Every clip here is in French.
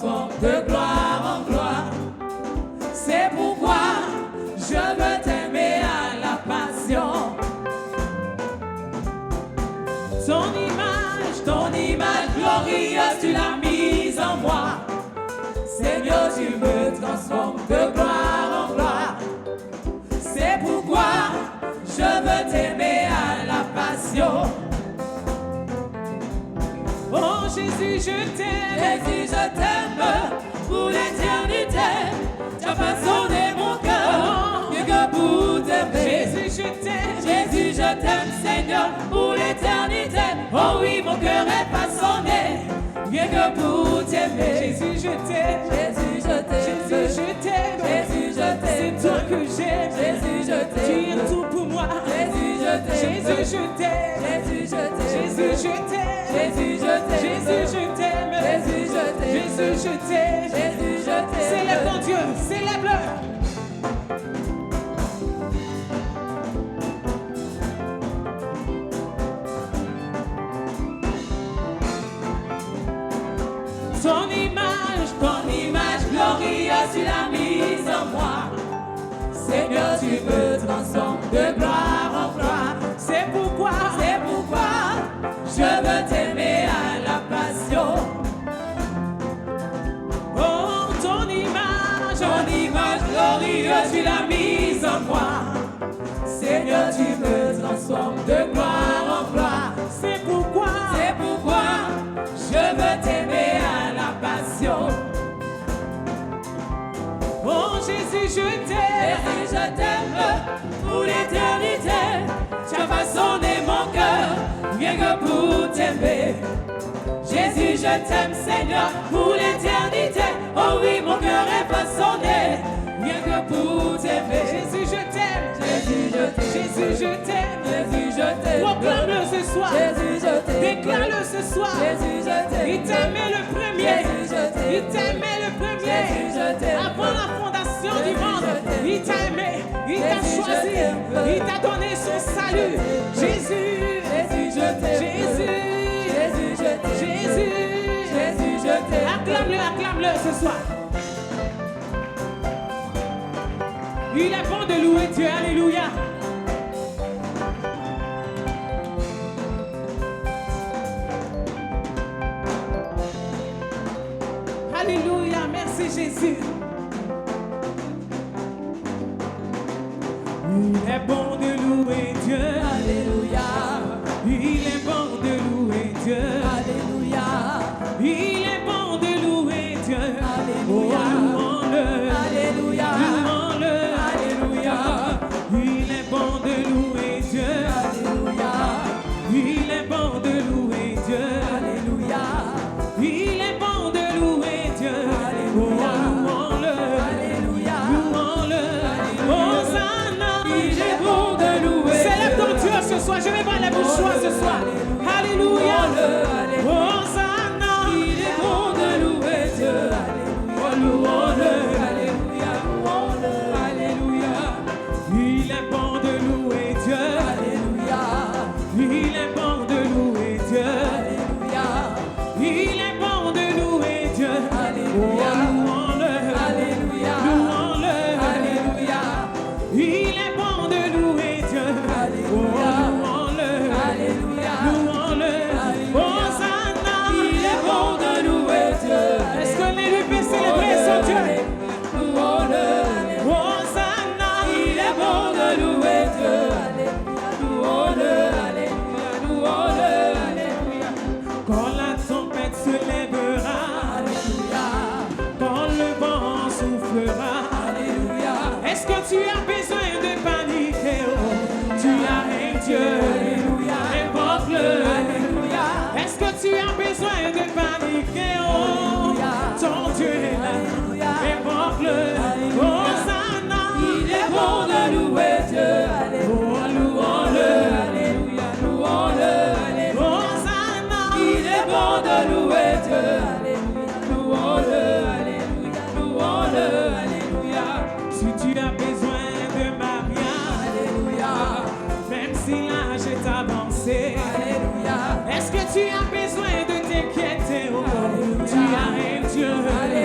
transforme de gloire en gloire. C'est pourquoi je veux t'aimer à la passion. Ton image glorieuse, tu l'as mise en moi. Seigneur, tu me transformes de gloire en gloire. C'est pourquoi je veux t'aimer à la passion. Oh Jésus, je t'aime. Jésus, je t'aime pour l'éternité. Tu as façonné mon cœur, mieux que pour t'aimer. Jésus, je t'aime. Jésus, je t'aime, Seigneur, pour l'éternité. Oh oui, mon cœur est façonné, mieux que pour t'aimer. Jésus, je t'aime. Jésus, je t'aime. Jésus, je t'aime. Jésus, je t'aime. C'est toi que j'aime. Jésus, je t'aime. Tu es tout pour moi. Jésus, je t'aime. Jésus, je t'aime. Jésus, je t'aime. Jésus, je t'aime. Jésus, je t'aime. Jésus, je t'aime. Jésus, je t'aime. Jésus, je t'aime. Jésus, je t'aime. Célèbre ton Dieu, célèbre-le. Ton image glorieuse, tu l'as mise en moi. Seigneur, tu me transformes de gloire en gloire. C'est pourquoi je veux t'aimer à la passion. Oh, ton image glorieuse, tu l'as mise en moi. Seigneur, tu me transformes de gloire en gloire. C'est pourquoi je veux t'aimer à la passion. Oh Jésus, je t'aime. Jésus, je t'aime pour l'éternité. Tu as façonné mon cœur, rien que pour t'aimer. Jésus, je t'aime, Seigneur, pour l'éternité. Oh oui, mon cœur est façonné, rien que pour t'aimer. Jésus, je t'aime. Jésus, je t'aime. Jésus, je t'aime. Jésus, je t'aime. Proclame-le ce soir. Jésus, je t'aime. Déclare-le ce soir. Jésus, je t'aime. Il t'aimait le premier. Jésus, je t'aime. Il t'aimait le premier. Jésus, je t'aime. Avant la fondation du monde, il t'a aimé. Il t'a choisi. Il t'a donné son salut. Jésus, Jésus, je t'aime. Jésus, Jésus, je t'aime. Jésus, Jésus, je t'aime. Acclame-le, acclame-le ce soir. Il est bon de louer Dieu, alléluia. Alléluia, merci Jésus. Il est bon de louer Dieu, alléluia. Il est bon de louer Dieu, alléluia. Il est bon de louer Dieu, alléluia. Oh, louons-le, alléluia. Louons-le, alléluia. Il est bon de louer Dieu, alléluia. Il est bon de louer Dieu, alléluia. Il est bon de louer Dieu, alléluia. Oh, louons-le, alléluia. Louons-le, Hosanna. Il est bon de louer. Célèbre ton Dieu ce soir. Je vais voir les bourgeois ce soir. Alléluia. Hosanna. Il est bon de louer Dieu, alléluia. Louons-le, alléluia. Louons-le, alléluia. Il est bon de louer Dieu, alléluia. Il est bon de louer Dieu, alléluia. Il est bon de louer Dieu, alléluia. Louons-le, alléluia. Louons-le, alléluia. Il est bon de louer Dieu, alléluia. Louons-le, alléluia. Louons-le, Hosanna. Il est bon de louer Dieu. Est-ce que l'élu peut célébrer son Dieu? Louons-le, Hosanna. Il est bon de louer Dieu, alléluia. Louons-le, alléluia. Louons-le, alléluia. Quand la tempête se lèvera, alléluia. Quand le vent soufflera, alléluia. Est-ce que tu as besoin de paniquer? Oh, tu as un Dieu, alléluia. Invoque-le, alléluia. Est-ce que tu as besoin de paniquer? Oh, ton Dieu est là, alléluia. Invoque-le, Hosanna. Il est bon de louer Dieu, alléluia. Louons-le, alléluia. Louons-le, alléluia. Hosanna. Il est bon de louer Dieu, alléluia. Louons-le, alléluia. Louons-le, alléluia. Si tu as besoin de mariage, alléluia. Même si l'âge est avancé, alléluia. Est-ce que tu as besoin de t'inquiéter? Oh, tu as un Dieu, alléluia.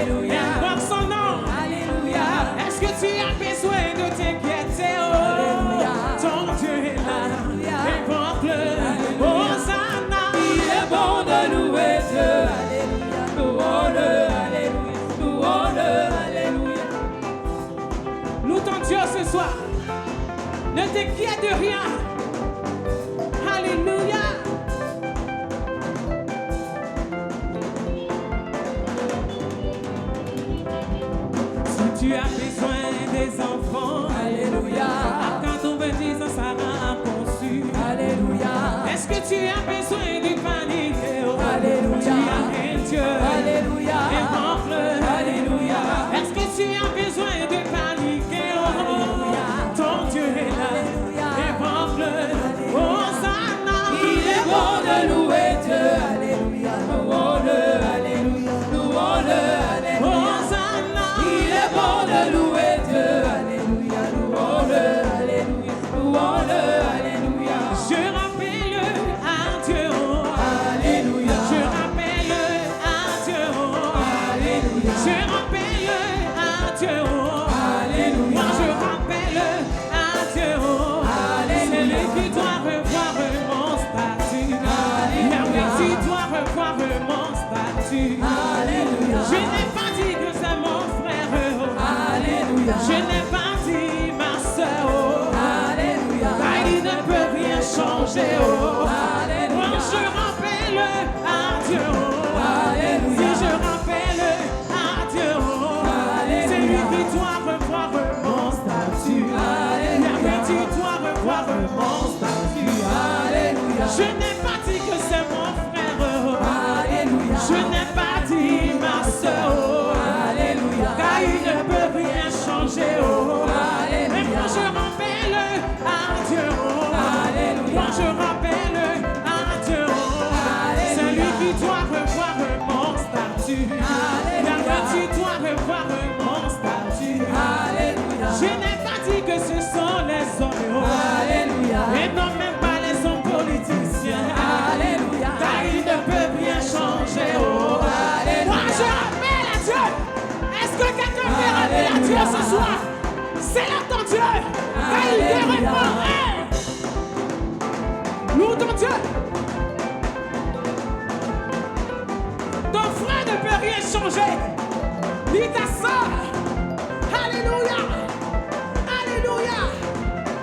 ce soir. Ne t'inquiète de rien. Alléluia. Si tu as besoin des enfants, alléluia. À 90 ans, Sarah a conçu, alléluia. Est-ce que tu as besoin d'une famille? Alléluia. Tu as un Dieu, alléluia. Invoque-le, alléluia. Est-ce que tu as besoin de paniquer? Alléluia. Ton Dieu est là, alléluia. Invoque-le, Hosanna. Il est bon de louer Dieu, alléluia. Louons-le, alléluia. Louons-le, alléluia. Hosanna. Il est bon de louer Dieu, alléluia. Louons-le, alléluia. Louons-le, alléluia. Je rappelle à Dieu, alléluia. Je rappelle à Dieu, alléluia. Je rappelle à Dieu, alléluia. Moi je rappelle à Dieu, alléluia. C'est lui qui doit revoir mon statut, alléluia. Tu dois revoir mon statut, alléluia. Je n'ai pas dit que c'est mon frère, alléluia. Je n'ai pas dit ma soeur, alléluia. Car il ne peut rien changer, alléluia. Moi je rappelle à Dieu, alléluia. Si je rappelle à Dieu, alléluia. C'est lui qui doit revoir mon statut, alléluia. Tu dois revoir mon statut, alléluia. Je n'ai pas dit que c'est mon frère, alléluia. Je n'ai pas dit ma soeur, alléluia. Car il ne peut rien changer, alléluia. Mais moi je rappelle à Dieu, alléluia. Moi je rappelle à Dieu, alléluia. C'est lui qui doit revoir mon statut, alléluia. Car tu dois revoir mon statut, alléluia. Je n'ai pas dit que ce sont les hommes, alléluia. Et non même pas les hommes politiciens, alléluia. Car ils ne peuvent rien changer, alléluia. Moi je rappelle à Dieu. Est-ce que quelqu'un peut rappeler à Dieu ce soir? C'est là ton Dieu, car il te répond. Loue ton Dieu. Ton frère ne peut rien changer, ni ta soeur. Alléluia. Alléluia.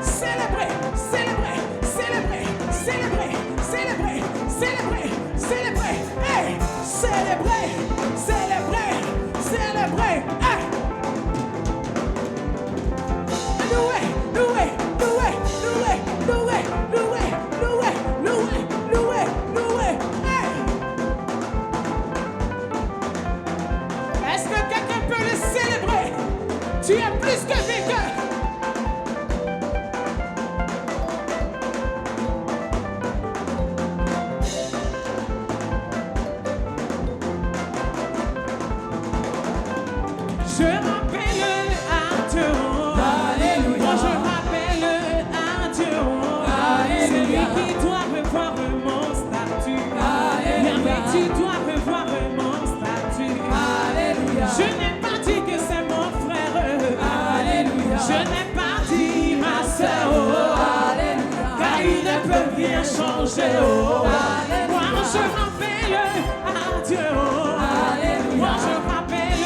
Célébrez, célébrez, célébrez, célébrez, célébrez, célébrez, célébrez. Hey, célébrez, célébrez, célébrez. Hey. Louez, louez, louez, louez, louez, louez, louez, louez, louez, louez. Hey. Est-ce que quelqu'un peut le célébrer? Tu es plus que vainqueur. Je rappelle à Dieu, alléluia. Moi je rappelle à Dieu, alléluia. C'est lui qui doit revoir mon statut, alléluia. Tu dois revoir mon statut, alléluia. Je n'ai pas dit que c'est mon frère, alléluia. Je n'ai pas dit ma soeur, alléluia. Car il ne peut rien changer, alléluia. Moi je rappelle à Dieu, alléluia. Moi je rappelle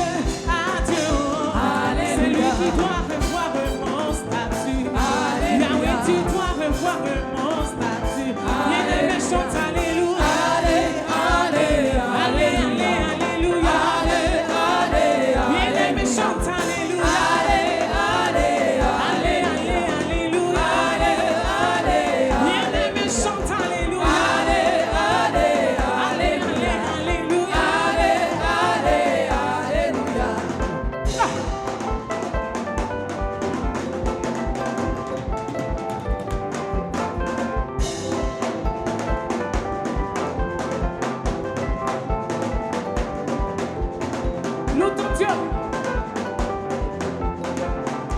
à Dieu, alléluia. C'est lui qui doit revoir mon statut, alléluia. Oui, tu dois revoir mon statut, alléluia. Bien chante alléluia. Allez, allez, allez, allez, alléluia. Allez, allez, bien aimé chante alléluia. Allez, allez, allez, allez, alléluia. Allez, allez, bien aimé chante alléluia. Allez, allez, allez, allez, alléluia. Allez, allez, alléluia. Loue ton Dieu.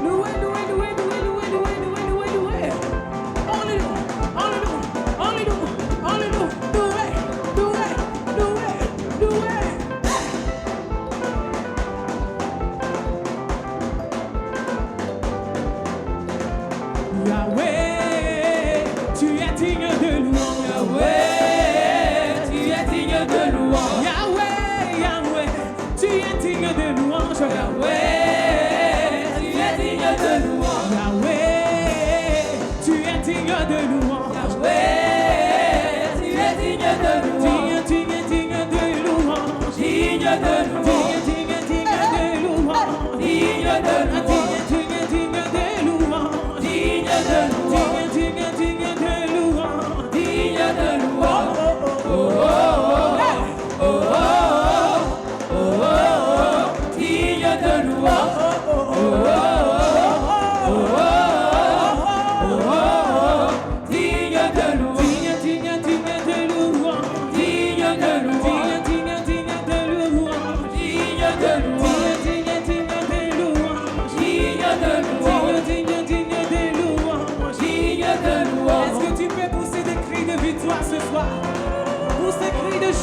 Louez, louez, louez, louez, louez, louez, louez, louez, louez. Alléluia, alléluia, alléluia, alléluia. Louez, louez, louez, louez. Yahweh, tu es digne de louange. Yahweh, tu es digne de louange. Yahweh, Yahweh, tu es digne de louange. Yahweh, tu es digne de louange.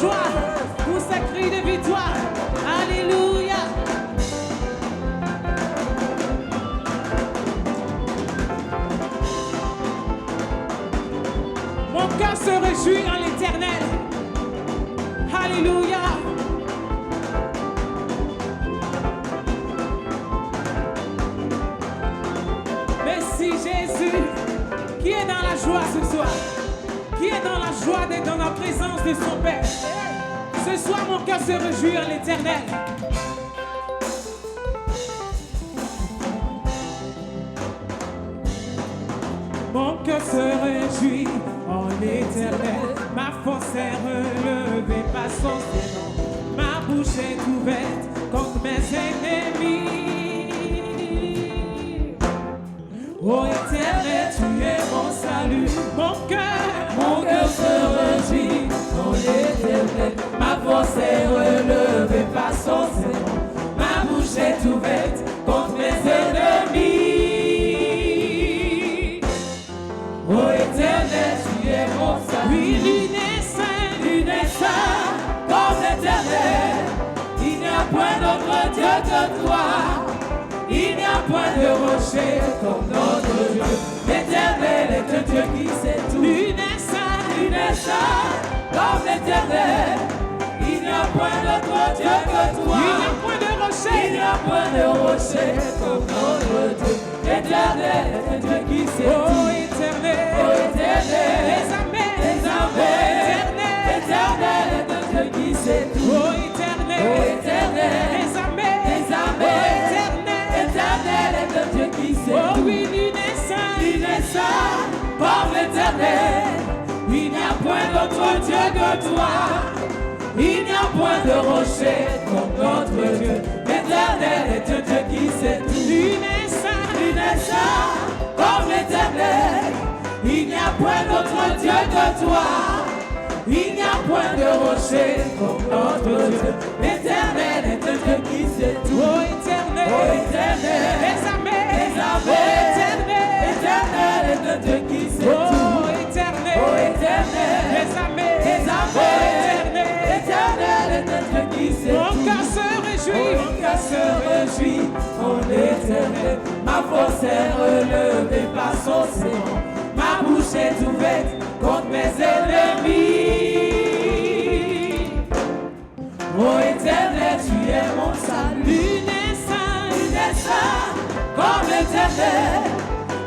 joie, pour ces cris de victoire. Alléluia. Mon cœur se réjouit en l'Éternel. Alléluia. Merci Jésus, qui est dans la joie ce soir, qui est dans la joie d'être dans la présence de son Père. Ce soir, mon cœur se réjouit en l'Éternel. Mon cœur se réjouit en l'Éternel. Ma force est relevée par son sément. Ma bouche est ouverte contre mes ennemis. Ô Éternel, tu es mon salut. Mon cœur se réjouit en l'Éternel. Ma force est relevée par son sément. Ma bouche est ouverte contre mes ennemis. Ô Éternel, tu es mon salut. Oui, l'une est saint, comme l'Éternel. Il n'y a point d'autre Dieu que toi. Il n'y a point de rocher comme notre Dieu. L'Éternel est un Dieu qui sait tout. L'une est saint, comme l'Éternel. Il n'y a point d'autre Dieu que toi. Il n'y a point de rocher. Il n'y a point de rocher comme notre Dieu. L'Éternel est un Dieu qui sait tout. Oh Éternel, les armées, l'Éternel est un Dieu qui sait tout. Oh Éternel, les armées, l'Éternel est un Dieu qui sait tout. Oh oui, l'une est saint, comme l'Éternel. Il n'y a point d'autre Dieu que toi. Il n'y a point de rocher comme notre Dieu. L'Éternel est un Dieu qui sait tout. L'une est saint, comme l'Éternel. Il n'y a point d'autre Dieu que toi. Il n'y a point de rocher comme notre Dieu. L'Éternel est un Dieu qui sait tout. Oh Éternel, les armées, l'Éternel est un Dieu qui sait tout. Oh Éternel, les armées, l'Éternel est un Dieu qui sait tout. Mon cœur se réjouit en l'Éternel. Ma force est relevée par son sément. Ma bouche est ouverte contre mes ennemis. Ô Éternel, tu es mon salut. L'une est saint, comme l'Éternel.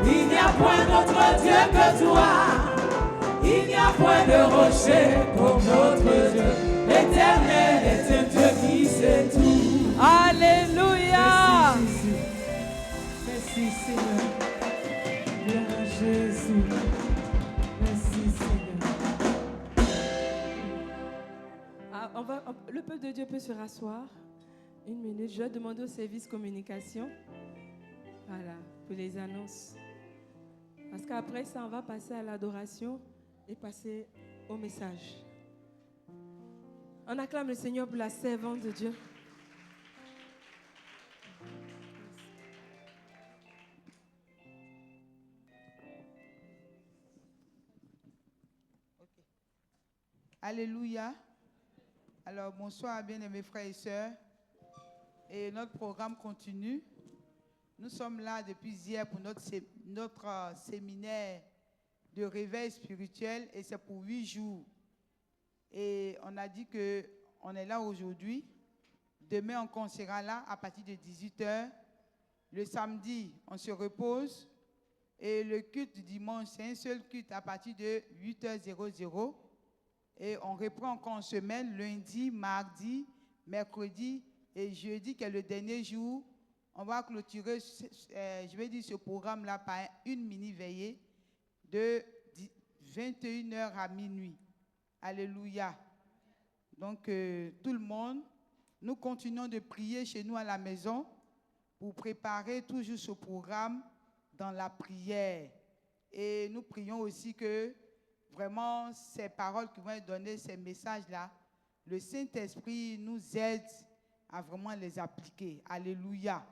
Il n'y a point d'autre Dieu que toi. Il n'y a point de rocher comme notre Dieu. L'Éternel est un Dieu qui sait tout. Alléluia. Merci Seigneur. Gloire à Jésus. Merci Seigneur. Le peuple de Dieu peut se rasseoir. Une minute. Je vais demander au service communication. Voilà, pour les annonces. Parce qu'après ça, on va passer à l'adoration et passer au message. On acclame le Seigneur pour la servante de Dieu. Alléluia. Alors, bonsoir, bien-aimés frères et sœurs. Et notre programme continue. Nous sommes là depuis hier pour notre séminaire de réveil spirituel et c'est pour 8 jours. Et on a dit qu'on est là aujourd'hui. Demain, on sera là à partir de 18h. Le samedi, on se repose. Et le culte du dimanche, c'est un seul culte à partir de 8h00. Et on reprend encore en semaine, lundi, mardi, mercredi et jeudi, qui est le dernier jour. On va clôturer, ce programme-là par une mini-veillée de 21h à minuit. Alléluia. Donc, tout le monde, nous continuons de prier chez nous à la maison pour préparer toujours ce programme dans la prière. Et nous prions aussi que vraiment ces paroles qui vont être données, ces messages-là, le Saint-Esprit nous aide à vraiment les appliquer. Alléluia.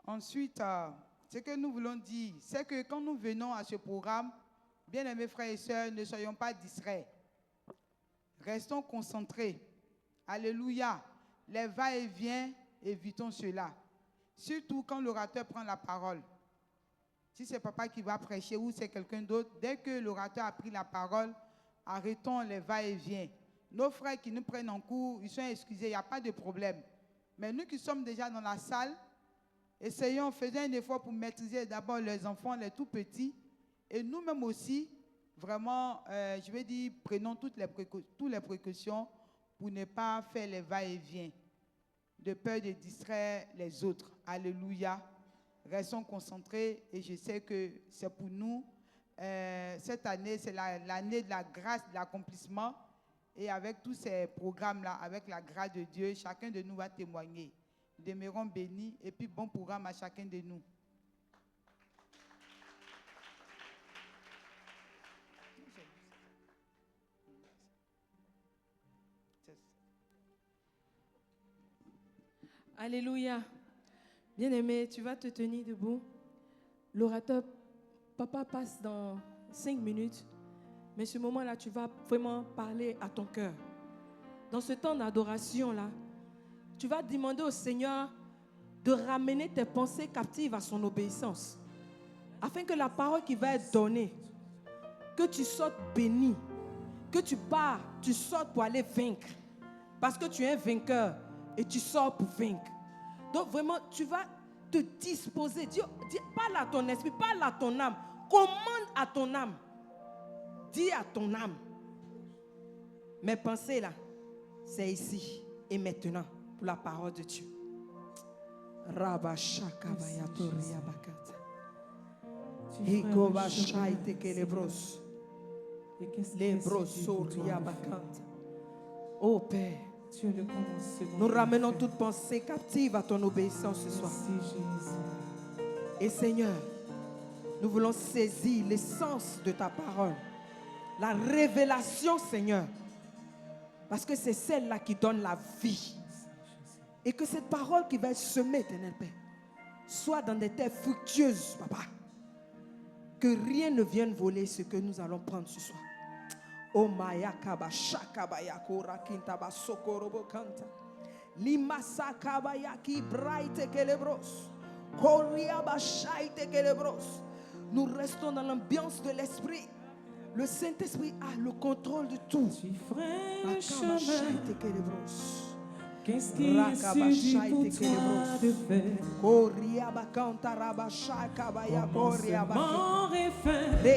Ensuite, ce que nous voulons dire, c'est que quand nous venons à ce programme, bien-aimés frères et sœurs, ne soyons pas distraits. Restons concentrés. Alléluia. Les va-et-vient, évitons cela. Surtout quand l'orateur prend la parole. Si c'est papa qui va prêcher ou c'est quelqu'un d'autre, dès que l'orateur a pris la parole, arrêtons les va-et-vient. Nos frères qui nous prennent en cours, ils sont excusés, il n'y a pas de problème. Mais nous qui sommes déjà dans la salle, essayons, faisons un effort pour maîtriser d'abord les enfants, les tout petits, et nous-mêmes aussi, vraiment, je vais dire, prenons toutes les précautions pour ne pas faire les va-et-vient, de peur de distraire les autres. Alléluia. Restons concentrés et je sais que c'est pour nous, cette année, c'est l'année de la grâce, de l'accomplissement. Et avec tous ces programmes-là, avec la grâce de Dieu, chacun de nous va témoigner. Nous demeurons bénis et puis bon programme à chacun de nous. Alléluia. Bien-aimé, tu vas te tenir debout. L'orateur, papa passe dans 5 minutes. Mais ce moment-là, tu vas vraiment parler à ton cœur. Dans ce temps d'adoration-là, tu vas demander au Seigneur de ramener tes pensées captives à son obéissance. Afin que la parole qui va être donnée, que tu sortes béni, que tu pars, tu sortes pour aller vaincre. Parce que tu es un vainqueur et tu sors pour vaincre. Donc vraiment, tu vas te disposer. Parle à ton esprit, parle à ton âme. Commande à ton âme. Dis à ton âme. Mes pensées là, c'est ici et maintenant pour la parole de Dieu. Oh Père, nous ramenons toute pensée captive à ton obéissance ce soir. Et Seigneur, nous voulons saisir l'essence de ta parole. La révélation, Seigneur. Parce que c'est celle-là qui donne la vie. Et que cette parole qui va être semée, éternel Père, soit dans des terres fructueuses, Papa. Que rien ne vienne voler ce que nous allons prendre ce soir. Oh Maya Kaba Shakabaya Kora Kintaba Sokorobo Kanta. Limasa Kabaya Ki Braite Kelebros. Koriaba Shaite Kelebros. Nous restons dans l'ambiance de l'esprit. Le Saint-Esprit a le contrôle de tout. Tu ferais le chemin. Qu'est-ce qui est suffit pour toi de faire? Commencement et fin. Impossible pour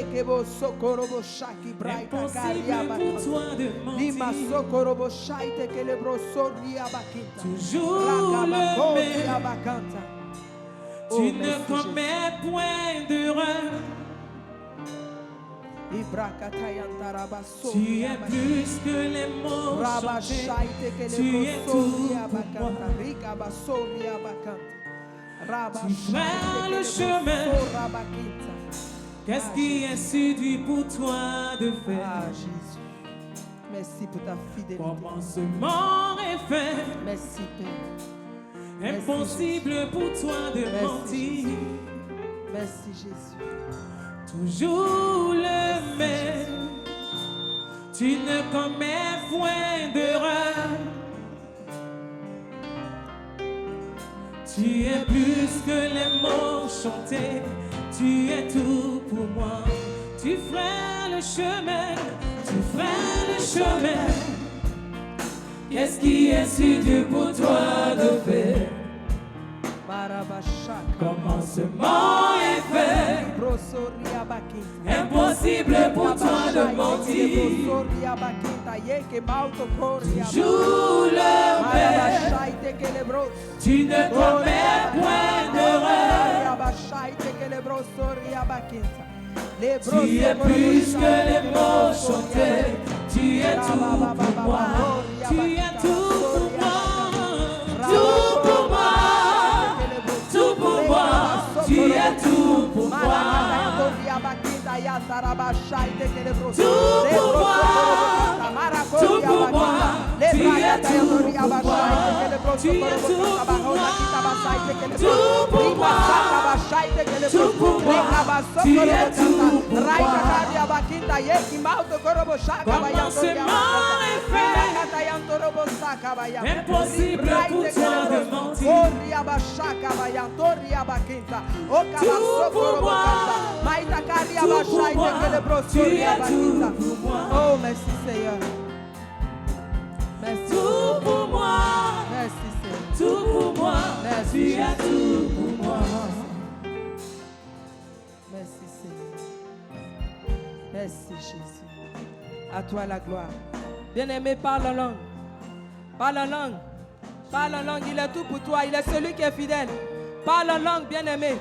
toi de mentir. Toujours le même. Tu ne commets point d'erreur. Tu es plus que les mots chantés. Tu es tout pour moi. Tu feras le chemin. Qu'est-ce qui est suffit pour toi de faire? Ah, Jésus. Merci pour ta fidélité. Commencement et fin. Merci, Père. Impossible pour toi de mentir. Merci, Jésus. Toujours le même. Tu ne commets point d'erreur. Tu es plus que les mots chantés. Tu es tout pour moi. Tu feras le chemin. Tu feras le chemin. Qu'est-ce qui est si dur pour toi de faire? Commencement est fait. Impossible pour toi de mentir. Toujours le même. Tu ne commets point d'erreur. Tu es plus que les mots chantés. Tu es tout pour moi. Tu es tout pour moi. Tout pour moi. Tout pour moi. Tu es tout pour moi. Tout pour moi. Tout pour moi. Tu es tout pour moi. Tu es tout pour moi. Tout pour moi. Tout pour moi. Tu es tout pour moi. Commencement est fait. Impossible pour toi de mentir. Tout pour moi. Tout pour moi. Tu es tout pour moi. Oh, merci Seigneur. Merci. Tout pour moi. Merci Seigneur. Tout pour moi. Merci. Tu es tout pour moi. Merci Seigneur. Merci Jésus. À toi la gloire. Bien-aimé, parle en langue. Parle en langue. Parle en langue. Il est tout pour toi. Il est celui qui est fidèle. Parle en langue, bien-aimé.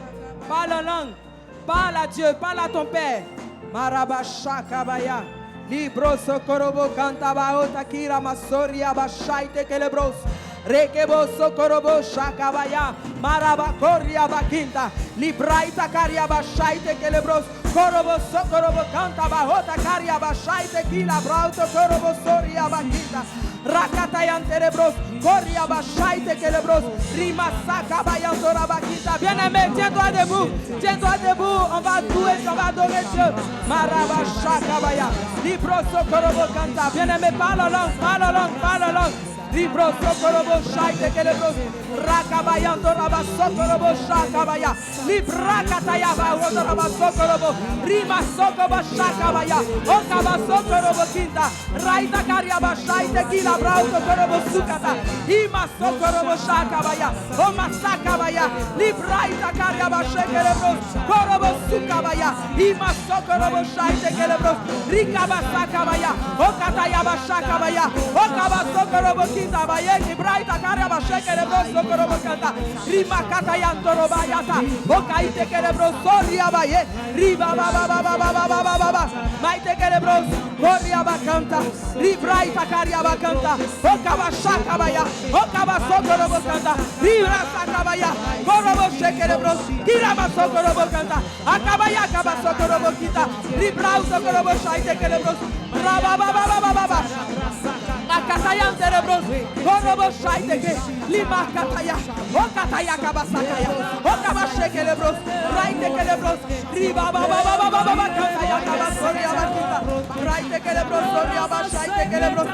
Parle en langue. Parle à Dieu. Parle à ton Père. Marabasha kabaya. Libro sokorobo kantaba takira masoria bashaite kelebros. Rekebo sokorobo shakabaya. Marabakoria bakinta. Libraita karia bashaite kelebros. Korobo sokorobo kantaba karia bashaite kila brauto korobo soria bakinta. Rakatayan terebros. Koria bashaite kelebros. Rima sakabaya bakinta. Bien-aimé, tiens-toi debout. Tiens-toi debout. On va louer, on va adorer Dieu. Marabashakabaya. Libro sokorobo kanta. Bien-aimé, parle en langue, parle en langue, parle en langue. Libro sokorobo shaite kelebros. Rakabaya toraba sokorobo shakabaya. Libra kataya ba toraba sokorobo. Rima sokobo shakabaya. Okaba sokorobo kinta. Raita kariaba shaite kila brauto korobo sukata. Ima sokorobo shakabaya. Oma sakabaya. Libraita kariaba shekelebros. Korobo sukabaya. Ima sokorobo shaite kelebros. Rikaba sakabaya. Okataya ba shakabaya. Okaba sokorobo kinta baye. Libraita kariaba shekelebros sokorobo kanta. Rima kataya torobayata. Okaite kelebros soria baye. Riba ba ba ba ba ba ba ba ba ba. Maite kelebros koria ba kanta. Libraita kariaba kanta. Okaba shakabaya. Okaba sokorobo kanta. Ribra sakabaya. Korobo shekelebros. Kirama sokorobo kanta. Akabaya kaba sokorobo kita. Librau sokorobo shaite kelebros. Raba ba ba ba ba ba ba. Akataya terebros. Korobo shaite ke. Lima kataya. Okataya kaba sakaya. Okaba shekelebros. Raite kelebros. Riba ba ba ba ba ba ba. Kataya kaba soria ba kita. Raite kelebros soria ba shaite kelebros.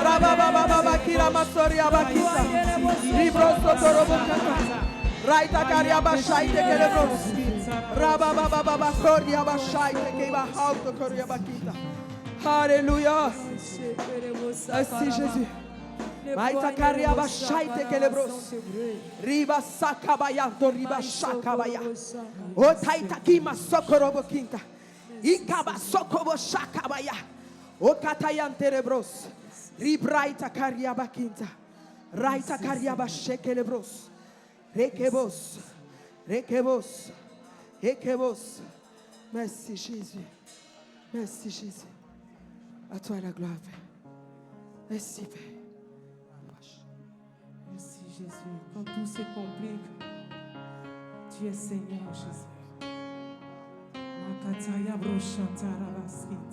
Raba ba ba ba ba kirama soria ba kita. Libro sokorobo kanta. Raita karia ba shaite kelebros. Raba ba ba ba ba koria ba shaite ke ba auto koria ba kita. Alléluia. Merci Jésus. Maita karia ba shaite kelebros. Riba sakabaya to riba shakabaya. O taita kima sokorobo kinta. Ikaba sokobo shakabaya. O katayan terebros. Ribraita karia ba kinta. Raita karia ba shekelebros. Rekebos. Rekebos. Rekebos. Merci Jésus. Merci Jésus. À toi la gloire. Merci Père. Merci Jésus. Quand tout se complique, tu es Seigneur Jésus. Makataya broshantara baskit.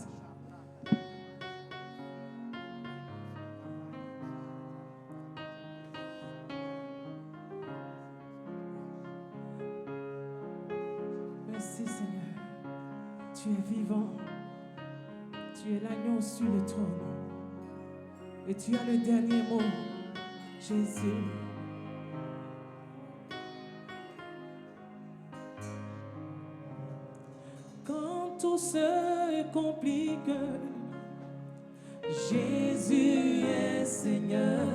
Merci Seigneur. Tu es vivant. Tu es l'agneau sur le trône. Et tu as le dernier mot, Jésus. Quand tout se complique, Jésus est Seigneur.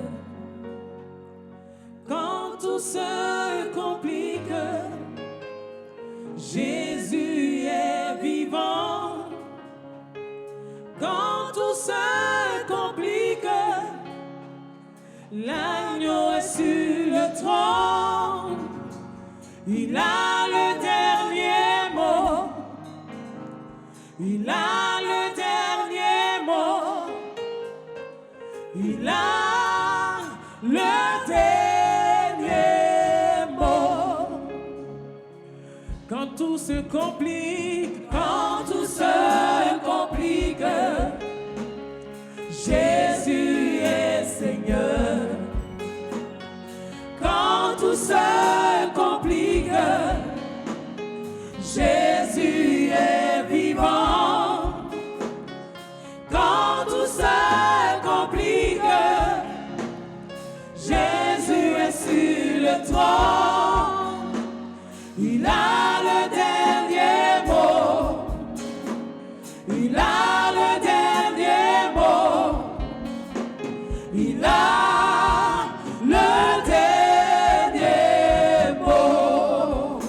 Quand tout se complique, Jésus est vivant. Quand tout se complique, l'agneau est sur le trône. Il a le dernier mot. Il a le dernier mot. Il a le dernier mot. Quand tout se complique, quand tout se complique, Jésus est Seigneur. Quand tout se complique, Jésus trône. Il a le dernier mot. Il a le dernier mot. Il a le dernier mot.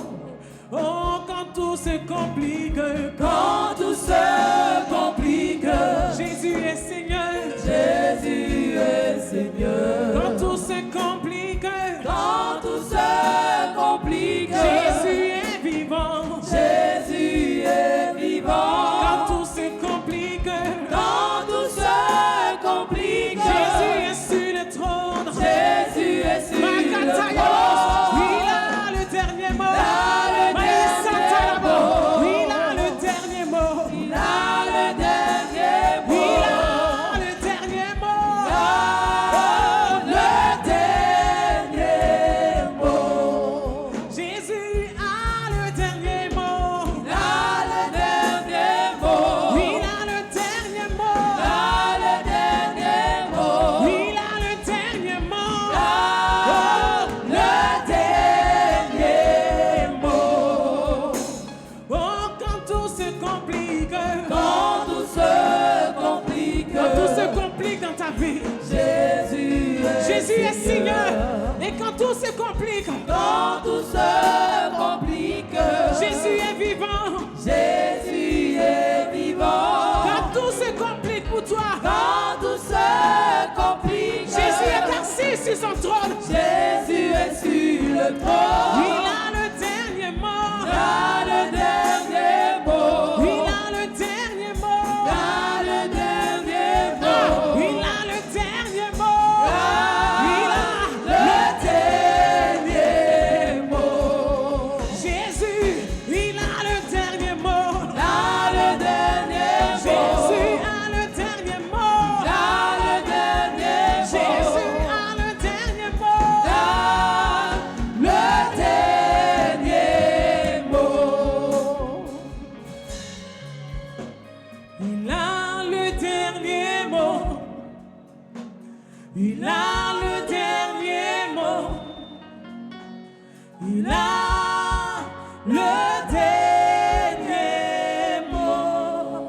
Oh, quand tout se complique, quand tout se complique, Jésus est Seigneur. Jésus est Seigneur. Quand tout se complique, quand tout se complique, Jésus est vivant. Jésus est vivant. Quand tout se complique, quand tout se complique, Jésus est sur le trône. Jésus est sur le trône. Il a le dernier mot. Il a le dernier mot. Il a le dernier mot. Il a le dernier mot. Le dernier mot. Jésus a le dernier mot. Il a le dernier mot. Il a le dernier mot. Il a le dernier mot. Il a le dernier mot. Oh, quand tout se complique, quand tout se complique, quand tout se complique dans ta vie, Jésus est Seigneur. Et quand tout se complique, quand tout se complique, Jésus est vivant. Jésus est vivant. Quand tout se complique pour toi, quand tout se complique, Jésus est assis sur son trône. Jésus est sur le trône. Il a le dernier mot. Il a le dernier mot. Il a le dernier mot. Il a le dernier mot. Il a le dernier mot. Il a le dernier mot. Jésus, il a le dernier mot. Il a le dernier mot. Jésus a le dernier mot. Il a le dernier mot. Jésus a le dernier mot. Il a le dernier mot. Il a le dernier mot. Il a le dernier mot. Il a le dernier mot.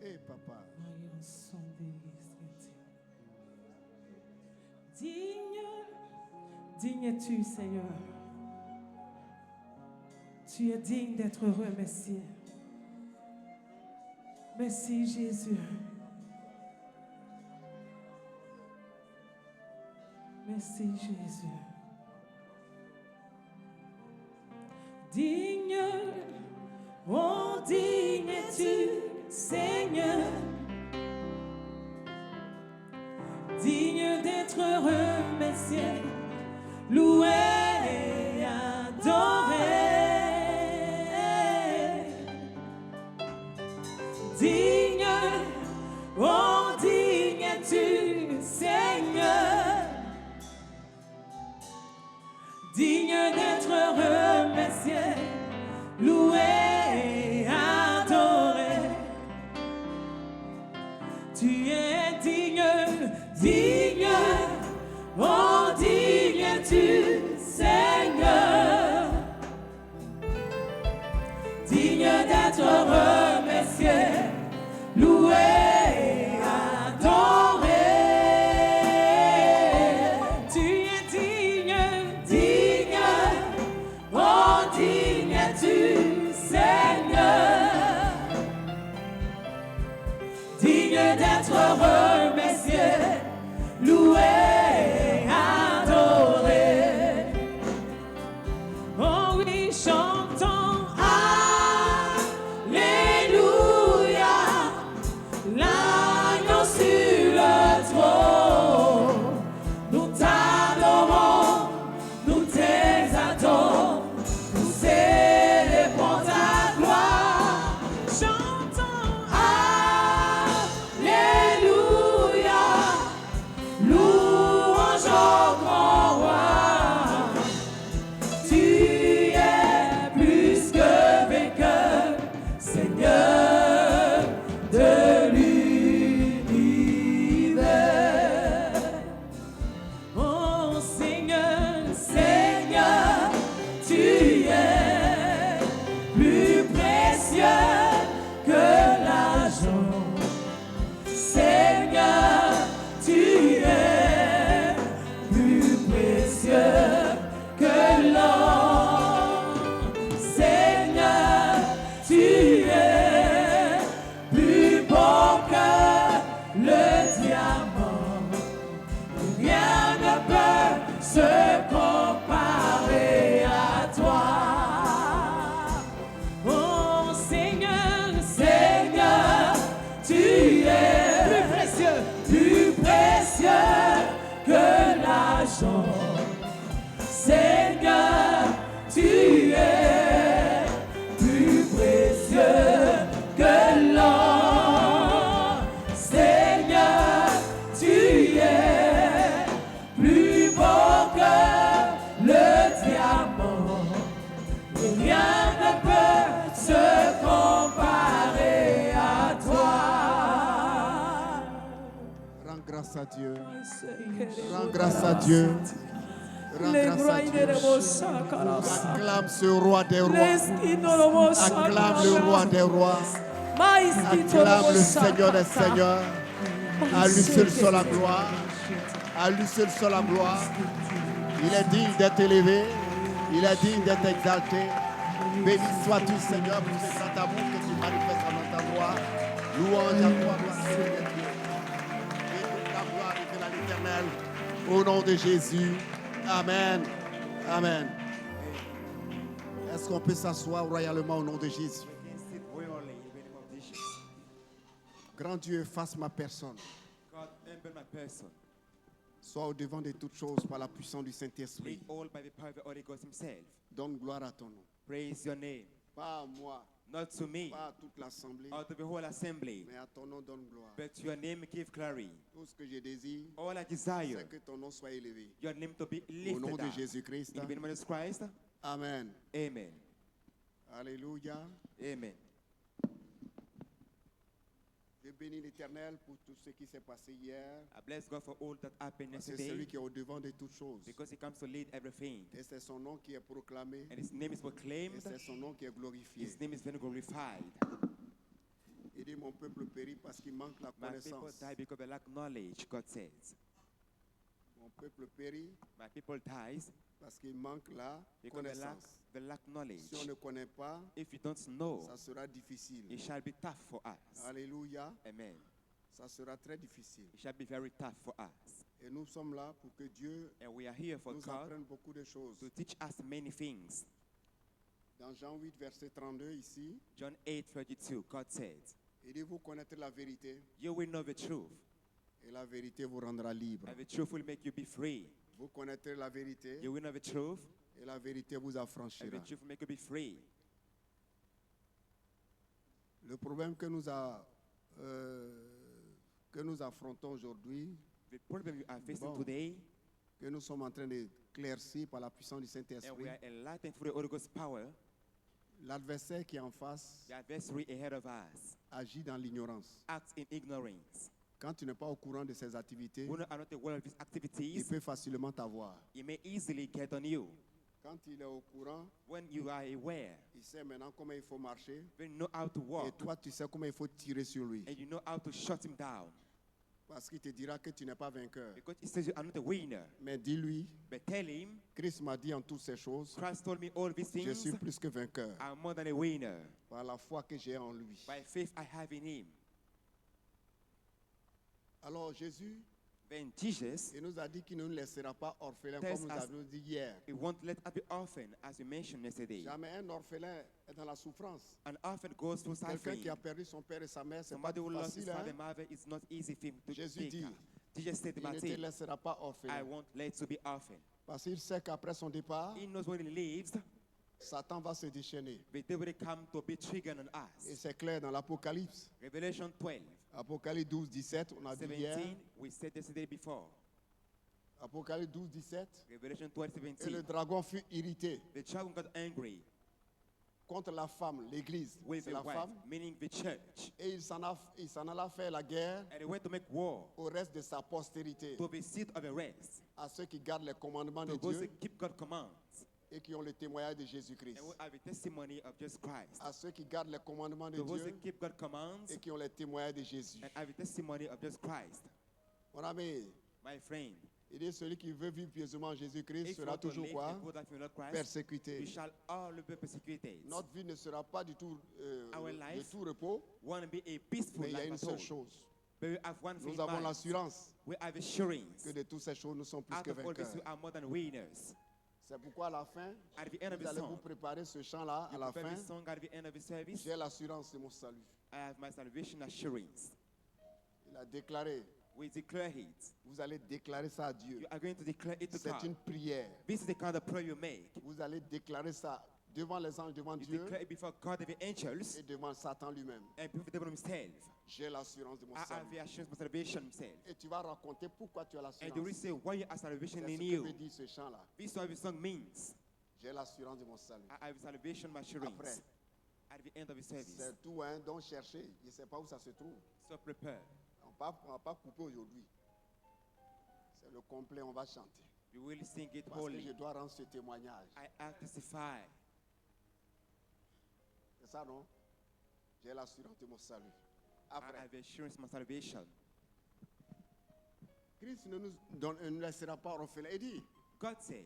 Hey, papa. Digne es-tu, Seigneur. Tu es digne d'être remercié. Merci, Jésus. Merci, Jésus. Digne, oh digne es-tu, Seigneur. Digne d'être remercié, loué et adoré. Digne, oh digne es-tu, Seigneur. Digne d'être remercié, loué et adoré. Tu es digne, digne, oh digne es-tu, Seigneur. digne d'être remercié, loué, adoré. Tu es digne, digne, oh digne es-tu, Seigneur, digne d'être remercié, loué, adoré. Oh oui, chantons Alléluia, l'agneau sur le trône. Nous t'adorons, nous t'exaltons, nous célébrons ta gloire. Chantons Alléluia, louange au grand roi. Tu es plus que vainqueur, Seigneur de l'univers. Oh Seigneur, Seigneur, tu es plus précieux que l'argent. Seigneur, tu es plus précieux que l'or. Seigneur, tu es plus beau que le diamant. Rien ne peut se comparer à toi. Oh Seigneur, Seigneur, tu es plus précieux que l'argent. Seigneur, tu es plus précieux que l'or. Seigneur, tu es plus beau que le diamant. Et rien ne peut se comparer à toi. Rends grâce à Dieu. Rends grâce à Dieu. Rends grâce à Dieu. Acclame ce roi des rois. Acclame le roi des rois. Acclame le Seigneur des seigneurs. À lui seul soit la gloire. À lui seul soit la gloire. Il est digne d'être élevé. Il est digne d'être exalté. Béni sois-tu, Seigneur, pour ce grand amour que tu manifestes dans ta gloire. Louange à toi, gloire à Dieu. Et toute la gloire est à l'Éternel. Au nom de Jésus. Amen. Amen. Est-ce qu'on peut s'asseoir royalement au nom de Jésus? Grand Dieu, efface ma personne. God, humble my person. Sois au devant de toutes choses par la puissance du Saint-Esprit. Lead all by the power of the Holy Ghost Himself. Donne gloire à ton nom. Praise your name. Pas à moi, Not to me, pas à toute l'assemblée, or to the whole assembly, mais à ton nom donne gloire. but to your name give glory. Tout ce que je désire, All I desire, c'est que ton nom soit élevé. your name to be Au nom lifted de up. Jésus-Christ. In the name of Jesus Christ, Amen. amen. Alléluia. Amen. Je bénis l'Éternel pour tout ce qui s'est passé hier. I bless God for all that happened C'est celui yesterday, qui est au devant de toutes choses. because He comes to lead everything. Et c'est son nom qui est proclamé. And His name is Et proclaimed, c'est son nom qui est glorifié. His name is very glorified. Il dit mon peuple périt parce qu'il manque la My people connaissance. die because they lack knowledge, God says. Mon peuple périt My people dies parce qu'il manque la because connaissance. they lack knowledge. Si on ne connaît pas, If you don't know, ça sera difficile. it shall be tough for us. Alléluia. Amen. Ça sera très difficile. It shall be very tough for us. Et nous sommes là pour que Dieu And we are here for nous God apprenne beaucoup de choses. to teach us many things. Dans Jean 8, verset 32, ici, John 8:32, God says, il dit vous connaîtrez la vérité you will know the truth, et la vérité vous rendra libre. and the truth will make you be free. Vous connaîtrez la vérité You will know the truth, et la vérité vous and affranchira. the truth will make you be free. Le problème que nous affrontons aujourd'hui, The problem you are facing Bon. today, que nous sommes en train d'éclaircir par la puissance du and Saint-Esprit, we are enlightened through the Holy Ghost power, l'adversaire qui est en face the adversary ahead of us agit dans l'ignorance. acts in ignorance. Quand tu n'es pas au courant de ses activités, When you are not aware of his il activities, peut facilement t'avoir. he may easily get on you. Quand il est au courant, when you are aware, il sait maintenant comment il faut marcher. when you know how to Et walk, toi, tu sais comment il faut tirer sur lui. and you know how to shut him down. Parce qu'il te dira que tu n'es pas vainqueur. Because he says you are not a winner. Mais dis-lui, But tell him, Christ m'a dit en toutes ces choses, Christ told me all these je things. suis plus que vainqueur. I'm more than a winner. Par la foi que j'ai en lui. By faith I have in him. Alors Jésus, Then Jesus, il nous a dit qu'il ne nous laissera pas orphelins, Test comme nous us. avons dit hier. he won't let us be orphan, as we mentioned yesterday. Jamais un orphelin est dans la souffrance. An orphan goes through Quelqu'un suffering. qui a perdu son père et sa mère, c'est pas Somebody who lost his facile. father Hein? and mother, it's not easy for him to Jésus take dit, care. Jesus said Il about ne te it, laissera pas I orphelin. won't let you be orphan. Parce qu'il sait qu'après son départ, He knows when he leaves, Satan va se déchaîner. the devil will come to be triggered on Et us. c'est clair dans l'Apocalypse. Revelation 12, Apocalypse 12, 17, on a dit hier. 17, we said yesterday before. Apocalypse 12, 17. Revelation 12, Et le 17. dragon fut irrité The dragon got angry contre la femme, l'église. with C'est the la wife, femme. meaning the church. Et il s'en alla faire la guerre And he went to make war au reste de sa postérité, to the seat of the rest. à ceux qui gardent les commandements de To those Dieu who keep God's commands et qui ont le témoignage de Jésus-Christ. and who have a testimony of Jesus Christ. À ceux qui gardent les commandements de To those who Dieu keep God's commands et qui ont le témoignage de Jésus. and have a testimony of Jesus Christ. Mon ami, My friend, il dit celui qui veut vivre pieusement en Jésus-Christ if you sera want to toujours live quoi? a good life in Lord Christ, Persécuté. we shall all be persecuted. Notre vie ne sera pas du tout Our de life tout repos, Want to be a peaceful mais il y a life une at seule all. chose. But we have one thing Nous in avons mind. l'assurance We have assurance. que de toutes ces choses, nous sommes plus Out que of all this, vainqueurs. we are more than winners. C'est pourquoi à la fin, At the end of vous the allez vous song, préparer ce chant-là à you la prepare fin. this song at the end of the service. J'ai l'assurance de mon salut. I have my salvation assurance. Il a déclaré, We declare it. vous allez déclarer ça à Dieu. You are going to declare it to C'est une God. prière. This is the kind of prayer you make. Vous allez déclarer ça devant les anges, devant You Dieu declare it before God and the angels et devant Satan lui-même. and before the devil himself. J'ai l'assurance de mon I have salut. the assurance of salvation himself. Et tu vas raconter pourquoi tu as And l'assurance. you will say why you have salvation C'est ce in que you. veut dire ce chant-là. This is what the song means. J'ai l'assurance de mon salut. I have salvation assurance. Après. At the end of the service. C'est tout, hein, donc chercher. Je ne sais pas où ça se trouve. So prepare. On ne va pas couper aujourd'hui. C'est le complet, on va chanter. You will sing it Parce que holy. je dois rendre ce témoignage. I have testified. C'est ça, non? J'ai l'assurance de mon salut. I Après, have assurance of my salvation. Christ ne nous laissera pas orphelins. Il dit, God said,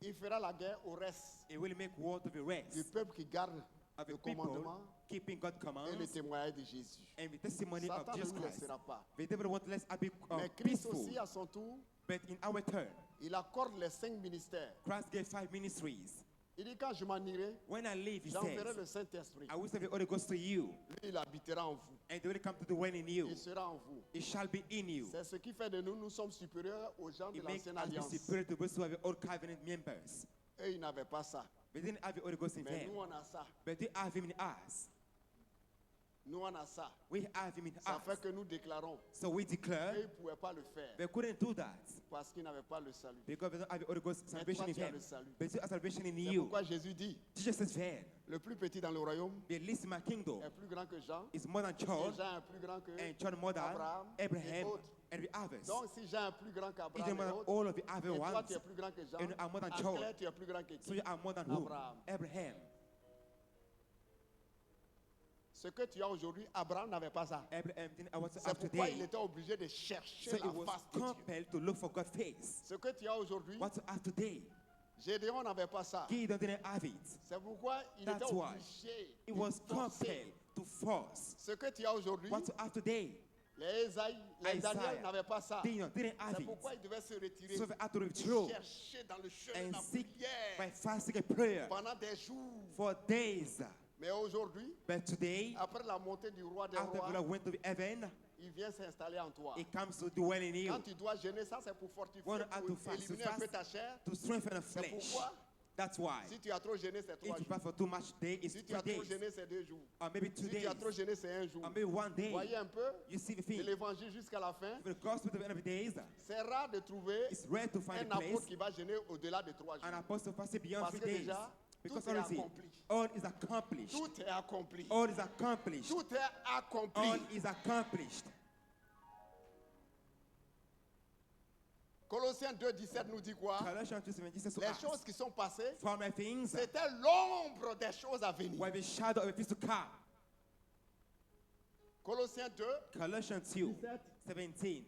il fera la guerre au reste He will make war to the du rest peuple qui garde of the le people commandement keeping God's et le commands témoignage de Jésus. and the testimony of Satan ne Jesus nous Christ. laissera pas. The devil won't let us be Mais Christ peaceful. aussi, à son tour, But in our turn, il accorde les 5 ministères. Christ gave 5 ministries. Il dit, quand je m'en irai, When I leave, He j'enverrai says, le Saint-Esprit. I will send the Holy Ghost to you, Lui, il habitera en vous. and they will come to dwell in you. Il sera en vous. It shall be in you. C'est ce qui fait de nous, nous sommes supérieurs aux gens de It makes l'ancienne us be alliance. superior to those who have the old covenant members. Eux, ils n'avaient pas ça. They didn't have the Holy Ghost in Mais them, nous, on a ça. but they have Him in us. Nous, on a ça. We have Him in Ça fait us. que nous déclarons. So we Eux, declare ils ne pouvaient pas le faire they couldn't do that parce qu'ils n'avaient pas le salut. because they don't have the Holy Ghost Mais salvation toi, in tu as them. le salut. But you have salvation in C'est you. pourquoi Jésus dit, Jesus says, then, le plus petit dans le royaume the least in my kingdom est plus grand que Jean. is more than Et John, Jean est plus grand que and John more than Abraham Abraham et autres. and the others. Donc, si Jean est plus grand If qu'Abraham you're more et than autres, all of the other et toi, ones, tu es plus grand que Jean, and you are more than en John, clair, tu es plus grand que so qui? you are more than who? Abraham. Abraham. Ce que tu as aujourd'hui, Abraham n'avait pas ça. Abraham didn't have what to C'est have pourquoi il today. était obligé de chercher So la he was face de Dieu. compelled to look for God's face. Ce que tu as aujourd'hui, What to have today? Gédéon n'avait pas ça. Gideon didn't have it. C'est pourquoi il That's était why obligé He de was forcer. compelled to force. Ce que tu as aujourd'hui, What to have today? les Isaïe, les Daniel Isaiah n'avaient pas ça. Didn't have C'est it. pourquoi il devait se retirer So they had to et withdraw chercher dans le chemin de and la seek by prière fasting and prayer pendant des jours. for days. Mais aujourd'hui, But today, après la montée du roi des after the rois, Lord went to heaven, il vient s'installer en toi. He comes to dwell in you Quand tu dois jeûner, ça c'est pour fortifier, When I have to pour fast, éliminer to un peu fast, ta chair. to strengthen the C'est flesh. pourquoi, That's why. si tu as trop jeûné, c'est If 3 you jours. fast for too much day, it's Si tu 3 as trop days. jeûné, c'est 2 jours. Or maybe 2 Si days. tu as trop jeûné, c'est 1 jour. Or maybe 1 day. Voyez un peu You see the de thing. l'évangile jusqu'à la fin. For the gospel to the end of the days, C'est rare de trouver it's rare to find un a place apôtre qui va jeûner au-delà de 3 an jours. apostle fasting beyond Parce 3 que days. déjà, Because tout est honestly, accompli. all is accomplished. Tout est accompli. All is accomplished. Tout est accompli. All is accomplished. Colossiens 2, 17 nous dit quoi? Colossians 2:17 says to Les us, choses qui sont passées, former things c'était l'ombre des choses à venir. were the shadow of the things to come. Colossiens 2, Colossians 2:17.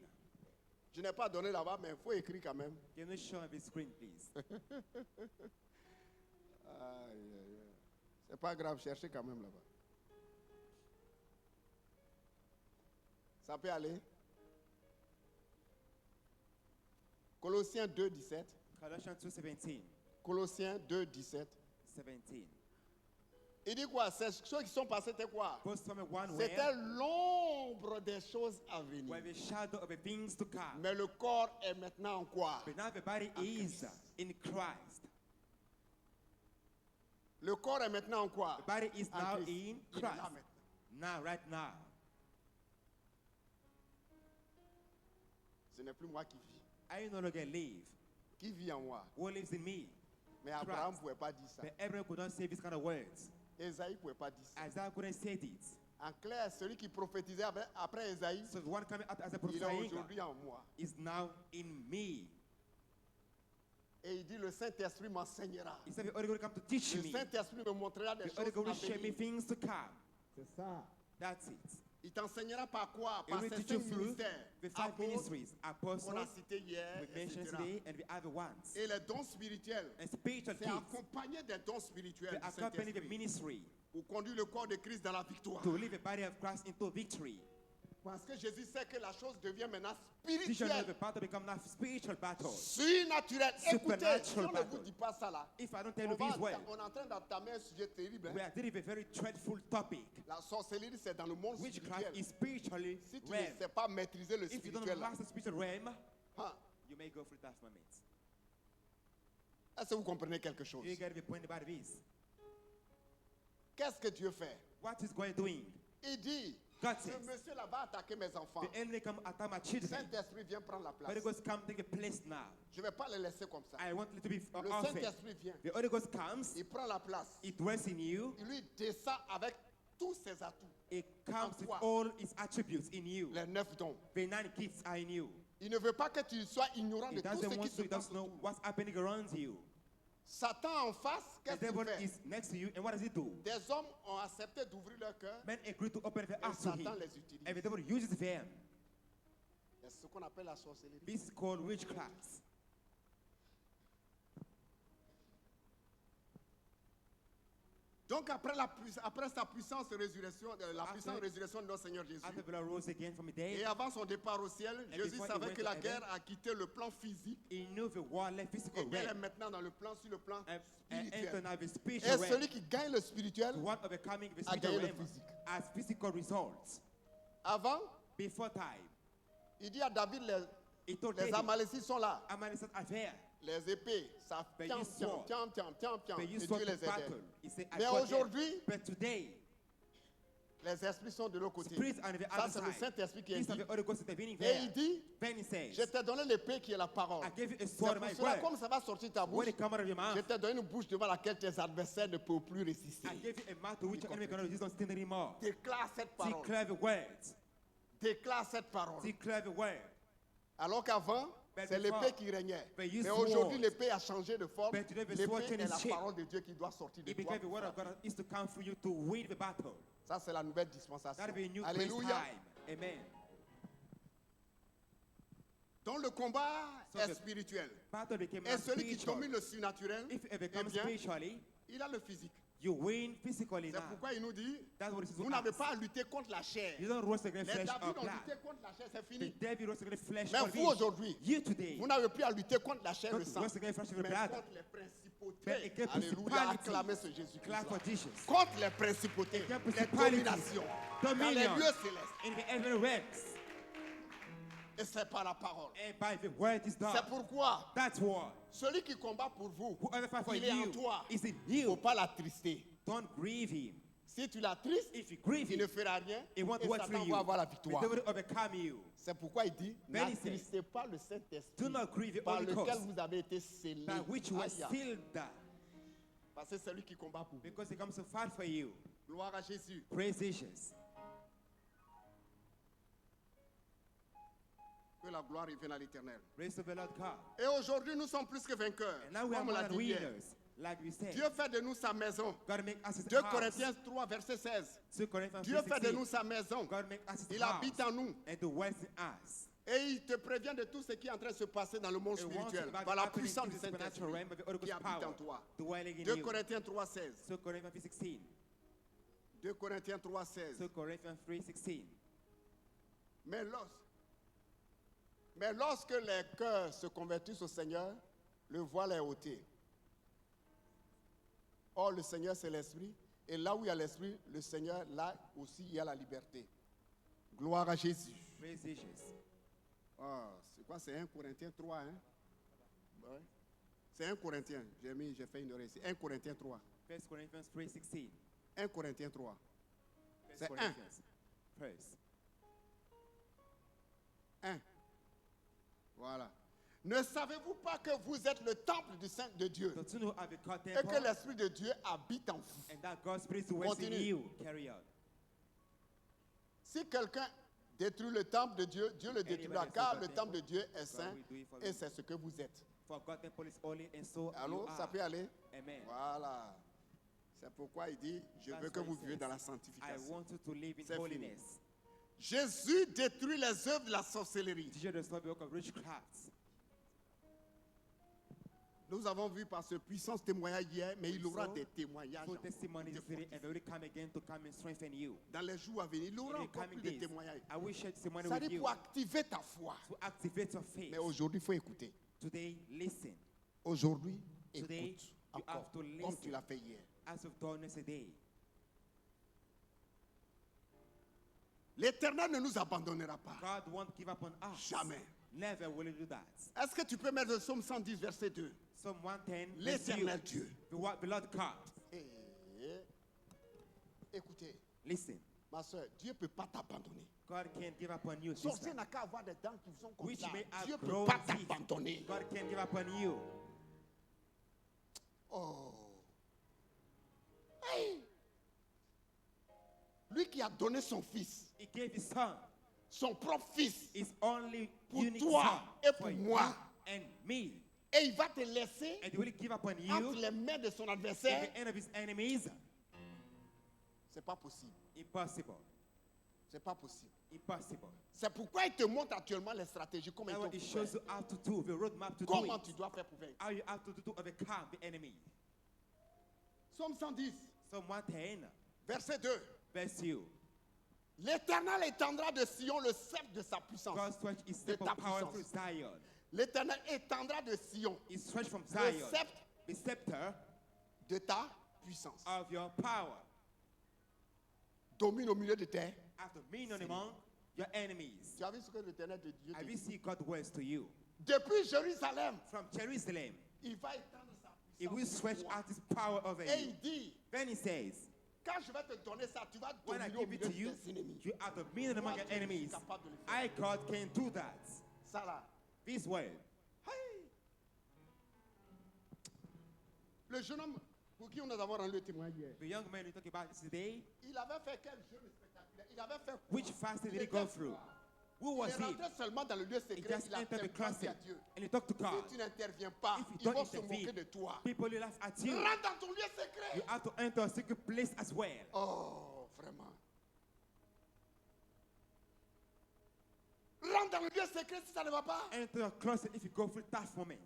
je n'ai pas donné là-bas, mais il faut écrire quand même. Can you show me the screen, please? Aïe, aïe, aïe. C'est pas grave, cherchez quand même là-bas. Ça peut aller. Colossiens 2, 17. Colossians 2:17. Colossiens 2, 17. 17. Il dit quoi? Ces choses qui sont passées, c'était quoi? Verse 21 C'était where l'ombre des choses à venir. were the shadow of the things to come. Mais le corps est maintenant en quoi? But now the body is in Christ. Le corps est maintenant en quoi? The body is En now Christ. in Il est là Christ. maintenant. Now, right now. Ce n'est plus moi qui vis. I no longer live. Qui vit en moi? Who lives in me? Mais Abraham ne Christ. pouvait pas dire ça. But Abraham could not say these kind of words. Esaïe ne pouvait pas dire ça. Isaiah couldn't say it. En clair, celui qui prophétisait après Esaïe, So the one coming out as a il est prophesying aujourd'hui en moi. is now in me. Et il dit, le Saint-Esprit m'enseignera. He said, the Holy Ghost will come to teach Le me. Saint-Esprit me montrera des The Holy Ghost will choses à show me venir. things to come. C'est ça. That's it. Il t'enseignera par quoi? He Par will ces teach you 5 through ministères. the 5 Apôtres, ministries. qu'on a Apostles, cité hier, we mentioned etc. today, and the other ones. Et les dons spirituels, And spiritual c'est gifts, accompagner des dons they spirituels du accompany the Saint-Esprit ministry pour conduire le corps de Christ dans la victoire. to lead the body of Christ into victory. Parce que Jésus sait que la chose devient maintenant Vision of the spirituelle, battle become now spiritual battle. surnaturelle. Écoutez, si on ne battle. vous dit pas ça là, If I don't tell on, you this well, on est en train d'entamer un sujet terrible. hein. we are dealing with a very dreadful topic. La sorcellerie, c'est dans le monde Witchcraft spirituel. is spiritually Si tu realm. ne sais pas maîtriser le If you don't spirituel, là, master spiritual realm, hein, you may go through that moment. est-ce que vous comprenez quelque chose? You get the point about this. Qu'est-ce que Dieu fait? What is God doing? Il dit, God ce says, monsieur là va attaquer mes enfants. the enemy come attack my children. Saint-Esprit vient prendre la place. Holy Ghost come take a place now. Je ne vais pas les laisser comme ça. I want it to be Le orphan. Saint-Esprit vient, The Holy Ghost comes, il prend la place. it dwells in you, Il lui descend avec tous ses atouts. it comes with toi. all its attributes in you. Les 9 dons. The 9 gifts are in you. Il ne veut pas que tu sois ignorant de It tout ce doesn't qui want se you, it passe doesn't know autour. what's happening around you. Satan en face, The qu'est-ce qu'il devil fait? is next to you, and what does he do? Des hommes ont accepté d'ouvrir leur cœur Men agree to open their et hearts to Satan him, les utilise. and the devil uses them. C'est ce qu'on appelle la sorcellerie. This is called witchcraft. Donc après sa puissance de résurrection, la After- puissante résurrection de notre Seigneur Jésus, After the Lord rose again from the et dead, avant son départ au ciel, Jésus before he savait went que to la heaven, guerre a quitté le plan physique he knew the war left et physical elle est realm maintenant sur le plan and entered spirituel. now the Et spiritual celui realm. qui gagne le spirituel, The one overcoming the a gagné spiritual le realm physique. as physical results. Avant, Before time, il dit à David, he told les David, Amalécites sont là. Amalekite are there. Les épées, ça They tiam, use tiam, sword. tiam, tiam, tiam, tiam, They et use Dieu sword les to aidait. battle. He said, I Mais fought them. aujourd'hui, But today, les esprits sont de l'autre côté. spirits are on the Ça, other c'est le side. Saint-Esprit qui These are dit. the Holy Ghost intervening Et there. il dit, Then he says, je t'ai donné l'épée qui est la parole. I gave you a C'est sword, pour my cela, word. comme ça va sortir de ta bouche, When it comes out of your je mouth, t'ai donné une bouche devant laquelle tes adversaires ne peuvent plus résister. I gave you a mouth to which your enemy cannot resist, don't stand anymore. Déclare cette parole. Declare the words. Déclare cette parole. Declare the word. Alors qu'avant, But c'est before, l'épée qui régnait. they used Mais aujourd'hui, swords. l'épée a changé de forme. But today the sword L'épée changed est la shape. parole de Dieu qui doit sortir de It toi. became the word of God that is to come through you to win the battle. Ça, c'est la nouvelle dispensation. That'll be a new grace Alléluia. time. Amen. Donc le combat So est the spirituel. Battle became Et celui qui spiritual. domine le surnaturel, If you eh become bien, spiritually, il a le physique. you win physically C'est now. pourquoi il nous dit, That's what it says to vous n'avez us. pas à lutter contre la chair. You don't wrestle Les against flesh David or ont blood. lutté contre la chair, c'est The fini. devil wrestles against flesh Mais or vous blood. aujourd'hui, You today, vous n'avez plus à lutter contre la chair et le don't sang, wrestle against flesh or mais blood. contre les But principautés. against Alléluia, principalities. acclamez ce Jésus-Christ. Clap for Jesus. Contre les principautés, Against les principalities. dominations, dans les Dominion. lieux célestes. In the heavenly realms. Et c'est par la parole. And by the word is done. C'est pourquoi That's why. celui qui combat pour vous, Whoever fights for il est en you toi. is in Il ne faut you. pas l'attrister. Don't grieve him. Si tu l'attristes, If you grieve il ne him, fera rien it won't et work for Satan you. va avoir la The victoire. devil will overcome you. C'est pourquoi il dit, Then he says, n'attristez pas le Do Saint-Esprit not grieve the par Holy lequel Ghost, vous avez été scellés. by which you were Aïe, aïe. sealed, Parce que c'est lui qui combat pour vous. because he comes to fight for you. Gloire à Jésus. Praise Jesus. Que la gloire revienne à l'Éternel. Praise to the Lord God. Et aujourd'hui, nous sommes plus que vainqueurs. And now we are Comme more on l'a than dit hier. winners. Like we said, Dieu fait de nous sa maison. God make us his 2 house. Corinthiens 3, verset 16. 2 Corinthians Dieu fait de 3:16. nous sa maison. God make us his Il house. habite en nous. And dwells in us. Et il te prévient de tout ce qui est en train de se passer dans le monde It wants spirituel. about Par the la happening puissance in du the supernatural realm Saint-Esprit by the Holy qui Ghost habite power en toi. dwelling in 2 you. Corinthiens 3, 16. 2 Corinthians 3:16. 2 Corinthiens 3, 16. 2 Corinthians 3:16. Mais lorsque les cœurs se convertissent au Seigneur, le voile est ôté. Or, le Seigneur, c'est l'Esprit. Et là où il y a l'Esprit, le Seigneur, là aussi, il y a la liberté. Gloire à Jésus. Praise Jesus. Ah, c'est quoi? C'est 1 Corinthiens 3, hein? Ouais. C'est 1 Corinthiens. J'ai fait une oreille ici. 1 Corinthiens 3. 1 Corinthians 3:16. 1 Corinthiens 3. 1 C'est Corinthians. Praise. 1. Voilà. Ne savez-vous pas que vous êtes le temple du Saint de Dieu Don't you know have a God et que temple l'Esprit de Dieu habite en vous? and that God's Spirit dwells in Continue. you? Carry on. Si quelqu'un détruit le temple de Dieu, Dieu le détruira, Anybody car says le that temple de temple, Dieu est saint will do it for et you. c'est ce que vous êtes. For God temple is holy and so Allô, you ça are. peut aller? Amen. Voilà. C'est pourquoi il dit, je That's veux que why vous he viviez says, dans la I sanctification. want you to live in C'est fini. holiness. Jésus détruit les œuvres de la sorcellerie. Teach you the story of witchcraft. Nous avons vu par ce puissant témoignage hier, mais il aura So, des témoignages Full encore, testimony des is today, fortifs. and they will come again to come and strengthen you. Dans les jours à venir. Il In aura the encore coming plus de days, témoignages. I will share testimony Ça with dit you pour activer ta foi. to activate your faith. Mais aujourd'hui, il faut écouter. Today, listen. Aujourd'hui, Today, écoute you encore, have to comme listen. tu l'as fait hier. As of done yesterday. L'Éternel ne nous abandonnera pas. God won't give up on us. Jamais. Never will he do that. Est-ce que tu peux mettre le psaume 110, verset 2? Psalm 110. L'Éternel Dieu. The Lord God. Écoutez, Listen. ma soeur, Dieu ne peut pas t'abandonner. God can't give up on you, Sorcier sister. n'a qu'à avoir des dents qui sont comme Which ça. may have Dieu ne peut grown pas teeth. t'abandonner. God can't give up on you. Oh. Hey. Lui qui a donné son fils, He gave his son, son propre fils, his only pour unique toi son, et for pour you moi. and me. Et il va te laisser And he will give up on you entre les mains de son in adversaire. the end of his enemies. C'est pas possible. Impossible. C'est pas possible. Impossible. C'est pourquoi il te montre actuellement les stratégies, comment That's il what faut it shows faire. you how to do, the roadmap to do Comment it. tu dois faire pour vaincre. How you have to do to overcome the enemy. Psaume 110, Psalm 110, verset 2. verse 2. L'Éternel étendra de Sion le sceptre de sa puissance. God stretch his De step ta of power through puissance. Zion. L'Éternel étendra de Sion He stretched from le Zion sceptre the scepter de ta puissance. of your power. Domine au milieu de tes. After being among your enemies. Tu as vu ce que l'Éternel de Dieu te Have you dit? seen God words to you? Depuis Jérusalem, From Jerusalem, il va étendre sa he will puissance. stretch sur toi. out his power over Et you. il dit, Then he says, quand je vais te donner ça, tu vas when I dominer au give it milieu to you, de tes ennemis. you have to being among Moi, your Dieu, je suis enemies. capable de le faire. I, God, can do that. Ça là. This word. Hey. Le jeune homme pour qui nous avons rendu le témoignage hier, The young man we talk about today, il avait fait quel jeûne spectaculaire? Il avait fait quoi? which fasting did he Il go était through? froid. Who Il was est he? rentré seulement dans le lieu He secret, just il a entered the fait grâce à closet Dieu. and he talked to God. Si tu n'interviens pas, If you ils don't vont se moquer intervene, de toi. people will laugh at you. Rentre dans ton lieu secret. You have to enter a secret place as well. Oh, vraiment. Rentre dans le lieu secret si ça ne va pas. Enter a closet if you go through tough moments.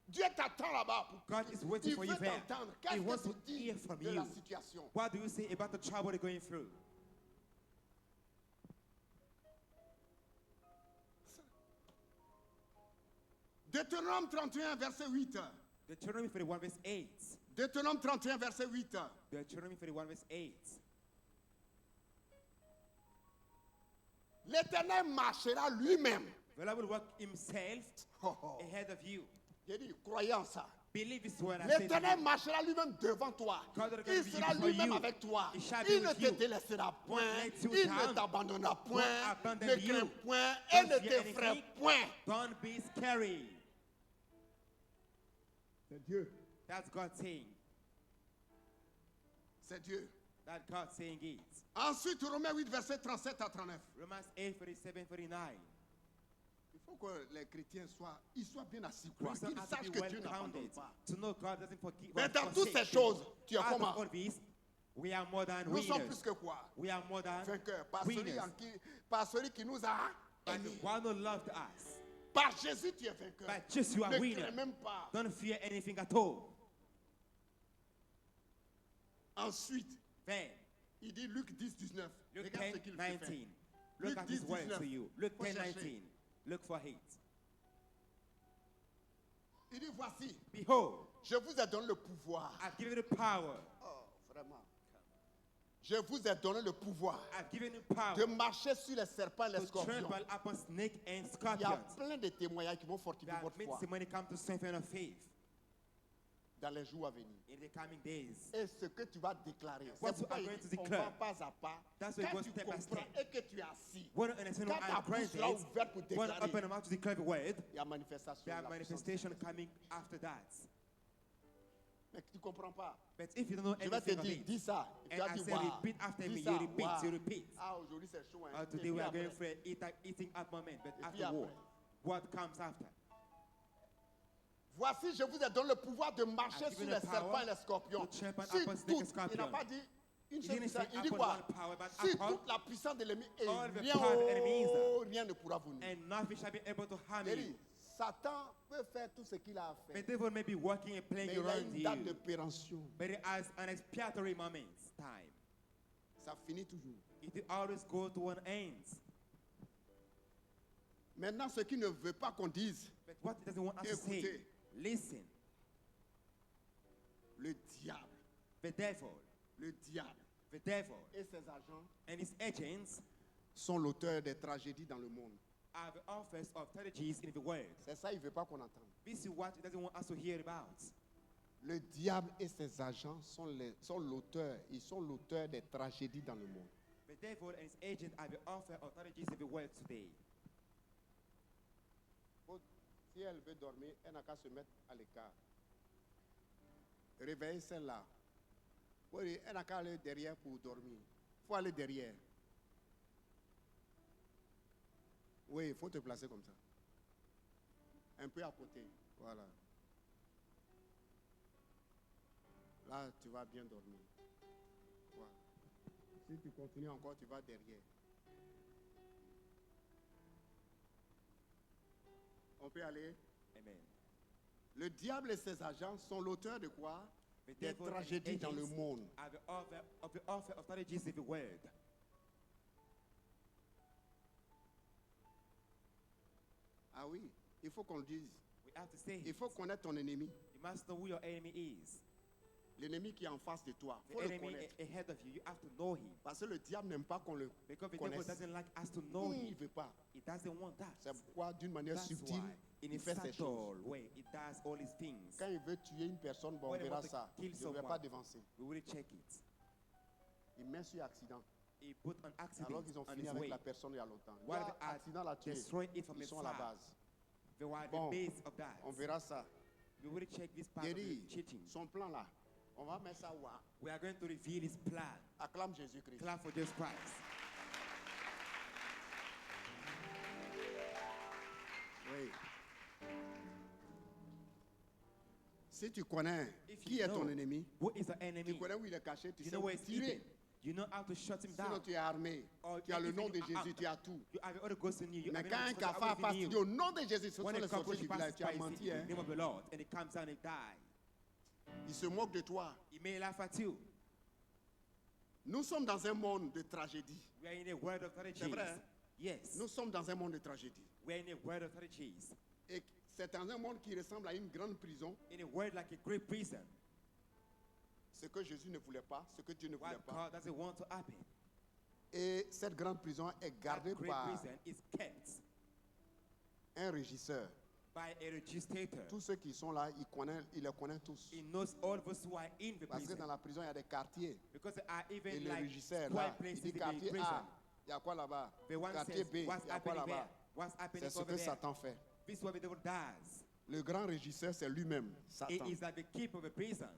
Dieu t'attend là-bas. God is waiting Il for veut you there. t'entendre. He Qu'est-ce wants que to tu dis hear from de la you. situation? What do you say about the trouble they're going through? Deutéronome 31, verset 8. Deuteronomy 31 verse 8. Deutéronome 31, verset 8. Deuteronomy 31 verse 8. L'Éternel marchera lui-même. The Lord will work himself Oh, oh. ahead of you. J'ai dit, croyez en ça. Believe this word I say to L'Éternel you. marchera lui-même devant toi. God will Il be sera before lui-même you. avec toi. He shall be Il ne with te you. délaissera point. let you Il ne down. t'abandonnera point. abandon Ne you. crains point et Don't ne fear t'effraie anything. point. Don't be scary. C'est Dieu. That's God saying. C'est Dieu. That God saying it. Ensuite, Romains 8, verset 37 à 39. Romans 8, 37, 39. faut que les chrétiens soient bien assis, quoi. Christians Qu'ils have to sachent be que well Dieu n'abandonne grounded. pas. To know God doesn't forgive. Mais dans toutes forsake ces choses, people. tu es Out of comment? all these, we are more than Nous sommes winners. plus que quoi? We are more than Vainqueurs. Par celui, winners. par celui qui nous a By the aimés. one who loved us. Par Jésus, tu es vainqueur. By Jesus, you are Ne winner. crains même pas. Don't fear anything at all. Ensuite, Then, il dit Luc 10, 19. Luke Regarde ce 10, qu'il fait. 19. Look Luc at 10, his words 19. to you. Luke Faut 10, chercher. 19. Look for it. Il dit voici, Behold, je vous ai donné le pouvoir. I've given you power. Oh, vraiment. Je vous ai donné le pouvoir I've given you power de marcher sur les serpents et les to scorpions. trample upon snake and Il y a scorpions. plein de témoignages qui vont fortifier That votre means foi when it comes to strengthen your faith dans les jours à venir. in the coming days. Et ce que tu vas déclarer, What c'est pourquoi you il are going dit, to on declare. va pas à pas. That's why you Quand go tu step by comprends step. et que tu es assis, When you understand quand what ta I'm bouche sera granted, ouverte pour when I open déclarer, the mouth to declare the word, il y a manifestation. there are de la puissance du manifestations Saint-Esprit. coming after that. Mais tu ne comprends pas. But if you don't know Je vais te anything of dire, it, dis ça. Et tu and vas I dire, say waouh. repeat after Dis me, ça, you repeat, waouh. you repeat. Ah, aujourd'hui c'est chaud. Hein. Et Today puis we are après, going for an eating up moment, but puis afterward, après. what comes after? voici, je vous ai donné le pouvoir de marcher I've sur given les the serpents power et les scorpions. to trample Sur upon snake and toute, il n'a scorpion. pas dit une He seule didn't puissance. say Il dit upon quoi? one power, but Sur upon toute la puissance de l'ennemi et all the rien, power of the enemy rien ne pourra vous nuire. and nothing shall be able to harm Il you. dit, Satan peut faire tout ce qu'il a à The faire. devil may be working and playing Mais il a around une date de you, péremption. but it has an expiatory moment, time. Ça finit toujours. It will always go to an end. Maintenant, ce qui ne veut pas qu'on dise, But what it doesn't want us to say, Écoutez. listen, le diable, the devil et ses agents and his agents sont l'auteur des tragédies dans le monde. are the authors of strategies in the world. C'est ça, il ne veut pas qu'on entende. This is what it doesn't want us to hear about. Le diable et ses agents sont l'auteur, ils sont l'auteur des tragédies dans le monde. The devil and his agents are the author of strategies in the world today. Si elle veut dormir, elle n'a qu'à se mettre à l'écart. Réveiller celle-là. Oui, elle n'a qu'à aller derrière pour dormir. Il faut aller derrière. Oui, il faut te placer comme ça. Un peu à côté. Voilà. Là, tu vas bien dormir. Voilà. Si tu continues encore, tu vas derrière. On peut aller. Amen. Le diable et ses agents sont l'auteur de quoi? The Des devil and his tragédies dans le agents monde. are the author of strategies in the world. Ah oui, il faut qu'on le dise. We have to say Il it. faut connaître ton ennemi. You must know who your enemy is. L'ennemi qui est en face de toi. Il The faut le enemy connaître. ahead of you, you have to know him. Parce que le diable n'aime pas qu'on le Because the devil connaisse. doesn't like us to know Il ne him. veut pas. He doesn't want that. C'est pourquoi, d'une manière That's subtile, why, in il a fait ces choses. subtle way, it does all these things. Quand il veut tuer une personne, bon, on When he verra wants to ça. kill Il ne veut someone, pas dévancer. We will check it. Il met sur accident. He put an accident Alors qu'ils ont on fini his avec way. la personne il y a longtemps. Il y While a they had accident l'a tué. destroyed it from Ils the sont à la far. base. They were at Bon, the base of that. On verra ça. We will check this part Il of the dit, cheating. son plan là, on va mettre ça où? We are going to reveal his plan. Acclame Jésus-Christ. Clap for Jesus Christ. Oui. Si tu connais If qui you est ton know ennemi, who is the tu enemy, connais où il est caché, tu you sais know où where it's tirer. hidden. You know how to shut him Sinon down. tu es armé, Or tu as le if nom you de are Jésus, armed, tu as tout. You have the Holy Ghost in you. You Mais have quand un everything cafard passe, in tu you. dis au nom de Jésus, ce sont When les a sorciers cockroach du passes village, tu as by, menti. in Hein? the name of the Lord, and it comes down and die. Il se moque de toi. He may laugh at you. Nous sommes dans un monde de tragédie. We are in a world of C'est vrai, strategies. hein? Yes. Nous sommes dans un monde de tragédie. We are in a world of strategies. Et c'est dans un monde qui ressemble à une grande prison. In a world like a great prison. Ce que Jésus ne voulait pas, ce que Dieu ne voulait What pas. God doesn't want to happen. Et cette grande prison est That gardée great par prison is kept un régisseur. by a legislator. Tous ceux qui sont là, il les connaît tous. He knows all of us who are in the Parce que prison. dans la prison, il y a des quartiers. Because there are Et even le like régisseur, square là, il places dit in the quartier prison. A, il y a quoi là-bas? The one Quartier says, B, il y what's a quoi happening là-bas? there? What's happening C'est ce over que there? Satan fait. This is what the devil does. Le grand régisseur, c'est lui-même, He Satan, is like the keeper of a prison.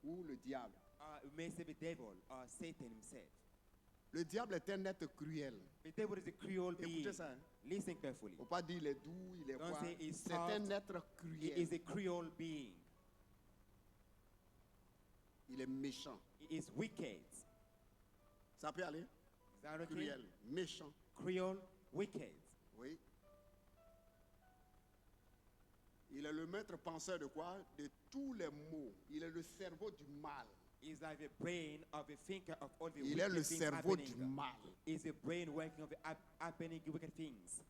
ou le diable. We may say the devil or Satan himself. Le diable est un être cruel. The devil is a cruel being. Écoutez ça. Hein. Listen carefully. Il ne faut pas dire il est doux, il est Don't quoi. say he's C'est soft. un être He cruel. is a cruel being. Il est méchant. He is wicked. Ça peut aller? Is that okay? Cruel, méchant. Cruel, wicked. Oui. Il est le maître penseur de quoi? De tous les maux. Il est le cerveau du mal. Is like the brain of a thinker of all the Il est wicked le things cerveau happening. du mal. Is the brain working of the happening wicked things.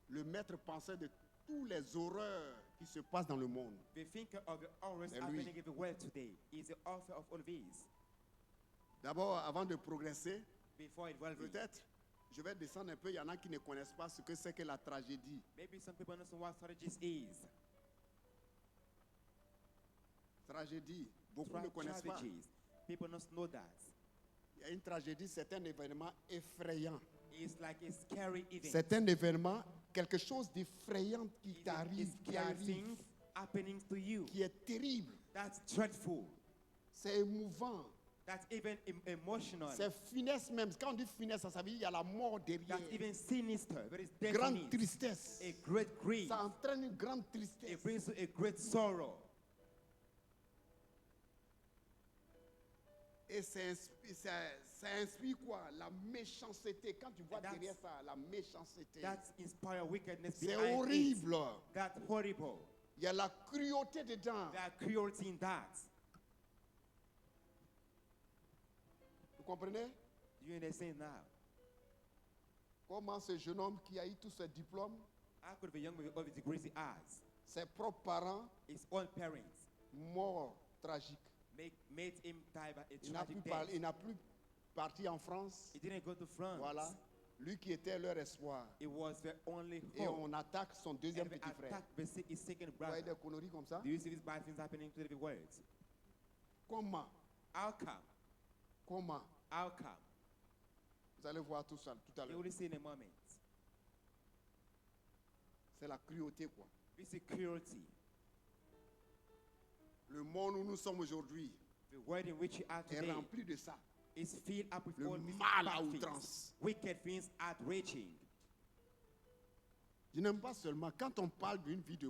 Le maître penseur de tous les horreurs qui se passent dans le monde. The thinker of the horrors C'est lui. happening in the world today. Is the author of all these. D'abord, avant de progresser, Before evolving. peut-être, je vais descendre un peu. Il y en a qui ne connaissent pas ce que c'est que la tragédie. Maybe some people don't know what strategies is. Tragédie, beaucoup ne connaissent pas. Strategies. People don't know that. Il y a une tragédie, c'est un événement effrayant. It's like a scary event. C'est un événement, quelque chose d'effrayant qui It's t'arrive, qui scary arrive, things happening to you. qui est terrible. That's dreadful. C'est émouvant. That's even emotional. C'est funeste même. Quand on dit funeste, ça veut dire qu'il y a la mort derrière. That's even sinister. There is death in Grande it. tristesse. A great grief. Ça entraîne une grande It tristesse. brings you a great sorrow. Et ça inspire quoi? La méchanceté. Quand tu vois And that's- derrière ça, la méchanceté. That inspire wickedness C'est behind it. horrible. That's horrible. Il y a la cruauté dedans. There are cruelty in that. Vous comprenez? Do you understand now? Comment ce jeune homme qui a eu tous ses diplômes, How could the young man with all the degrees he has, ses propres parents, his own parents, morts tragiques. made him die by a Il n'a plus, tragic death? il n'a plus parti en France. He didn't go to France. Voilà. Lui qui était leur espoir. It was the only Et hope. on attaque son deuxième And they petit frère. attacked his second Vous voyez brother. des conneries comme ça? Do you see these bad things happening to the world? Comment? How come? Comment? How come? Vous allez voir tout ça tout à You l'heure. will see in a moment. C'est la cruauté, quoi. This is cruelty. Le monde où nous sommes aujourd'hui The world in which you are est today rempli de ça. is filled up with Le all these mal à bad things, outrance. wicked things, outraging. Je n'aime pas seulement quand on parle d'une vie de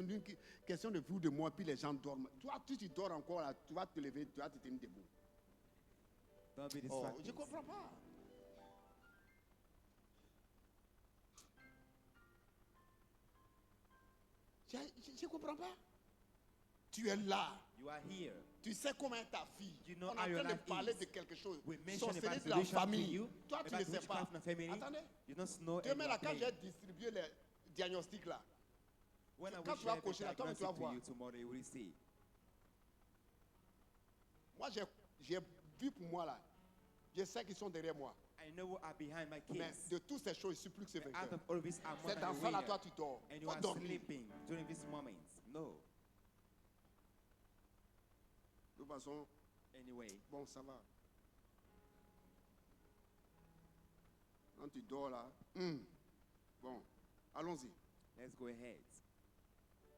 d'une question de vie de moi, puis les gens dorment. Toi, tu dors encore là, tu vas te lever, tu vas te tenir debout. Don't be Oh, distracted. je ne comprends pas. Je ne comprends pas. Tu es là. You are here. Tu sais comment est ta fille. You know On est how en your train de life parler is. de quelque chose. We mentioned about Sorcellerie de la solution to famille. you. Toi, tu ne About sais pas. witchcraft in the family. Attendez. You don't know. and Demain, you là, are quand playing. j'ai distribué les diagnostics là, When I quand will tu vas share the cocher là, toi, tu vas diagnostic to voir. you tomorrow, you will see. Moi, j'ai vu pour moi là. Je sais qu'ils sont derrière moi. I know what are behind my Mais kids. de toutes ces choses, je suis plus que ce But out vainqueur. of all this, I'm more C'est than a dans ça là, winner. toi, tu dors. And you Faut are dormir. sleeping during these moments. No. De toute façon, Anyway, bon, ça va. Quand tu dors là, bon, allons-y. let's go ahead.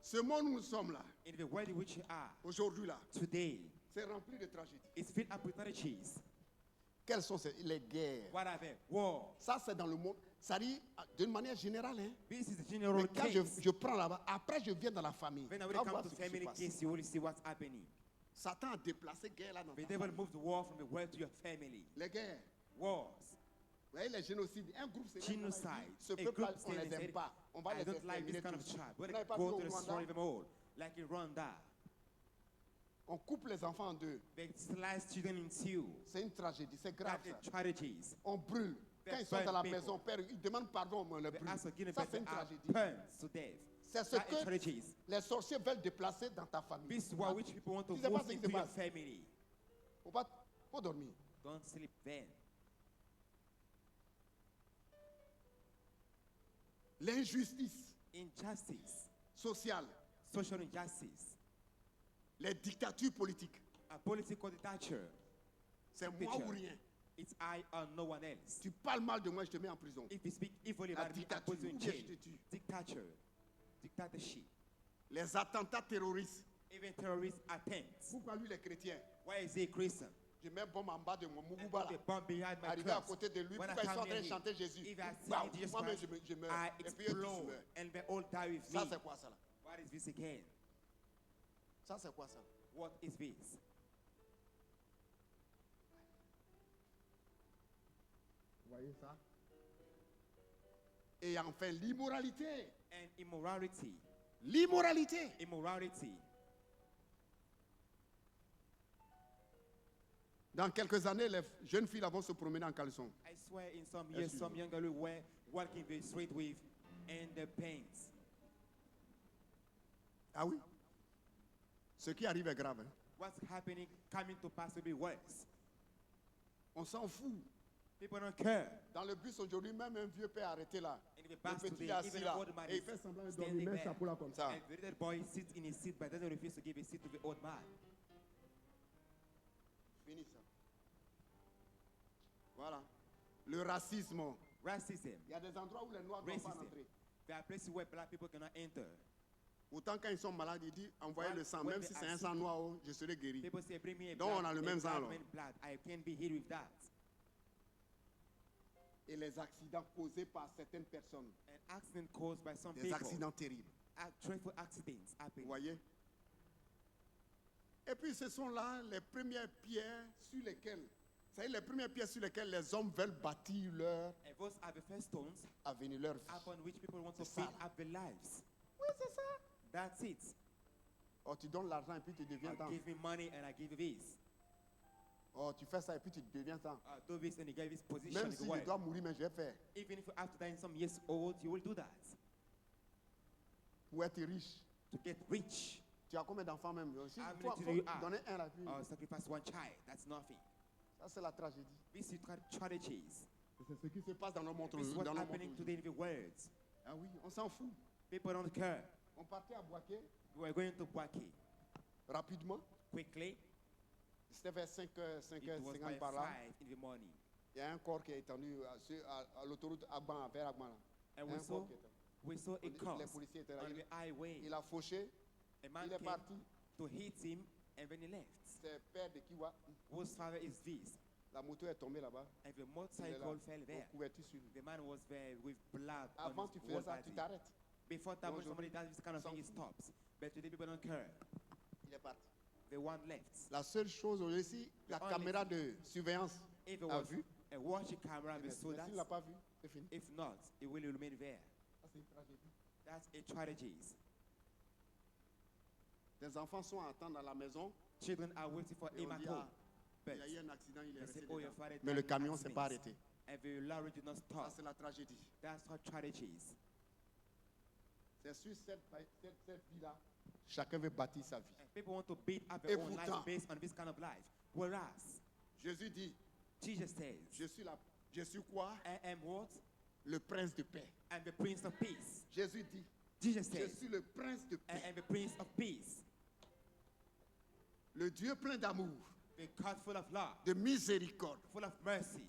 Ce monde où nous sommes là, In the world in which you are aujourd'hui là, today, c'est rempli de tragédies. it's filled up with tragedies. Quelles sont les guerres? What are they? War. Ça, c'est dans le monde. Ça dit d'une manière générale. Hein. This is the general Mais quand case. je prends là-bas, après je viens dans la famille. When I On will va come voir to ce qui se family passe. case, you will see what's happening. Satan a déplacé guerre là dans The ta devil famille. moved the war from the world to your family. Les guerres. Wars. Vous voyez les génocides. Un groupe se lève, Genocide. ce A peuple group on stand les and aime say, pas. On va I les don't like this exterminer kind of tous. tribe. Vous We're n'avez going pas to vu go au to destroy Rwanda? them all. Like in Rwanda. On coupe les enfants en deux. They slice children in two. C'est une tragédie. C'est grave That's ça. the tragedies. On brûle. Quand They ils sont à la burn maison, père, ils demandent pardon, mais on les The brûle. ass of Guinea Ça, bird c'est une are tragédie. burned to death. C'est ce That is que tragedies. les sorciers veulent déplacer dans ta famille. This is why which people want to Tu sais pas move ce qui into se your passe. family. Faut dormir. Don't sleep then. L'injustice Injustice. sociale, Social injustice. les dictatures politiques, A political dictature. c'est moi ou rien. It's I or no one else. Tu parles mal de moi, je te mets en prison. If you speak evilly La about me, I dictature, put you in ou bien jail. je te tue. Dictature. Dictatorship. Les attentats terroristes. Even terrorist attempts. Pourquoi lui, les chrétiens? Why is he a Christian? Je mets bombe en bas de mon and Muguba put là. a bomb behind my Arrivé à clothes. côté de lui, When I pourquoi ils sont en come train near de him, chanter Jésus? if I see Waouh, Jesus moi-même Christ, je meurs. I Et puis eux tous explode meurent. and they all die with Ça me. c'est quoi ça là? What is this again? Ça c'est quoi ça? What is this? Vous voyez ça? Et enfin l'immoralité. And immorality. L'immoralité. Immorality. Dans quelques années, les jeunes filles là vont se promener en caleçon. I swear in some years, some young girl will wear walking the street with and the pants. Ah oui? Ce qui arrive est grave. Hein? What's happening coming to pass will be worse. On s'en fout. People don't care. Dans le bus aujourd'hui, même un vieux père arrêté là. In the Le bus petit today, est assis even là. an old man Et il is fait semblant de standing dormir, met there. chapeau là comme ça. And the little boy sits in his seat but doesn't refuse to give a seat to the old man. Fini ça. Voilà. Le racisme. Racism. Il y a des endroits où les noirs ne doivent pas Racism. entrer. There are places where black people cannot enter. Autant quand ils sont malades, ils disent envoyez le sang. When Même they si are c'est un sick, sang noir, oh, je serai guéri. People say, bring me a Donc, on a le même sang, alors. blood. I can be healed with that. Et les accidents causés par certaines personnes. An accident caused by some Des people. accidents terribles. Dreadful accidents happen. Vous voyez? Et puis ce sont là les premières pierres sur lesquelles, c'est les premières pierres sur lesquelles les hommes veulent bâtir leur And those are the first stones avenir, leur vie. upon which people want to C'est ça, build là. up their lives. Oui, c'est ça. That's it. Oh, tu donnes l'argent et puis tu deviens temps. Give me money and I give you this. Oh, tu fais ça et puis tu deviens temps. Do this and you give this position Même in si the je world. dois mourir, mais je vais faire. Even if you have to die in some years old, you will do that. Pour être riche. To get rich. Tu as combien d'enfants même? Si How il many faut, children you have? donner un là. Puis, Or sacrifice one child. That's nothing. ça, c'est la tragédie. This is tragedies. C'est ce qui se passe dans nos mondes. This is what's Dans nos happening mondes. today in the world. Ah oui, on s'en fout. People don't care. On partait à Boaké We were going to Boaké rapidement. quickly. C'était vers 5h, It was by 5h50 par là. 5 in the morning. Il y a un corps qui est étendu à l'autoroute Agban, vers Agban là. And Il y a un corps qui est étendu. we saw a Les corpse policiers étaient là. on the highway. Il a fauché, A man il est came parti. to hit him and then he left. C'est père de Kiwa. Whose father is this? La moto est tombée là-bas. And the Il est là. motorcycle fell there. Couverture sur lui. The man was there with blood Avant, on tu his faisais whole ça, tu body. t'arrêtes. Before that, when Bonjour. somebody does this kind of thing, it stops. But today, people don't care. Il est parti. The one left. La seule chose aujourd'hui, si la only caméra de surveillance If it a was vu, a watching camera, we mais saw s'il that. ne l'a pas vu, c'est fini. If not, it will remain there. Ça, c'est une tragédie. That's a tragedy. Tes enfants sont à attendre à la maison. Children are waiting for Et him on at dit, home. ah, But il y a eu un accident, il est they resté say, oh, your dedans. father Mais died le in camion ne s'est pas accident. arrêté. And the lorry did not Ça, stop. c'est la tragédie. That's what tragedies. C'est sur cette vie-là, chacun veut bâtir sa vie. And people want to build up Et their own pourtant- life based on this kind of life. Whereas, Jésus dit, Jesus says, je suis quoi? I am what? Le prince de paix. I'm the Prince of Peace. Jésus dit, Jesus je says, suis le prince de I paix. am the Prince of Peace. Le Dieu plein d'amour, The God full of love, de miséricorde full of mercy,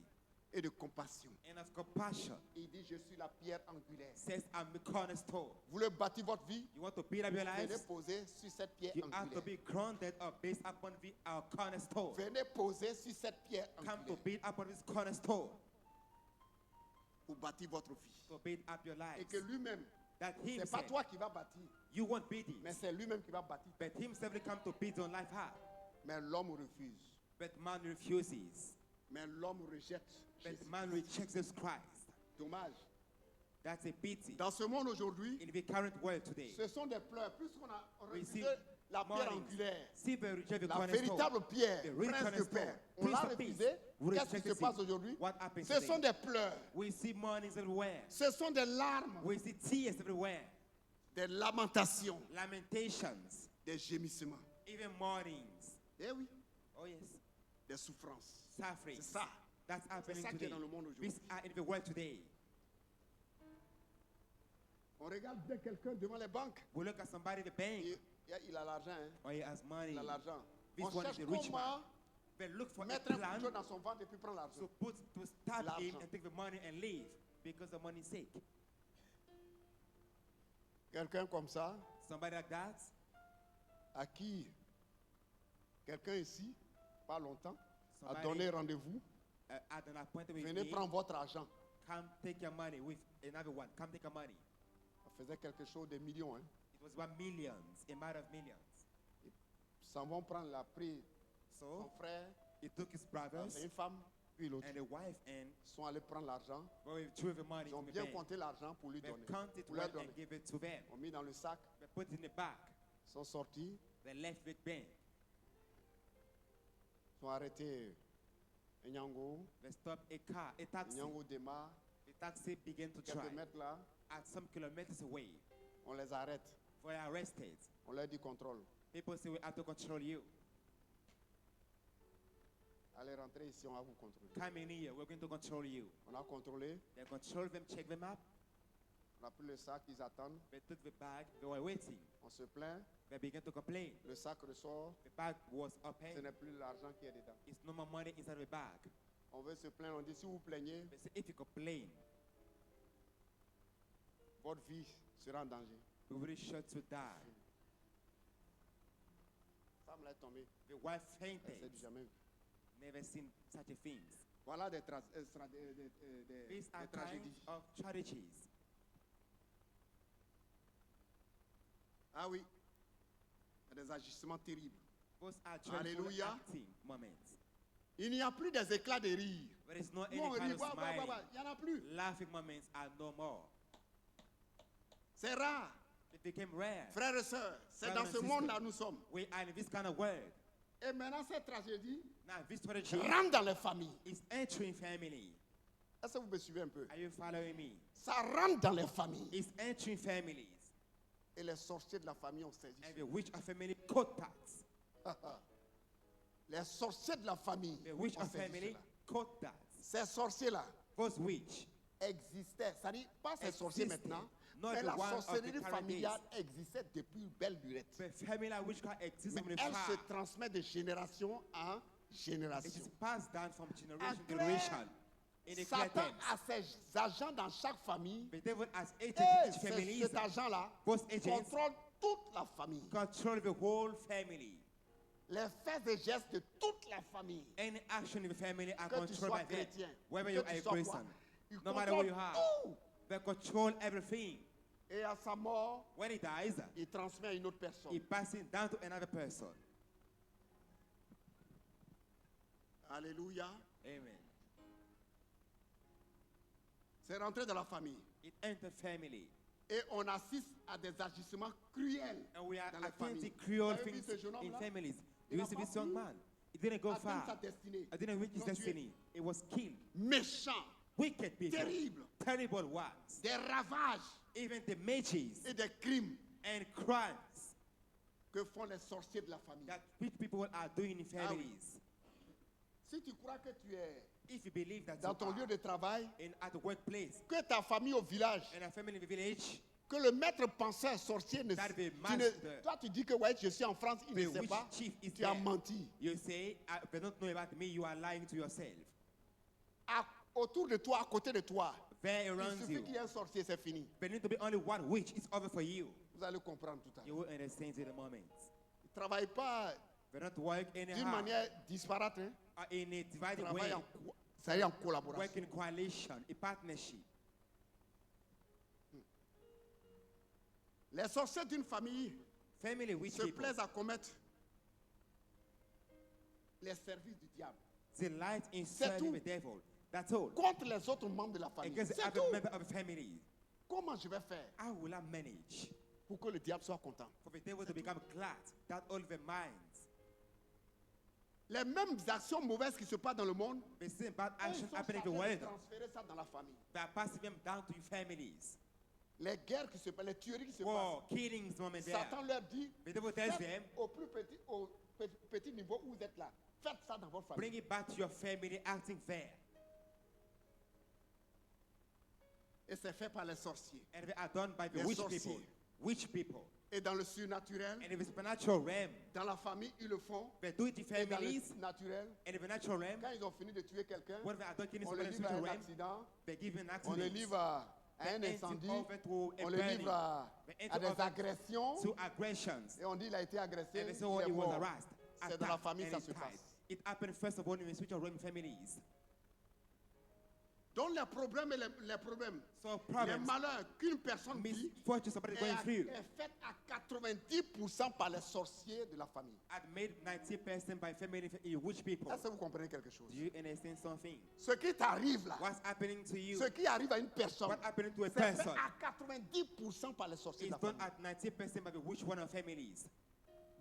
et de compassion. and of compassion. Il dit, je suis la pierre angulaire. Says, I'm the cornerstone. Vous voulez bâtir votre vie? You want to build up your Venez lives? poser sur cette pierre You have to angulaire. be grounded or based upon our cornerstone. Venez poser sur cette pierre Come to angulaire build upon this cornerstone. pour bâtir votre vie. To build up your Et lives. que lui-même, That c'est pas himself, toi qui vas bâtir, you won't build mais it. c'est lui-même qui va bâtir. But himself will come to build your life up. Mais l'homme refuse. But man refuses. Mais l'homme rejette But Jésus. man rejects Jesus Christ. Dommage. That's a pity. Dans ce monde aujourd'hui, In the current world today, ce sont des pleurs. Puisqu'on a we refusé see la pierre mournings. angulaire, See, we reject the la cornerstone. véritable pierre, The real prince de cornerstone, paix, on Prince l'a of Peace. refusé. We Qu'est-ce qui rejected se passe it. aujourd'hui? What happens Ce today? sont des pleurs, We see mournings everywhere. ce sont des larmes, We see tears everywhere. des lamentations, Lamentations. des gémissements. Even mournings. Eh oui, Oh yes. des souffrances. Suffering. C'est ça. That's C'est happening ça qui est today. dans le monde aujourd'hui. These are in the world today. On regarde bien quelqu'un devant les banques. We look at somebody at the bank. Il a l'argent, hein? Or he has money. Il a l'argent. This On one cherche is a rich man. comment They look for a mettre un plan couteau dans son ventre et puis prendre l'argent. to stab him L'argent. and take the money and leave because of money's sake. Quelqu'un comme ça, Somebody like that, à qui quelqu'un ici, pas longtemps, à somebody donner rendez-vous. at an appointment with Venez me, prendre votre argent. come take your money with another one. Come take your money. Ça faisait quelque chose de millions. Hein. It was about millions, a matter of millions. Ils s'en vont prendre la pris son So frère, he took his brothers c'est une femme, puis l'autre. and a wife and Ils sont allés prendre l'argent. threw the money Ils ont in the bien bank. compté l'argent pour lui They donner. counted Pour leur well donner. and gave it to them. Ils ont mis dans le sac. They put it in the bag. Ils sont sortis. They left with bank. Ils sont arrêtés. Nyango. They stopped a car, a taxi. Nyango démarre. The taxi began to Quelques drive. mètres là. At some kilometers away, On les arrête. they were arrested. On leur dit contrôle. People say we have to control you. Allez rentrer ici, on va vous contrôler. Come in here, we're going to control you. On a contrôlé. They control them, check them up. On a pris le sac, ils attendent. They took the bag, they were waiting. On se plaint. They began to complain. Le sac ressort. The bag was Ce open. n'est plus l'argent qui est dedans. It's no more money inside the bag. On veut se plaindre. On dit si vous plaignez, They say if you complain, votre vie sera en danger. we will be sure to die. La femme là est tombée. The wife Elle fainted. s'est dit jamais vu. Never seen such a thing. Voilà des These are tragédies. kinds of tragedies. Ah oui. Il y a des agissements terribles. Those are dreadful Alléluia. acting moments. Il n'y a plus des éclats de rire. There is no any Nous, on kind rit. of Bah, bah, bah, smiling. bah. Il n'y en a plus. Laughing moments are no more. C'est rare. It became rare. Frères et sœurs, c'est Brothers dans and ce sisters. monde-là nous sommes. We are in this kind of world. Et maintenant, cette tragédie Now, this tragedy rentre dans les familles. is entering family. Est-ce que vous me suivez un peu? Are you following me? Ça rentre dans les familles. It's entering families. Et les sorciers de la famille ont saisi. And the witch of family caught that. Les sorciers de la famille The witch ont of saisi family cela. caught that. Ces sorciers-là Those witch existaient. Ça dit pas ces sorciers Existed. maintenant, Not mais the la one of the sorcellerie current familiale existait depuis belle lurette. the family witchcraft exists Mais from the elle se far. transmet de génération en It génération. is passed down from generation to Claire, generation. In the clear Satan terms. a ses agents dans chaque famille. The devil has agents Et in each family. cet agent-là Those agents contrôle toute la famille. control the whole family. Les faits et gestes de toute la famille. Any action in the family are Que tu controlled sois by them. chrétien, Whether que you tu are a sois quoi, Christian, il no matter where contrôle you are, tout. they control everything. Et à sa mort, When he dies, il transmet à une autre personne. he passes it down to another person. Alléluia. Amen. C'est rentré dans la famille. It entered family. Et on assiste à des agissements cruels And we are dans les familles. attempting cruel Vous avez vu things ce jeune in homme-là? families. Il You n'a see pas this young pu man? It didn't go atteindre far. sa destinée. It didn't reach his Ils l'ont tué. destiny. It was killed. Méchant, Wicked people. terrible, Terrible ones. des ravages Even the mages et des crimes and crimes que font les sorciers de la famille. that which people are doing in Ah oui. families. Si tu crois que tu es If you believe that dans you ton lieu are de travail, at the workplace, que ta famille au village, and a family in the village, que le maître penseur sorcier ne, That the tu master- toi tu dis que ouais, je suis en France, il the ne sait witch pas, chief is tu as there. menti. You say, they don't know about me, you are lying to yourself. Autour de toi, à côté de toi, There il around suffit you. qu'il y ait un sorcier, c'est fini. There need to be only one witch, it's over for you. Vous allez comprendre tout à You l'heure. will understand in a moment. Ils ne travaillent pas They don't work d'une anyhow. manière disparate, hein. In a Ils divided way. travaillent ça y est, en Work collaboration. in coalition, a partnership. Les sorciers d'une famille Family witch se people plaisent à commettre les services du diable delight in C'est serving tout. the devil. That's all. contre les autres membres de la famille. Against the C'est other tout. member of the family. Comment je vais faire How will I manage pour que le diable soit content? for the devil to become glad that all the minds, Les mêmes actions mauvaises qui se passent dans le monde, the same bad eux, ils action sont happening in the chargés de world, transférer ça dans la famille. they are passing them down to your families. Les guerres qui se passent, les tueries qui se War, killings, moment passent, there. Satan leur dit, The devil tells faites them, au plus petit niveau où vous êtes là, faites ça dans votre famille. bring it back to your family, acting fair. Et c'est fait par les sorciers. And they are done by the Les witch sorciers. people. Witch people. Et dans le surnaturel, And in the supernatural realm, dans la famille, ils le font. they do it in Et dans le families. naturel, And in the natural realm, quand ils ont fini de tuer quelqu'un, when they are done killing on le somebody in the livre à spiritual un realm, accident, they give an on le accident. livre à un They hand it incendie, over to a on le burning. livre à They hand des it over agressions, to aggressions. et on dit il a été agressé, And they say, il oh, est he was mort. harassed. C'est dans la Attacked, famille and ça he se died. passe. It happened first of all in spiritual royal families. Donc les problèmes et les problèmes, So les problems, malheurs qu'une personne vit misfortune somebody going through, est fait à 90% par les sorciers de la famille. are made 90% by family witch people. Est-ce que vous comprenez quelque chose? Do you understand something? Ce qui t'arrive là, What's happening to you? ce qui arrive à une personne, What happening to a c'est fait person à 90% par les sorciers is de la done famille. at 90% by the witch one of families.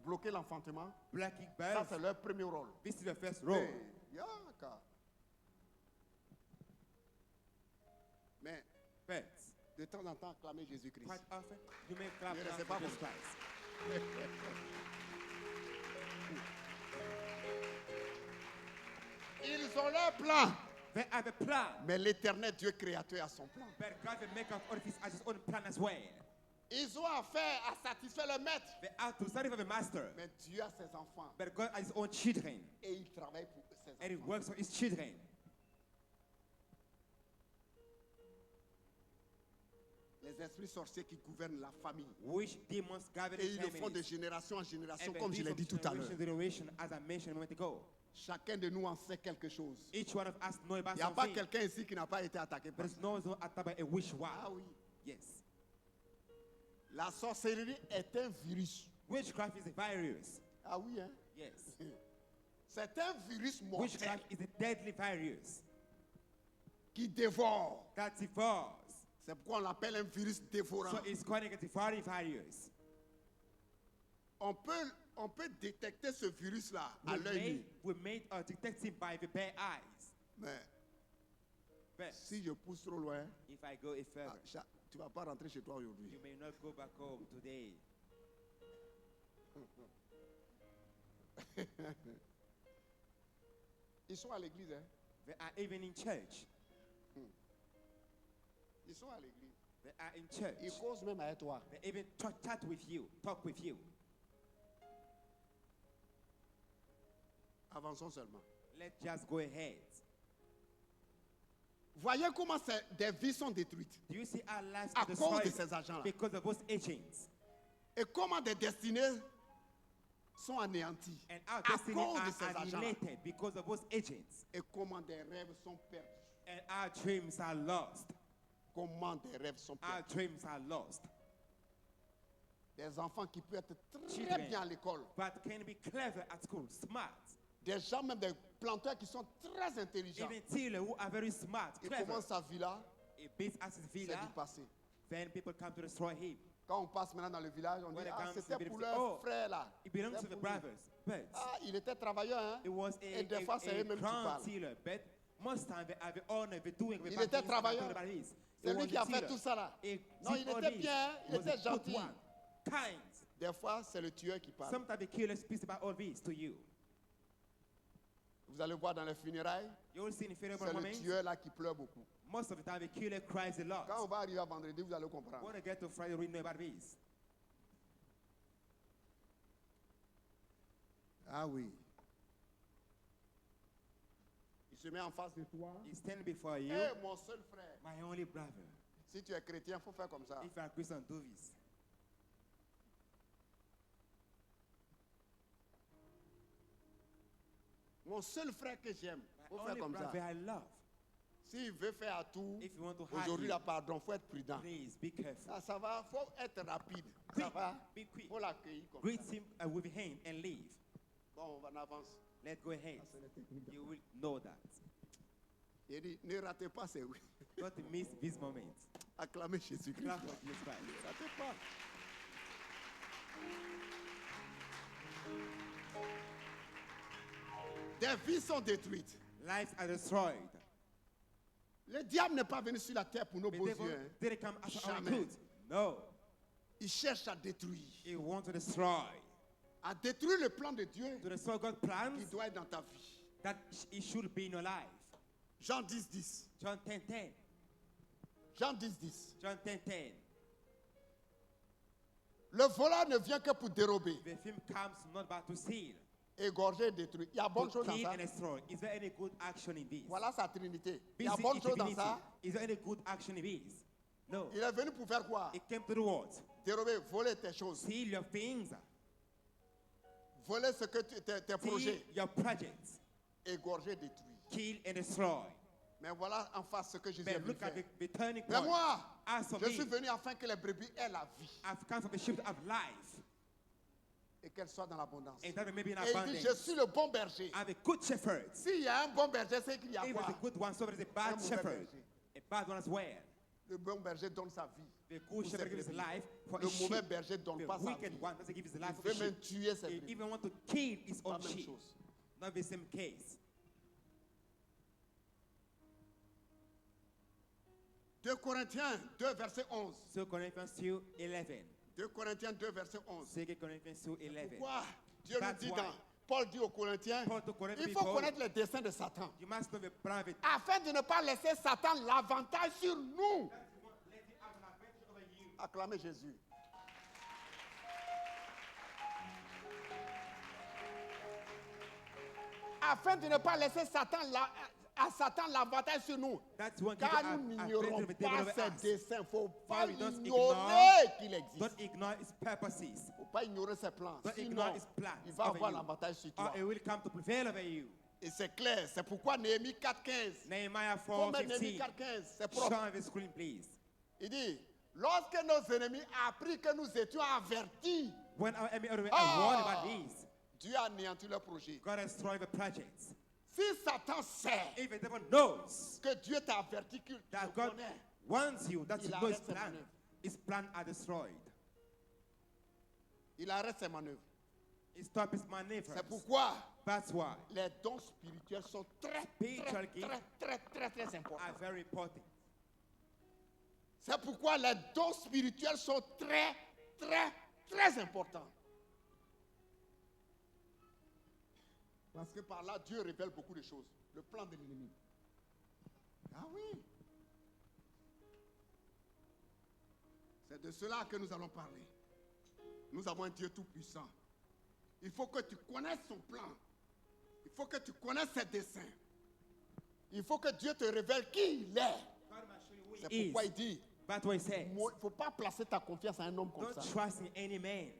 Bloquer l'enfantement, Blacking ça birth. c'est leur premier rôle. This is the first role. Mais But de temps en temps, acclamer Jésus-Christ. quite often, you may clap Mais down c'est for pas Jesus bon. Christ. Ils ont leur plan, They have a plan. mais l'éternel Dieu créateur a son plan. But God, the maker of all things, has his own plan as well. Ils ont affaire à satisfaire le maître, They are to satisfy the master. mais Dieu a ses enfants But God has his own children. et il travaille pour ses And he enfants. works for his children. Les esprits sorciers qui gouvernent la famille. Which demons gather Et ils le font de families. génération en génération, And comme je they do l'ai dit from tout à l'heure. generation to generation, as I mentioned a moment ago. Chacun de nous en sait quelque chose. Each one of us know about Il n'y a pas something. quelqu'un ici qui n'a pas été attaqué par But ça. no one's not attacked by a witch Ah wild. oui. Yes. La sorcellerie est un virus. Witchcraft is a virus. Ah oui, hein? Yes. C'est un virus mortel Witchcraft is a deadly virus qui dévore. that devours. C'est pourquoi on l'appelle un virus dévorant. So it's called a devouring virus. On peut détecter ce virus-là à l'œil nu. We made detect him by the bare eyes. Mais But si je pousse trop loin, if I go a further, tu ne vas pas rentrer chez toi aujourd'hui. you may not go back home today. Ils sont à l'église, hein? They are even in church. Ils sont à l'église. They are in Ils church. causent même avec toi. They even chat with you, talk with you. Avançons seulement. Let's just go ahead. Voyez comment des vies sont détruites Do you see our lives à are cause de destroyed ces agents-là. because of those agents? Et comment des destinées sont anéanties And our à destiny cause de are ces agents-là. annihilated because of those agents. Et comment des rêves sont perdus. And our dreams are lost. Comment des rêves sont Our perdus. dreams are lost. Des enfants qui peuvent être très Children. bien à l'école. But can be clever at school, smart. Des gens, même des planteurs qui sont très intelligents. Even Tiller, who are very smart, Et clever. comment sa vie-là, He beats us his c'est villa. du passé. Then people come to destroy him. Quand on passe maintenant dans le village, on dit, When it ah, comes to c'était the pour beautiful- leur oh, frère là. It belongs to C'était the pour lui. brothers. But Ah, il était travailleur, hein. it was Et des fois, c'est eux-mêmes qui grand parlent. Tiller. But most time they are the owner, the doing the Il bad était things travailleur. about this. C'est It lui was qui a the fait tiller. tout ça là. He Non, did il all était this. bien, He il was était a good gentil. one, kind. Des fois, c'est le tueur qui parle. Sometimes the killer speaks about all this to you. Vous allez voir dans les funérailles, You will see in funeral c'est le moments, tueur là qui pleure beaucoup. most of the time the killer cries a lot. Quand on va arriver à vendredi, vous allez comprendre. When I get to Friday, we know about this. Ah oui. Il se met en face de toi. He stand before you, Eh, mon seul frère. my only brother. Si tu es chrétien, il faut faire comme ça. If you are Christian, do this. Mon seul frère que j'aime, il My faut faire only comme ça. brother I love. S'il veut faire à tout, If you want to hide aujourd'hui, là, him, pardon, il faut être prudent. please be careful. Ah, ça va, il faut être rapide. Ça Quick, va, be il quick. faut l'accueillir comme Greet ça. him with him and leave. Bon, on va en avance. Let's go ahead. You will know that. Il dit, ne ratez pas ces oui. Don't miss this moment. Acclamez Jésus-Christ. Clap for Jesus Christ. Ne ratez pas. Des vies sont détruites. Lives are destroyed. Le diable n'est pas venu sur la terre pour nos The beaux devil yeux. hein. didn't come after our Jamais. good. No. Il cherche à détruire. He wants to destroy. À détruire le plan de Dieu To destroy God's qui plans doit être dans ta vie. that it should be in your life. Jean 10, 10. John 10:10. Jean 10, 10. John 10:10. Le voleur ne vient que pour dérober, The film comes not but to steal, égorger et détruire. Il y a bonne to chose dans kill ça. and destroy. Is there any good action in this? Voilà sa trinité. Il y This a bonne is chose dans divinity. ça. Is there any good action in this? No. Il est venu pour faire quoi? It came to the what? Dérober, voler tes choses, Steal your things, voler ce que tes projets, Steal your projects. égorger, détruire. Kill and destroy. Mais voilà en face ce que Jésus a But voulu look at faire. the turning Mais point. moi, As for je suis me, venu afin que les brebis aient la vie I've come from the sheep of life. et qu'elles soient dans l'abondance. And that may be in Et il dit, abundance. je suis le bon berger. I'm a good shepherd. S'il y a un bon berger, c'est qu'il y a If quoi? it's a good one, so there is a bad Un mauvais shepherd. berger. A bad one as well. Le bon berger donne sa vie. The pour good ses shepherd gives his brebis. life for Le his mauvais sheep. berger donne The pas sa vie. wicked one doesn't give his life Il for his veut même sheep. tuer ses He brebis. even want to kill his Pas own même sheep. chose. Not the same case. 2 Corinthiens 2, verset 11. 2 Corinthians 2, 11. 2 Corinthiens 2, verset 11. 2 Corinthians 2, 11. Pourquoi Dieu nous That's dit why. dans... Paul dit aux Corinthiens, Paul to Corinthians il faut people, connaître les desseins de Satan. You must know the plan of it. Afin de ne pas laisser Satan l'avantage sur nous. Acclamez Jésus. Afin de ne pas laisser à Satan l'avantage sur nous. That's one Car give nous a n'ignorons of the devil pas over ses us. desseins. Il ne faut pas For we don't ignorer qu'il Don't existe. ignore his purposes. Il ne faut pas ignorer ses plans. Don't Sinon, ignore his plans il va over avoir you. l'avantage sur Or toi. it will come to prevail over you. Et c'est clair. C'est pourquoi Néhémie 4.15. Nehemiah Faut mettre Néhémie 4:15. 4.15. C'est Show propre. on the screen, please. Il dit, lorsque nos ennemis apprirent que nous étions avertis, When our enemy are Ah! warned about this, Dieu a anéanti leur projet. God has destroyed the projects. Si Satan sait If the devil knows que Dieu t'a averti qu'il te that God connaît, wants you, that Il you know his arrête ses plan. manœuvres. His plans are destroyed. il arrête ses manœuvres. He stops his maneuvers. C'est pourquoi That's why les dons spirituels sont très Spiritual gifts importants. are very important. C'est pourquoi les dons spirituels sont très importants. Parce que par là, Dieu révèle beaucoup de choses. Le plan de l'ennemi. Ah oui. C'est de cela que nous allons parler. Nous avons un Dieu tout-puissant. Il faut que tu connaisses son plan. Il faut que tu connaisses ses desseins. Il faut que Dieu te révèle qui il est. C'est He pourquoi is. il dit, That's what he says. il ne faut pas placer ta confiance à un homme comme Don't ça. trust in any man.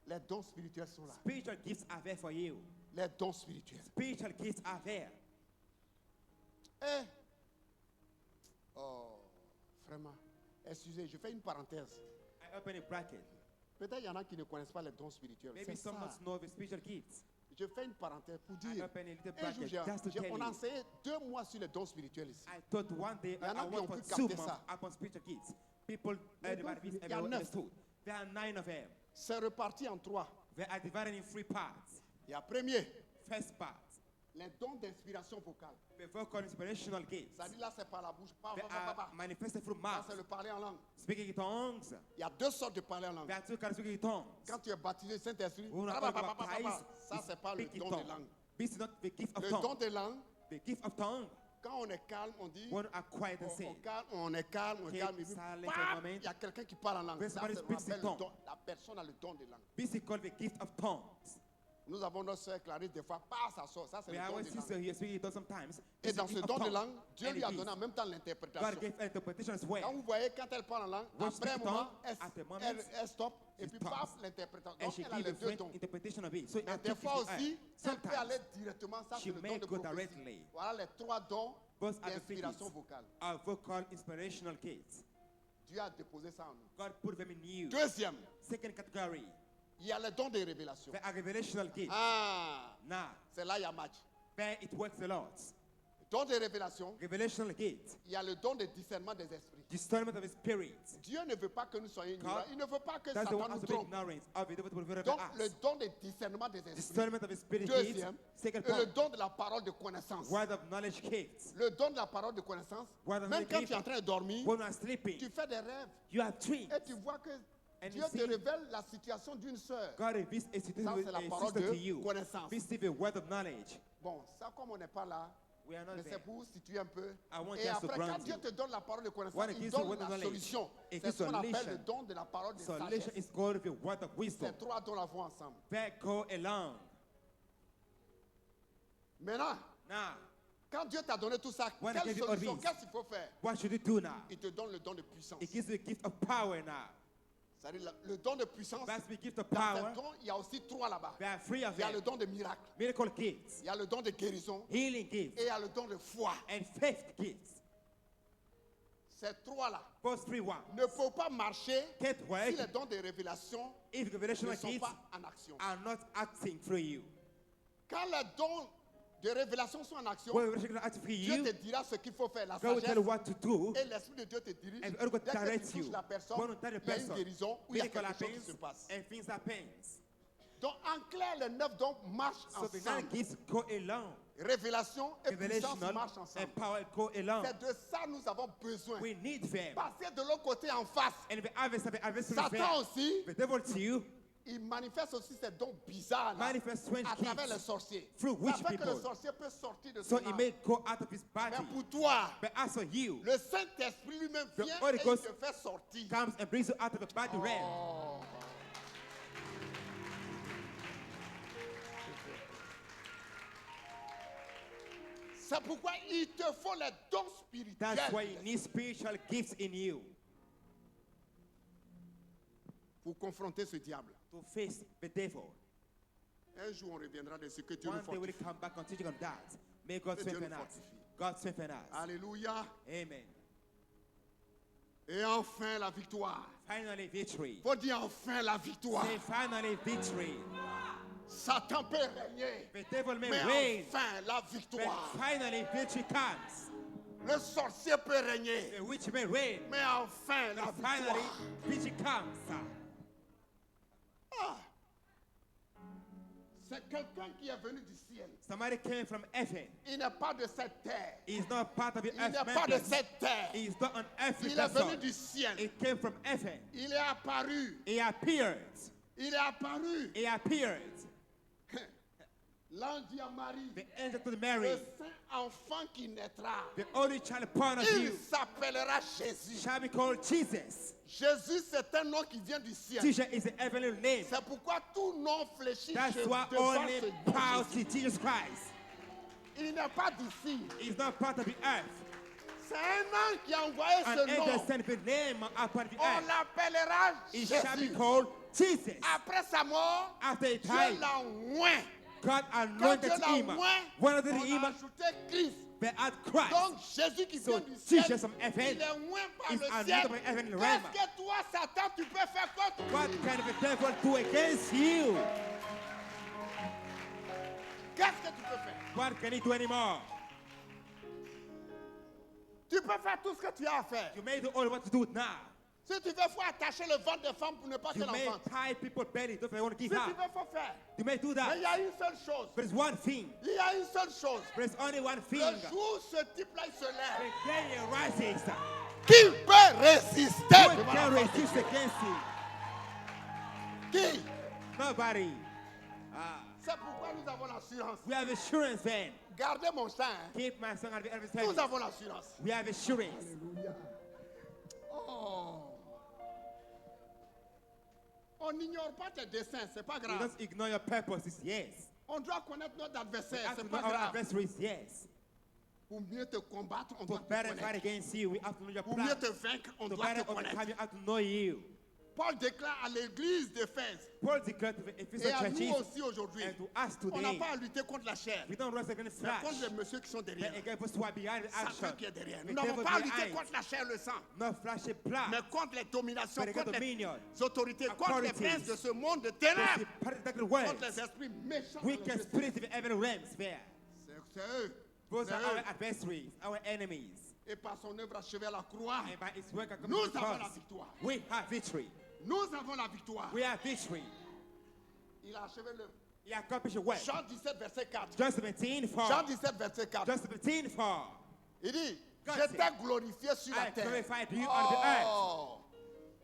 Les dons spirituels sont là. Spiritual gifts are there for you. Les dons spirituels. Spiritual gifts are there. Eh. Oh, vraiment. Excusez, je fais une parenthèse. I open a bracket. Peut-être il y en a qui ne connaissent pas les dons spirituels. Maybe C'est some ça. must know the spiritual gifts. Je fais une parenthèse pour I dire. open a little Un jour, bracket just to tell on a you. enseigné 2 mois sur les dons spirituels ici. I thought one day Il y en a I qui worked ont for pu 2 capter months ça. upon spiritual gifts. People, Les everybody, dons, il y a everyone 9. understood. There are 9 of them. C'est reparti en 3. They are divided in 3 parts. Il y a premier, First part, les dons d'inspiration vocale. the vocal inspirational gifts. Ça dit là, c'est par la bouche. They are manifested through Ça, mouth. c'est le parler en langue. Speaking in tongues. Il y a 2 sortes de parler en langue. There are 2 kinds of speaking in tongues. Quand tu es baptisé Saint-Esprit, When we are baptized, ça, c'est pas le speak in don de tongues. langue. This is not the gift of Le don tongue. de langue, The gift of tongue, quand on est calme, on dit. when we are quiet and say, On est calme, on est Keep calme. Et puis, silent bam, for a moment. il y a quelqu'un qui parle en langue. When Ça, somebody c'est ce qu'on speaks in appelle le tongue. don. La personne a le don de langue. this is called the gift of tongues. Nous avons notre soeur Clarisse, des fois, passe à sort. Ça, c'est We le don always de see langue. her here speaking in tongues sometimes. Et It's dans the ce gift don of de tongue. langue, Dieu And lui it a is. donné en même temps God l'interprétation. gave interpretation as Quand well. vous voyez, quand elle parle en langue, When après un speak moment, tongue, elle, at a moment, elle stop, et she puis stops. paf, l'interprétation. And Donc, she elle a gives les a 2 different dons. interpretation of it. So Mais I des took fois it to her. aussi, elle peut aller Sometimes directement, ça she c'est le don may de go prophétie. directly. Voilà les 3 dons Those are the 3 d'inspiration gifts. vocale. Our vocal inspirational gifts. Dieu a déposé ça en nous. God put them in you. Deuxième, Second category, il y a les dons de révélation. they are revelational gifts. Ah, Now, c'est là il y a match. there it works a lot. Don de révélation, Revelational gifts, il y a le don de discernement des esprits. discernment of the spirit. Dieu ne veut pas que nous soyons ignorants. God Il ne veut pas que That's the Satan one nous has to be trompe. ignorant of the devil to reveal Donc, to le us. don de discernement des esprits. Discernment of the spirit gifts. Deuxième, Second et le point, don de la parole de connaissance. word of knowledge gifts. Le don de la parole de connaissance, Word of même quand knowledge tu es en train de dormir, When we are sleeping, tu fais des rêves you have dreams. et tu vois que And Dieu you te see, révèle la situation d'une sœur. God reveals a situation Ça, with c'est la a parole sister to de you. connaissance. Receive a word of knowledge. Bon, ça comme on n'est pas là, We are not mais there. c'est pour vous situer un peu. I want Et just to après, ground quand Dieu you. te donne la parole de connaissance, When he il gives you donne word of la knowledge, solution. it C'est gives ce qu'on appelle solution. le don de la parole de Solution sagesse. is called the word of wisdom. Ces 3 dons la vont ensemble. They go along. Maintenant, Now, quand Dieu t'a donné tout ça, When I quelle gave you all solution, these, qu'est-ce qu'il faut faire? what should you do now? Il te donne le don de puissance. It gives you the gift of power now. C'est-à-dire le don de puissance. That's the gift of Dans power. ces dons, il y a aussi 3 là-bas. There are 3 of Il y a le them. don de miracle, Miracle gifts, il y a le don de guérison healing gifts, et il y a le don de foi. and faith gifts. Ces 3-là Those 3 ones ne peuvent pas marcher can't si work les dons de révélation if the ne revelational sont gifts pas en action. are not acting through you. Quand les dons de révélation sont en action, When the revelation acting through Dieu you, te dira ce qu'il faut faire, la God will tell sagesse, you what to do, et l'Esprit de Dieu te dirige. and Dès God will que direct tu touches you. la personne, When you tell the il y a une person, guérison ou il y a miracle quelque chose qui happens, se passe. and things happen. Donc en clair, les 9 dons marchent So the 9 ensemble. gifts go along. Révélation et puissance Revelational marchent ensemble. and power go along. C'est de ça nous avons besoin. We need them. Passer de l'autre côté en face. And the adversary Satan aussi, the devil too, il manifeste aussi ces dons bizarres là, manifest strange à travers les gifts sorciers. through Ça witch fait que le people. sorcier peut sortir de So son he âme. may go out of his Mais body. pour toi, But as for you, le Saint-Esprit lui-même The vient Holy et il Ghost te fait sortir. comes and brings you out of the body realm. Oh. C'est pourquoi il te faut les dons spirituels. That's why you need spiritual gifts in you Pour confronter ce diable. to face the devil. Un jour, on reviendra de ce que Dieu One nous day we'll fortifie. come back and teach on that. May God Que Dieu strengthen nous us. fortifie. God strengthen us. Alléluia. Amen. Et enfin la victoire. Finally, victory. Faut dire enfin la victoire. Say finally, victory. Satan peut régner. The devil may Mais reign, enfin la but victoire. finally, victory comes. Le sorcier peut régner. The witch may reign, Mais enfin la but finally, victoire. victory comes. Ah. C'est quelqu'un qui est venu du ciel. Somebody came from heaven. Il n'est pas de cette terre. He's not part of the Il earth n'est pas de members. cette terre. He's not an earthly Il est vessel. venu du ciel. It came from heaven. Il est apparu. He appeared. Il est apparu. He appeared. L'ange dit à Marie, The angel to le Mary, saint enfant qui naîtra, the only child born of il you s'appellera Jésus. shall be called Jesus. Jésus, c'est un nom qui vient du ciel. Jesus is the heavenly name. C'est pourquoi tout nom fléchit That's why devant only ce bows Jésus. to Jesus Christ. Il n'est pas d'ici. He's not part of the earth. C'est un ange qui a envoyé An ce angel nom. sent the name upon the On earth. l'appellera It shall be Jésus. called Jesus. Après sa mort, After he Dieu died, l'a oint. God Quand anointed Dieu l'a him. oint, One of the on a him, ajouté Christ. but at Christ. Donc Jésus qui So vient du ciel, Jesus from heaven il est oint par is le anointed ciel. by heaven in the realm. Qu'est-ce que toi, Satan, tu peux faire contre What lui? can the devil do against you? Qu'est-ce que tu peux faire? What can he do anymore? Tu peux faire tout ce que tu as à faire. You may do all what to do now. Si tu veux, faut attacher le ventre des femmes pour ne pas You qu'elles may enfantent. tie people's belly if they want to Si give tu up. veux, faut faire. You may do Mais that. il y a une seule chose. But it's one thing. Il y a une seule chose. There's only one thing. Le jour où ce type-là il se The lève, day he rises, qui peut résister who devant can la femme? resist against him? Qui? Nobody. C'est pourquoi nous avons l'assurance. We have assurance then. Gardez mon sang. Hein. Keep my son at every Nous time. avons l'assurance. We have assurance. Oh. On n'ignore pas tes desseins, c'est pas You grave. don't ignore your purposes, yes. On doit connaître notre We adversaire, have to c'est know pas our grave. adversaries, yes. Pour mieux te combattre, on To doit te better fight connaître. against you, we have to know your Pour mieux plans. te vaincre, on To doit better te connaître. overcome, you have to know you. Paul déclare à l'église d'Éphèse Paul declared to the et Ephesian à nous churches aussi aujourd'hui, and to us on n'a today, pas à lutter contre la chair, we don't wrestle against mais flesh, contre les messieurs qui sont derrière. but against those who are behind the action. Satan qui est derrière. The Nous n'avons devil pas à lutter behind. contre la chair, le sang, Not flesh and blood, mais contre les dominations, but against contre les dominion, autorités, contre les authorities, princes de ce monde de the ténèbres, particular words, contre les esprits méchants. dans wicked les esprits. spirits of the heaven realms there. C'est eux. Those C'est are our eux. adversaries, our enemies. Et par son œuvre achevée à la croix, And by his work nous accomplishing the avons la cross, victoire. we have victory. Nous avons la victoire. We have victory. Il a achevé le. He accomplished a work. Jean 17, verset 4. John 17, 4. Jean 17, verset 4. John 17, 4. Il dit, God je t'ai said, glorifié sur la I terre. glorified you on the earth. Oh.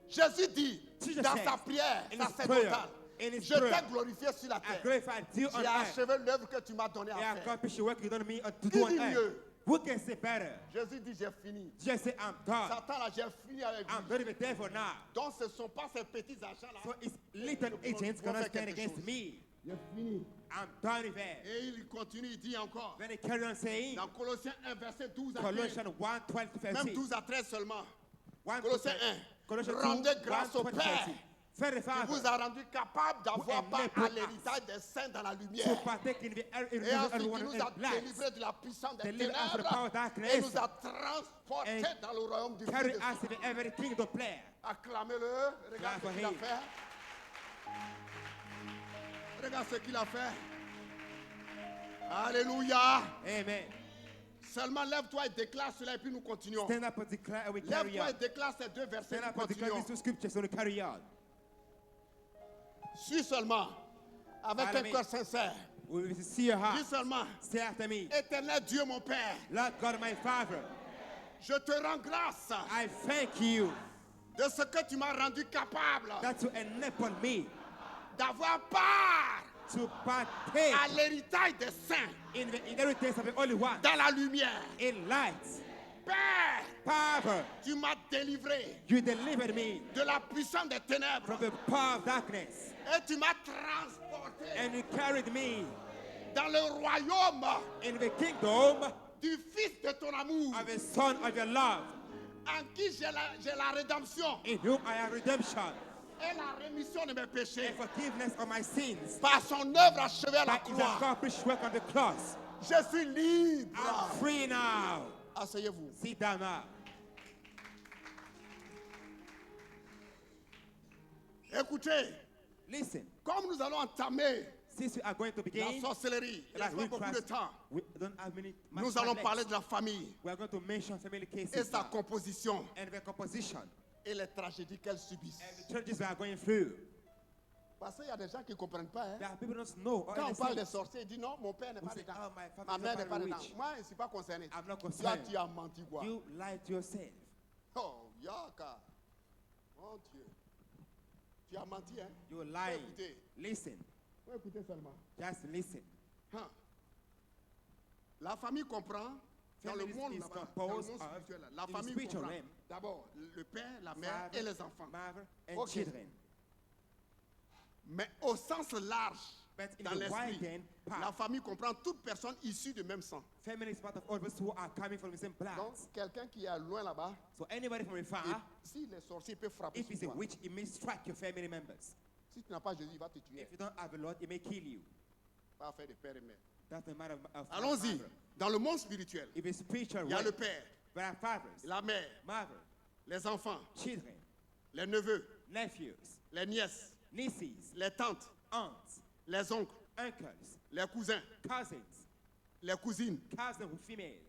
Jésus dit Jesus dans said, sa prière in his sacerdotale, prayer, in his je t'ai prayer, glorifié sur la I terre. glorified you on J'ai earth. achevé l'œuvre que tu m'as donnée He à faire. accomplished the work you done me to Il do on dit earth. mieux. Who can say better? Jésus dit, j'ai fini. Just say, I'm done. Satan, là, j'ai fini avec I'm lui. done with the devil now. Donc, ce ne sont pas ces petits agents-là. So his little agents cannot stand against me. J'ai fini. I'm done with it. Et il continue, il dit encore. Then he carried on saying, Dans Colossiens 1, verset 12 à 15. Colossians 1, 12 to Même 13. 12 à 13 seulement. 1 to Colossiens 13. 1. Colossians 2, Rendez grâce 1, au 12 to Père 13. Father, qui vous Father, a rendu capable d'avoir Who part à enabled l'héritage des saints dans la to lumière. partake in the Et ensuite, il everyone nous in a light, délivrés de la puissance des deliver us from the power ténèbres of darkness, et nous a transportés and dans le royaume du carry Fils de us son. in the every kingdom plan. Acclamez-le. Regarde Clap ce for qu'il a him. fait. Regarde ce qu'il a fait. Alléluia. Amen. Seulement lève-toi et déclare cela et puis nous continuons. Stand up and declare and we carry Lève-toi on. et déclare ces deux versets et Stand nous up and declare continuons. these two scriptures and we carry on. Suis seulement avec Follow un me. cœur sincère. We will see your Dis heart. seulement, Say after me. Éternel Dieu mon Père, Lord God, my Father, je te rends grâce I thank you de ce que tu m'as rendu capable that you enable me d'avoir part to partake à l'héritage des saints in the inheritance of the Holy One dans la lumière. in light. Père, Father, tu m'as délivré you delivered me de la puissance des ténèbres from the power of darkness et tu m'as transporté and you carried me dans le royaume in the kingdom du Fils de ton amour, of the Son of your love, en qui j'ai la rédemption in whom I have redemption et la rémission de mes péchés and forgiveness of my sins par son œuvre achevée à la by his croix. accomplished work on the cross. Je suis libre. I'm free now. Asseyez-vous. Sit down now. Écoutez, Listen, comme nous allons entamer since we are going to la begin, sorcellerie, il like reste pas beaucoup de witchcraft, temps. we don't have much Nous time allons left. parler de la famille We are going to mention family et cases sa now, composition and the composition et les tragédies qu'elles subissent. and the challenges we are going through. Parce qu'il y a des gens qui ne comprennent pas. Hein. There are people who don't know or Quand on parle des understand. sorciers, ils disent non, mon père n'est Who pas say, dedans. "Oh, my Ma father mère is n'est pas not dedans. rich." Moi, je ne suis pas concerné. I'm not Toi, concerned. tu as menti quoi? You lied to yourself. Oh, Yaka. Mon Dieu. Tu as menti, hein? You Faut lied. écouter. Listen, Faut écouter seulement. just listen. Hein. La famille comprend dans le Family monde, is là-bas, dans le composed monde of- spirituel. Là, la in the famille spiritual comprend realm. d'abord le père, la mère Father, et les enfants. mother, and Ok. children. Mais au sens large, But in dans the l'esprit, wide la part, famille comprend toute personne issue du même sang. family is part of all of us who are coming from the same blood. Donc, quelqu'un qui est loin là-bas, So anybody from afar, et si les sorciers peuvent frapper if sur he's a toi, witch, it may strike your family members. si tu n'as pas Jésus, il va te tuer. If you don't have a Lord, it may kill you. Pas faire de père et mère. That's the matter of Allons-y. father. Dans le monde spirituel, If it's spiritual, il y a way, le père, there are fathers, la mère, mother, les enfants, children, les neveux, nephews, les nièces, nieces, les tantes, aunts, les oncles, uncles, les cousins, cousins, les cousines. cousins who female.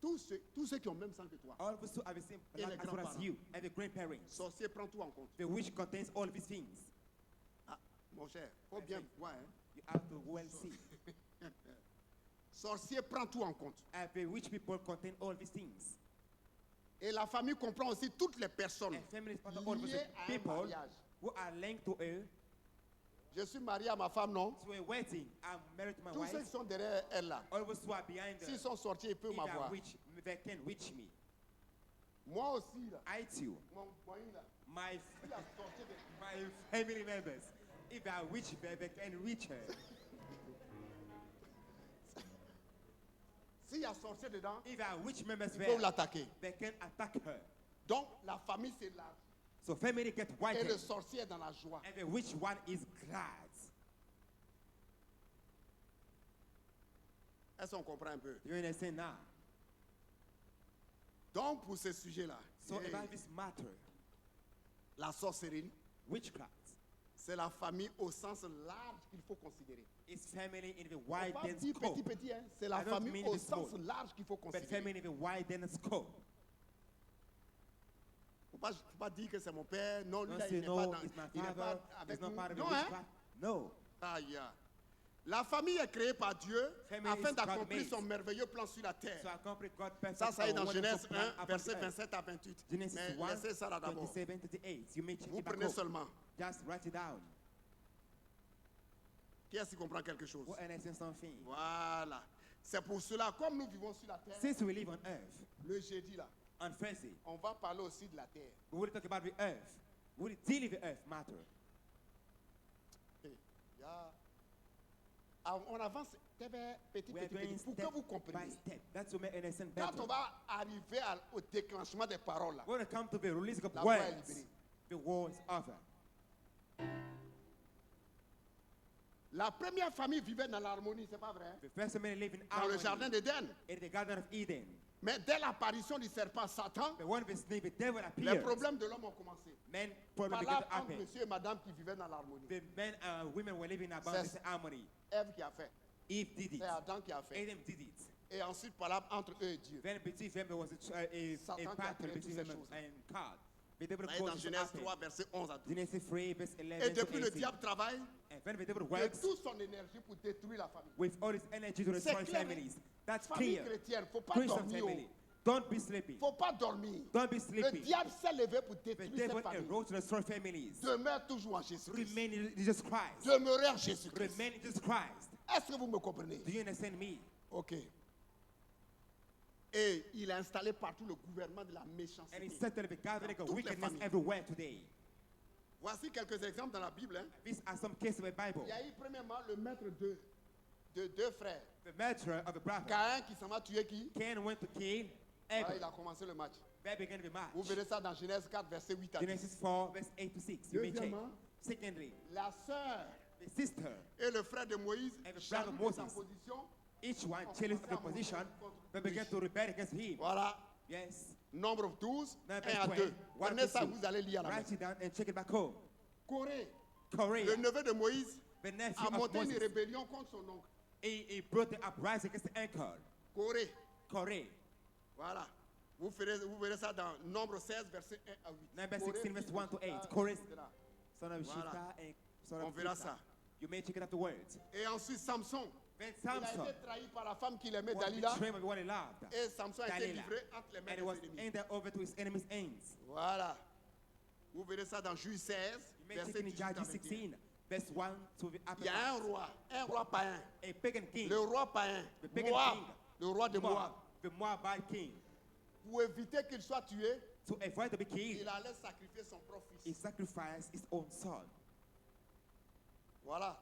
Tous ceux qui ont le même sang que toi. All of us who have the same Et blood les as well as grands-parents. you, and the grandparents. Sorcier, prends tout en compte. The witch contains all these things. Ah, mon cher, faut bien voir. Hein. You have to well see. Sorcier, prends tout en compte. And the witch people contain all these things. Et la famille comprend aussi toutes les personnes And family is part of all of us, liées à un people mariage. who are linked to her. Je suis marié à ma femme, non? To a wedding, I'm married to my Tous ceux qui wife. sont derrière elle là, All of us who are behind her, s'ils sont sortis, ils peuvent if they are m'avoir. witch, they can witch me. Moi aussi, là, I too, mon moyen là, my s'il a sorti de... my family members, if they are witch, they can reach her. S'il y a sorti dedans, If there are witch members ils peuvent there, l'attaquer. they can attack her. Donc, la famille, c'est là. So family get Et le whitened, sorcier est dans la joie. and the witch one is glad. Est-ce qu'on comprend un peu? You understand now? Donc, pour ce sujet-là, So about this matter, la sorcellerie, witchcraft c'est la famille au sens large qu'il faut considérer. is family in the On va widened dire scope, petit, hein. C'est la I don't famille mean au the sens small, large qu'il faut but considérer. family in the widened scope. Faut pas dire que c'est mon père. Non, lui, Don't là, say il n'est no, pas dans, it's my il n'est father, pas it's avec not nous. part of the Non, hein? witchcraft. No. Aïe. La famille est créée par Dieu Family afin is d'accomplir God-made. son merveilleux plan sur la terre. So accomplish God's purpose. Ça est dans our Genèse wonderful plan 1, upon verset the earth. 27 à 28. Genesis Mais 1, laissez ça là d'abord. 27, 28. You may check Vous it back prenez up. seulement. Just write it down. Qui est-ce qui comprend quelque chose? Who understand something? Voilà. C'est pour cela, comme nous vivons sur la terre, Since we live on earth, le jeudi là, on Thursday, on va parler aussi de la terre. we will talk about the earth. We will deal with the earth matter. Hey, yeah. On avance petit, We are petit, going petit, pour step que vous by compreniez. step. That's to make understand Quand better. on va arriver au déclenchement des paroles là, When it comes to the release of la voix est words, libérée. the war is over. La première famille vivait dans l'harmonie, c'est pas vrai? The first family lived in Dans le jardin harmony d'Éden. in the Garden of Eden. Mais dès l'apparition du serpent Satan, But when the snake, the devil les appeared, problèmes de l'homme ont commencé. men problem Par began là, to entre happen. monsieur et madame qui vivaient dans l'harmonie. The men and women were living about C'est- this harmony. Ève qui a fait. Eve did it. C'est Adam qui a fait. Adam did it. Et ensuite, par là, entre eux et Dieu. Then between them there was a Satan qui a battle créé between toutes ces them choses. and God. The devil Vous voyez dans caused it to Genèse happen. 3, verset 11 à 12. Genesis 3, verse Et 11 to depuis le 18. diable travaille And when the devil de works toute son énergie pour détruire la famille. with all his energy to C'est destroy clair, families. That's Famille clear. chrétienne, il ne faut pas Christian dormir. family. Don't be sleeping. Il ne faut pas dormir. Don't be Le sleeping. diable s'est levé pour The détruire devil cette famille. arose to destroy families. Demeure toujours en Jésus-Christ. Remain in Jesus Christ. Demeurez en Jésus-Christ. Remain in Jesus Christ. Est-ce que vous me comprenez? Do you understand me? Ok. Et il a installé partout le gouvernement de la And he méchanceté. settled the gathering of toutes les wickedness familles. everywhere today. Voici quelques exemples dans la Bible. Hein. These are some cases of the Bible. Il y a eu premièrement le maître de deux frères. The murderer of the brother. Caïn qui s'en va tuer qui? Cain went to kill Voilà, Abel. il a commencé le match. They began the match. Vous verrez ça dans Genèse 4, verset 8 à 10. Genesis 4, verse 8 to 6. You may check. Deuxièmement, Secondly, la sœur the sister, et le frère de Moïse, And the jaloux brother de sa Moses. position. each one jealous of the position, they began to rebel against him. Voilà, Yes. nombre 12, 1 Verse à 20, 2. 1 Prenez to ça, 2. vous allez lire à la Write maison. it down and check it back home. Corée, Correa, le neveu de Moïse, the nephew a of monté une Moses, rébellion contre son oncle. he brought the uprising against the uncle. Corée, Correa, voilà. Vous verrez ça dans Nombre 16, verset 1 à 8. Number Corée, 16, verse fils 1 to de 8. Shifta, Corée, etc. son of Voilà. Shifta and son On of verra Shifta. ça. You may check it afterwards. Et ensuite, Samson. Then Il a Samson été trahi par la femme qu'il aimait, was Dalila. betrayed by one he loved. Et Samson a été Dalila. livré entre les mains And des it was ennemis. handed over to his enemy's hands. Voilà. Vous verrez ça dans Juge 16, You may check verset it in 18 à Judges 21. 16, verse 1 to the Il y a un roi païen. a pagan king, Le roi païen, The pagan Moab, king. le roi de Moab. the Moabite king. Pour éviter qu'il soit tué, To avoid to be killed, il allait sacrifier son propre he fils. sacrificed his own son. Voilà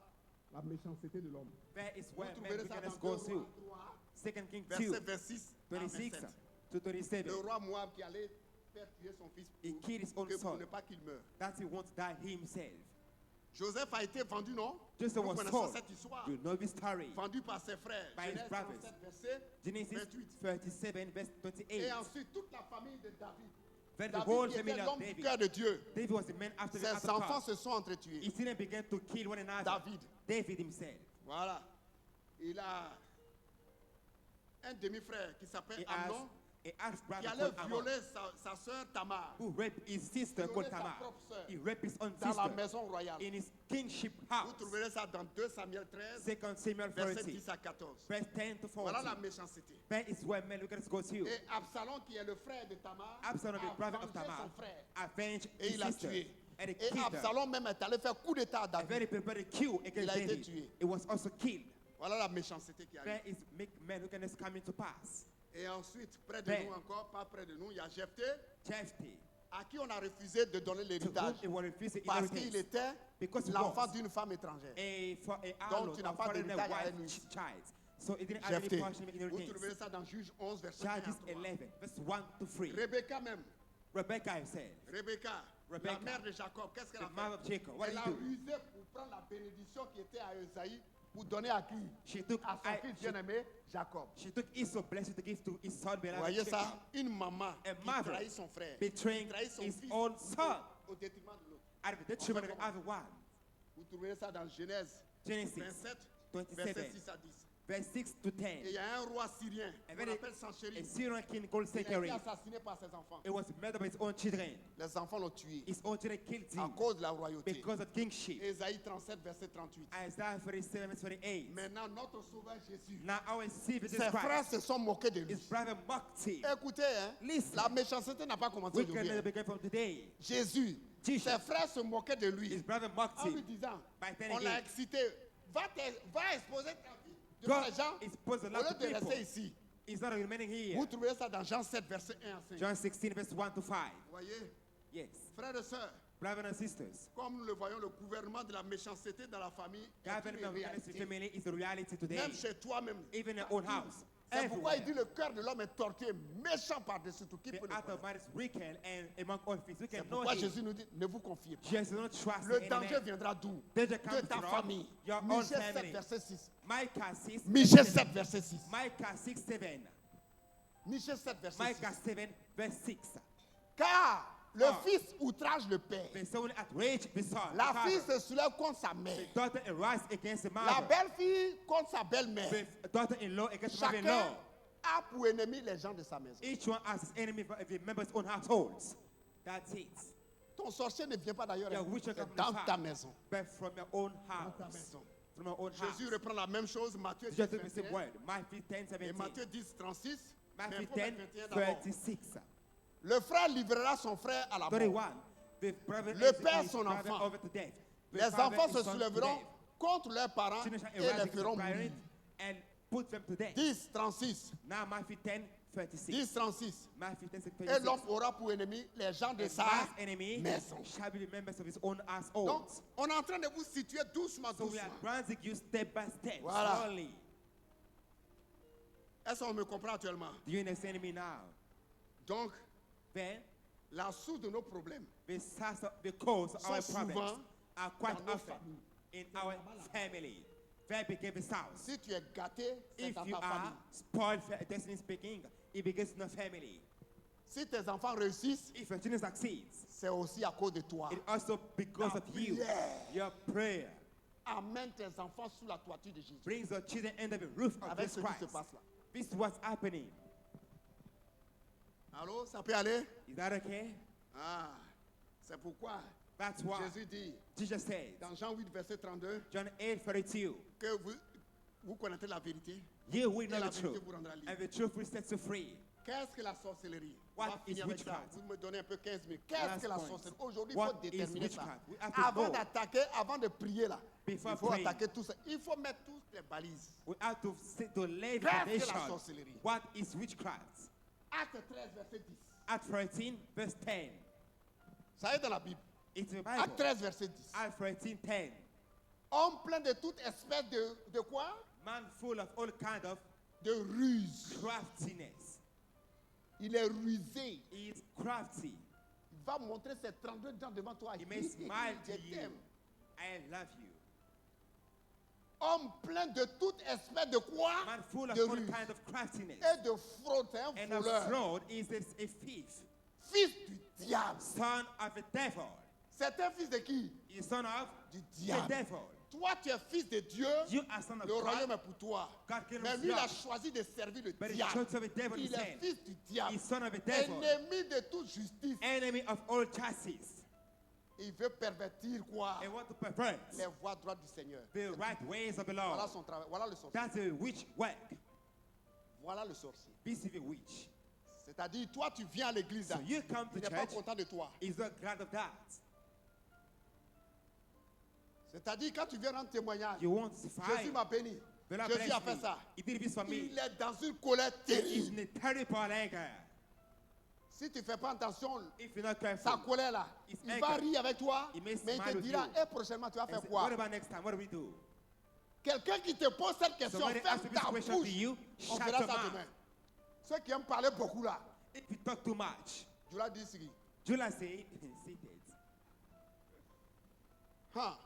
la méchanceté de l'homme. That is Vous where man trouverez ça wickedness dans goes 2 to. rois 3, Second King 2, verset 26 à 26 27. to 27. Le roi Moab qui allait faire tuer son fils He killed his own pour son. ne pas qu'il meure. That he won't die himself. Joseph a été vendu, non? Joseph Vous was connaissez sold. cette histoire. You know this story. Vendu par ses frères. By his Genèse brothers. 37, verset Genesis 28. 37, verse 28. Et ensuite, toute la famille de David. Then the David whole qui family était of l'homme du David. cœur de Dieu. David was the man after the Ses enfants se sont entretués. His children began to kill one another. David. David himself. Voilà. Il a un demi-frère qui s'appelle He has Amnon, a half qui brother allait called Ammon, violer sa sœur Tamar who raped his sister Violait called sa Tamar. propre sœur. He raped his own dans la sister maison royale. in his kingship Vous house. trouverez ça dans 2 Samuel 13, 2 Samuel verset 30, 10 à 14. verse 10 to 40. Voilà la méchanceté. That is where men wickedness goes to. Et Absalom, qui est le frère de Tamar, Absalom, the a brother of vengé Tamar, son frère. avenged Et his il l'a sister. tué. And he Et killed her. Absalom même est allé faire coup d'état à A David. very prepared kill Il against a été David. tué. It was also killed. Voilà la méchanceté qui arrive. There is make men wickedness coming to pass. Et ensuite, près de Ben. nous encore, pas près de nous, il y a Jephthé, Jephthah, à qui on a refusé de donner to whom l'héritage he was refused parce qu'il inheritance. était Because he l'enfant was d'une femme étrangère. a Donc, tu n'as a pas foreigner d'héritage à wife lui. child. So he didn't have any Jephthé. portion in Vous inheritance. trouverez ça dans Juge 11, verset 1 à Judges 3. 11, verse 1 to 3. Rebecca même, Rebecca herself, Rebecca, Rebecca, la mère de Jacob, qu'est-ce qu'elle the a mother fait? of Jacob, what Elle did a he do? rusé pour prendre la bénédiction qui était à Esaïe pour donner à qui? She took, À son fils bien-aimé, Jacob. she took Esau's blessing to give to his son Vous beloved voyez Jacob, ça? Une maman A qui mother trahit son frère, betraying qui trahit son his fils own son au détriment de l'autre. at the detriment of the other one. Vous trouverez ça dans Genèse Genesis 27, 27, verset 6 à 10. verse 6 to Et 10. il y a un roi syrien, And on then l'appelle a Sanchérib. Syrian king called Il a été Sennacherib. assassiné par ses enfants. It was murdered by his own children. Les enfants l'ont tué His own children killed à him cause de la royauté. because of kingship. Ésaïe 37, verset 38. Isaiah 37, verse 28. Maintenant, notre sauveur Jésus, Now our Savior ses Jesus frères Christ, se sont moqués de lui. his brother mocked him. Écoutez, hein, Listen. la méchanceté n'a pas commencé We can never aujourd'hui. begin from today. Jésus, Jesus. ses frères se moquaient de His lui brother mocked en lui him. disant, By telling on l'a him, excité, va exposer ta vie devant God les gens is supposed to au love lieu the de people. rester ici. He's not remaining here. Vous trouvez ça dans Jean 7, verset 1 à 5. John 16, verse 1 to 5. Vous voyez, Yes. frères et sœurs, Brothers and sisters, comme nous le voyons, le gouvernement de la méchanceté dans la famille est government une of the réalité. family is a reality today. Même chez toi-même, Even in your own house. C'est pourquoi il dit everywhere. le cœur de l'homme est tortueux, méchant par-dessus tout. Qui The peut le heart of connaître? man is wicked, and among all things, we C'est can know pourquoi him. Jésus nous dit, ne vous confiez pas. Jesus don't trust Le any danger man. viendra d'où? Danger De comes ta from famille. your own Michée 7, family. verset 6. Micah 6. Michée 7, verset 6. Micah 6, 7. Michée 7, verset 6. Micah 7, verse 6. Car le Ah. fils outrage le père. The son outrage the son. La the fille father. se soulève contre sa mère. The daughter arise against the La mother. belle-fille contre sa belle-mère. The daughter-in-law against the Chacun mother-in-law. a pour ennemi les gens de sa maison. Each one has his enemy if he members own households. That's it. Ton sorcier ne vient pas d'ailleurs, Your hein, witch c'est come from dans the ta far, maison. but from your own ta house. maison. From your own house. Jésus reprend la même chose, Matthieu 10, Jesus took the same 21, word. Matthew 10, et 17. Matthieu 10, 36. Mais Matthew il faut mettre 10, 21 d'abord. 36. Le frère livrera son frère à la mort. 31. The brother Le is père his son brother enfant. over to death. The Les father enfants is se son to soulèveront death. contre leurs parents Children shall et arise les against feront their mourir. parents and put them to death. 10, 36. Now Matthew 10, 36. 10, 36. Matthew 10, Et 36. l'homme aura pour ennemi les gens de His sa last enemy maison. shall be the members of his own household. Donc, on est en train de vous situer doucement, So we are doucement. granting you step by step, Voilà. slowly. Est-ce qu'on me comprend actuellement? Do you understand me now? Donc, Then, la source de nos problèmes, the cause of our sont problems souvent are quite dans nos often familles. in our family. Very big of house. si tu es gâté, c'est If dans you ta are famille. spoiled for destiny speaking, it begins in the family. Si tes enfants réussissent, If your children succeeds, c'est aussi à cause de toi. it also because Ta of you. prière. Your prayer Amène tes enfants sous la toiture de Jésus. brings your children under the roof of Avec Jesus ce qui se Christ. passe là. This is what's happening. Allô, ça peut aller? Is that okay? Ah, c'est pourquoi That's why Jésus dit Jesus said, dans Jean 8, verset 32, John 8:32, que vous connaissez la vérité you will know et la the vérité truth, vous rendra libre. and the truth will set you free. Qu'est-ce que la sorcellerie? What On va finir is avec ça. witchcraft? Vous me donnez un peu 15 minutes. Qu'est-ce Last que la point. sorcellerie? Aujourd'hui, il What faut is déterminer ça. witchcraft? We have to Avant know. d'attaquer, avant de prier là, Before il faut praying. attaquer tout ça. Il faut mettre toutes les balises. We have to lay the Qu'est-ce que la foundation. sorcellerie? What is witchcraft? Acte 13, verset 10. Act 13, verse 10. Ça est dans la Bible. It's the Acte Bible. 13, verset 10. Act 13, 10. Homme plein de toute espèce de quoi? Man full of all kind of De ruse. craftiness. Il est rusé. He is crafty. Il va montrer ses 32 dents devant toi. He may smile to Je you. t'aime. I love you. Homme plein de toute espèce de quoi? Man full of De all ruse. kind of craftiness. Et de fraude. C'est un And a voleur. fraud is a thief. Fils du diable. Son of the devil. C'est un fils de qui? He is son of Du the diable. devil. Toi, tu es fils de Dieu. You are son of Le royaume God. est pour toi. God kingdom Mais is lui, il a yours. choisi de servir le But he diable. chose of the devil Il est instead. fils du diable. He's son of the devil. Ennemi de toute justice. Enemy of all justice. Il veut pervertir quoi? And want to pervert Les voies droites du Seigneur. the right ways of the Voilà Lord. son travail. Voilà le sorcier. That's a witch work. Voilà le sorcier. This is a witch. C'est-à-dire, toi, tu viens à l'église. So you come to Il n'est pas church, content de toi. he's not glad of that. C'est-à-dire, quand tu viens rendre témoignage, You won't Jésus fight. m'a béni. The Lord Jésus a blessed fait me. ça. He did this for me. Il est dans une colère He's terrible. in a terrible anger. Si tu ne fais pas attention, If you're not sa careful, colère là, His il va anger. rire avec toi, He may mais il te smile with dira, you. et prochainement, tu vas and faire say, quoi? what about next time? What do we do? Quelqu'un qui te pose cette question, Somebody ferme asks this ta question to bouche. you, On shut verra your ça mouth. demain. Ceux qui aiment parler beaucoup là, If you talk too much, je leur dis ici. Julia said, seated. Hein?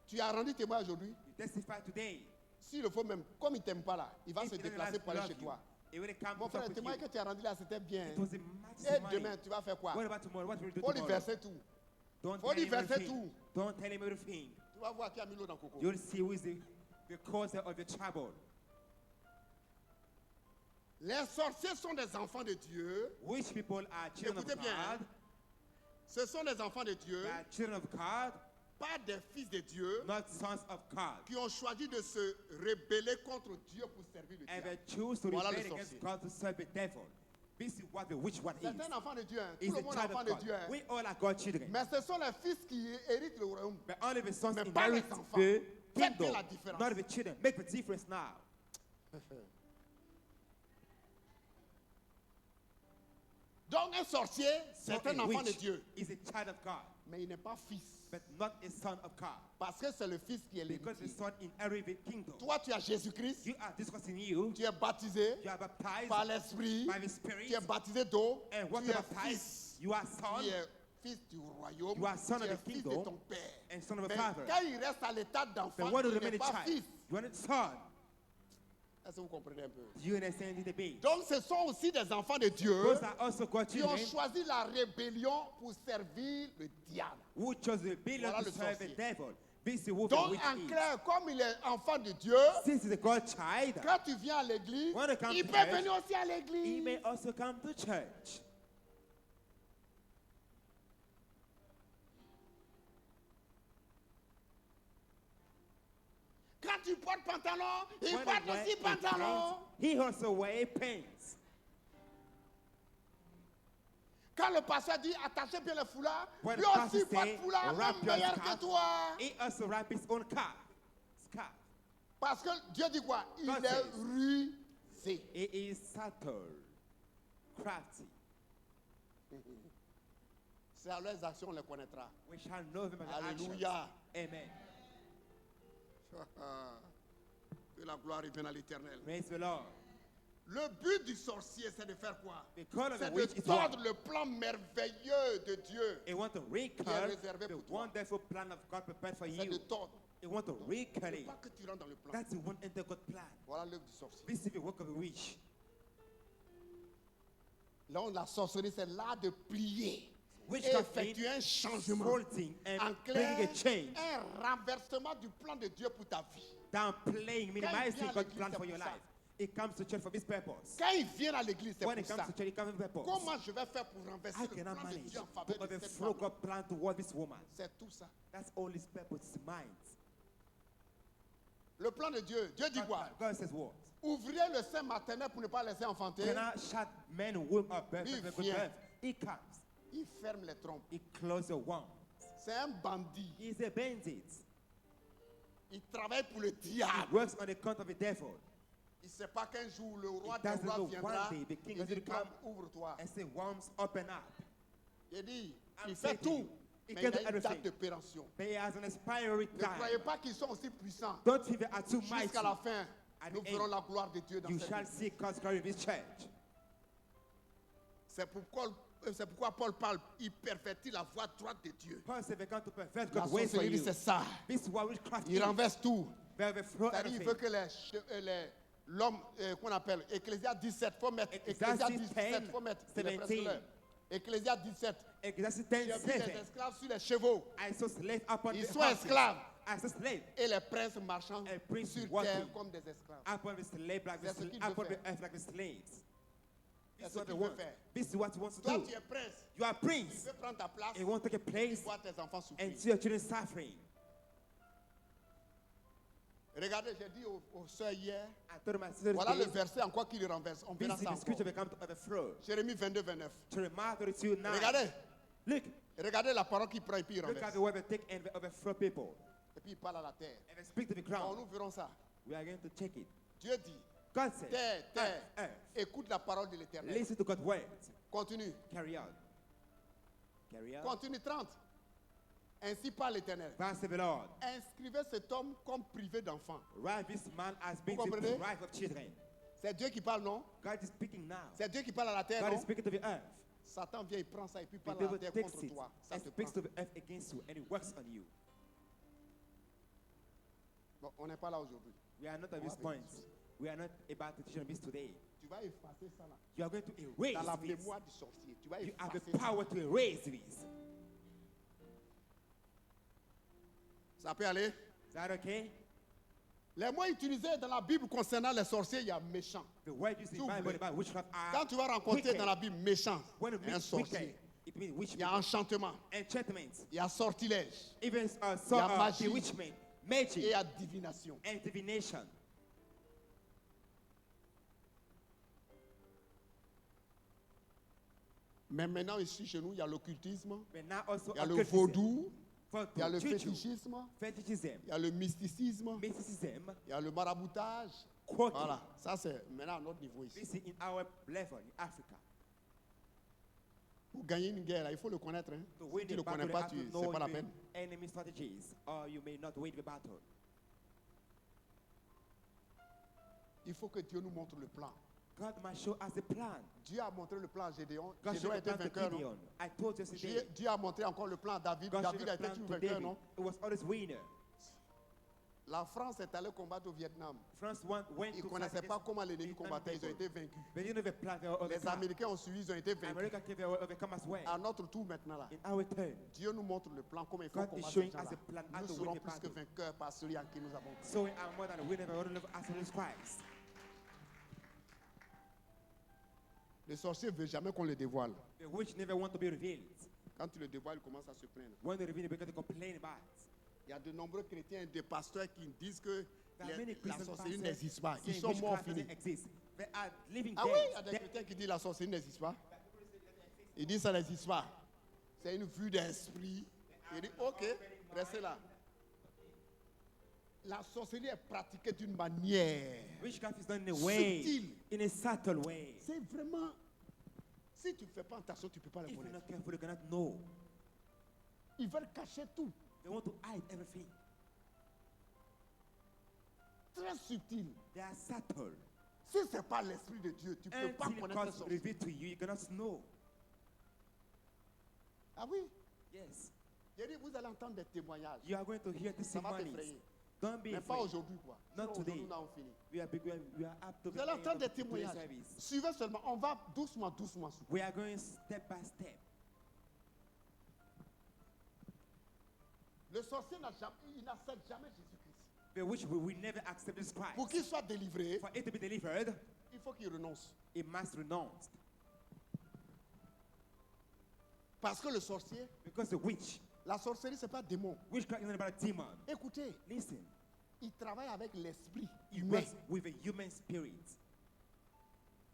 Tu as rendu témoin aujourd'hui. You testify today. S'il le faut même, comme il ne t'aime pas là, il va If se he doesn't déplacer like pour to aller love chez you, toi. he will come Mon to frère, talk le with témoin you. que tu as rendu là, c'était bien. It was a mighty Et testimony. demain, tu vas faire quoi? What about tomorrow? What will you do Faut lui tomorrow? verser tout. Don't Faut tell lui him verser everything. tout. Don't tell him everything. Tu vas voir qui a mis l'eau dans le coco. You'll see who is the cause of your trouble. Les sorciers sont des enfants de Dieu. Which people are children of Écoutez bien, hein. God? Ce sont des enfants de Dieu, They are children of God, pas des fils de Dieu, not sons of God. qui ont choisi de se rebeller contre Dieu pour servir le And diable. they choose to Voilà le rebel against sorcier. God to serve the devil. This is what the witch one C'est is. un enfant de Dieu. Hein. Is Tout le a monde est child enfant of de God. Dieu. Hein. We all are God's children. Mais ce sont les fils qui héritent le royaume. But only the sons Mais pas les inherit enfants. the Faites kingdom, la différence. not the children. Make the difference now. Donc un sorcier, c'est So un a enfant de witch Dieu. is a child of God, Mais il n'est pas fils. but not a son of God. Parce que c'est le Fils qui est Because the l'héritier. son inherits the kingdom. Toi, tu as Jésus-Christ. You are this was in you. Tu es baptisé You are baptized par l'Esprit. by the Spirit. Tu es baptisé d'eau. And Tu what es baptized, fils. you are son Tu es fils du royaume. You are son Tu of es the fils de kingdom ton père. and son of a Mais father. quand il reste à l'état d'enfant, But what il will n'est remain a pas child? fils. You are not son. Est-ce que vous comprenez un peu? Do you understand the debate? Donc, ce sont aussi des enfants de Dieu Those are also God's qui ont children choisi la rébellion pour servir le diable. who chose the rebellion Voilà to le serve the sorcier. devil. This is the wolf Donc, which en is. clair, comme il est enfant de Dieu, Since he's a God child, quand tu viens à l'église, When you come il to peut church, venir aussi à he l'église. may also come to church. Quand tu portes pantalon, il When porte he wear aussi a pantalon. pants, he also wear pants. Quand le pasteur dit attachez bien le foulard, When lui the pastor aussi porte say, foulard, wrap même your meilleur que scarf, toi. he also wrap his own scarf. Parce que Dieu dit quoi? Il God est says, rusé. He is subtle, crafty. C'est à leurs actions on les connaîtra. We shall know them by the actions. Alléluia. Amen. Que la gloire revienne à l'éternel. Praise the Lord. Le but du sorcier, c'est de faire quoi? The call of the C'est de witch is tordre what? le plan merveilleux de Dieu. He want to recall réservé the pour toi. wonderful plan of God prepared for C'est de you. tordre. He want to recall Il ne it. faut pas que tu rentres dans le plan. That's the one enter God's plan. Voilà l'œuvre du sorcier. This is the work of the witch. Là, la sorcellerie, c'est l'art de plier. Et Witchcraft effectuer un means changement. folding and En bringing clair, a change. un renversement du plan de Dieu pour ta vie. Downplaying, minimizing vient à God's l'église, plan c'est for your pour ça. life. It comes to church for this purpose. Quand il vient à l'église, c'est When pour it comes ça. to church, it comes for this purpose. Comment je vais faire pour renverser I le cannot plan de manage Dieu en to faveur de cette overthrow femme? God's plan toward this woman. C'est tout ça. That's all his purpose, his mind. Le plan de Dieu. Dieu dit quoi? God says what? Ouvrez le sein maternel pour ne pas laisser enfanter. Cannot shut men and women up birth Il and good vient. birth. He comes. Il ferme les trompes. He closes the womb. C'est un bandit. He's a bandit. Il travaille pour le He diable. works on the account of the devil. Il ne sait pas qu'un jour le roi He des doesn't rois know viendra. one day the king Il is dit, going to come ouvre-toi. and say, worms open up. Il dit, I'm il fait saying to you, tout. he Mais can il do a une everything. date de péremption. But he has an expiry Ne time. croyez pas qu'ils sont aussi puissants. Don't think they are too mighty. Jusqu'à la fin, At nous the verrons end, la gloire de Dieu dans You cette shall église. see God's glory in this church. C'est pourquoi Paul parle, il perfectit la voie droite de Dieu. Paul said, "They come to perfect La God's ways for sorcellerie, you." c'est ça. This is what witchcraft Il is. renverse tout. They overthrow C'est-à-dire, il everything. veut que l'homme qu'on appelle Ecclésias 17, faut mettre. Ecclésiastes Ecclésias 17, 10, faut mettre. Il est presque 17. l'heure. Ecclésias 17. Ecclesiastes Il y 10 a vu des 7. esclaves sur les chevaux. I saw slaves upon Ils the sont horses. esclaves. I saw slaves Et les princes marchant A prince sur walking. terre comme des esclaves. upon the slave like the C'est ce slave, qu'il veut upon the faire. earth like the slaves. C'est This is ce what qu'il he veut wants. faire. This is what he wants to Toi, do. tu es prince. You are Tu prince. veux prendre ta place. You want to take a Tu place vois tes enfants souffrir. and see your children suffering. Regardez, j'ai dit aux soeurs hier. I told my sisters, Voilà le verset en quoi qu'il le renverse. On this verra is ça the encore. scripture become to overthrow. Jérémie 22, 29. Jeremiah 32 9. Regardez. Look, Regardez la parole qu'il prend et puis il look at renverse. the way they take and they overthrow people. Et puis il parle à la terre. And they speak to the Bon, ground. nous verrons ça. We are going to check it. Dieu dit, God said, terre, terre, earth, écoute la parole de l'Éternel. listen to God's words. Continue. Carry on. Carry on. Continue 30. Ainsi parle l'Éternel. Thus saith the Lord. Inscrivez cet homme comme privé d'enfant. Right, this man has been Vous comprenez? deprived of children. C'est Dieu qui parle, non? God is speaking now. C'est Dieu qui parle à la terre, God is non? speaking to the earth. Satan vient, il prend ça et puis The parle à la devil terre takes contre it toi. Ça and te speaks prend. to the earth against you, and it works on you. Bon, on n'est pas là aujourd'hui. We are not at this point. We are not about to teach on this today. Tu vas effacer ça là. You are going to erase Dans la this. mémoire du sorcier. Tu vas You have effacer the ça. power to erase this. Ça peut aller? Is that okay? Les mots utilisés dans la Bible concernant les sorciers, il y a méchant. The word used in S'il the vous Bible plaît. about witchcraft Quand are tu vas rencontrer wicked. dans la Bible méchant, When it un means sorcier, wicked, it means il y a witchcraft, enchantement, enchantment, il y a sortilège, even Il y a magie. bewitchment, et il magic, y a divination. and divination. Mais maintenant, ici, chez nous, il y a l'occultisme, But now also il y a le occultism, vaudou, for il y a le juju, fétichisme, fetishism, il y a le mysticisme, mysticism, il y a le maraboutage. quoting. Voilà, ça c'est maintenant à notre niveau ici. This is in our level in Africa. Pour gagner une guerre, là, il faut le connaître. Hein. To Si win tu ne the le connais battle, pas, you have to c'est know pas la the peine. enemy strategies, or you may not win the battle. Il faut que Dieu nous montre le plan. God must show us the plan. Dieu a montré le plan à Gédéon. God Gédéon showed a the été plan to vainqueur, non? Gideon. I told you yesterday. Dieu a montré encore le plan à David. God showed David a the été plan toujours to vainqueur, David. non? It was always winner. La France est allée combattre au Vietnam. France went Ils ne to connaissaient fight pas against comment l'ennemi Vietnam combattait. Ils ont people. été vaincus. They didn't have a plan. They were Les overcome. Américains ont suivi, ils ont été vaincus. America came, they were overcome as well. À notre tour maintenant là, In our turn, Dieu nous montre le plan, comment il faut God is combattre ces showing gens-là. us a plan how Nous to win serons the plus que battle. vainqueurs par celui en qui nous avons cru. So we are more than a winner by the Lord of Jesus Christ. Le sorcier ne veut jamais qu'on le dévoile. The witch never want to be revealed. Quand tu le dévoiles, il commence à se plaindre. When they reveal it, because they complain about it. Il y a de nombreux chrétiens, des pasteurs qui disent que There are many la Christian sorcellerie pastors n'existe pas. Ils saying sont morts, witchcraft finis. doesn't exist. They are living Ah oui, il y a dead. des chrétiens qui disent la sorcellerie n'existe pas. Ils disent ça n'existe pas. C'est une vue d'esprit. Il dit, ok, restez là. La sorcellerie est pratiquée d'une manière. Witchcraft is done in a way, Subtil. in a subtle way. C'est vraiment. Si tu ne fais pas attention, tu ne peux pas le If you're connaître. not careful, you cannot know. Ils veulent cacher tout. They want to hide everything. Très subtil. They are subtle. Si ce n'est pas l'esprit de Dieu, tu ne peux pas Until connaître la God sorcellerie. revealed to you, you cannot know. Ah oui. Yes. J'ai dit, vous allez entendre des témoignages. You are going to hear Ça va testimonies. t'effrayer. Don't be Mais pas afraid. aujourd'hui, quoi. Not Sinon, today. aujourd'hui, nous avons fini. We are up to Vous the allez end entendre of des today's témoignages. service. Suivez seulement. On va doucement, doucement. We are going step by step. Le sorcier il n'accepte jamais Jésus-Christ. The which we will never accept this Christ. Pour qu'il soit délivré, For it to be delivered, il faut qu'il renonce. it must renounce. Parce que le sorcier, Because the witch, la sorcellerie, ce n'est pas démon. witchcraft is not about a demon. Écoutez, Listen, il travaille avec l'esprit it humain. works with a human spirit.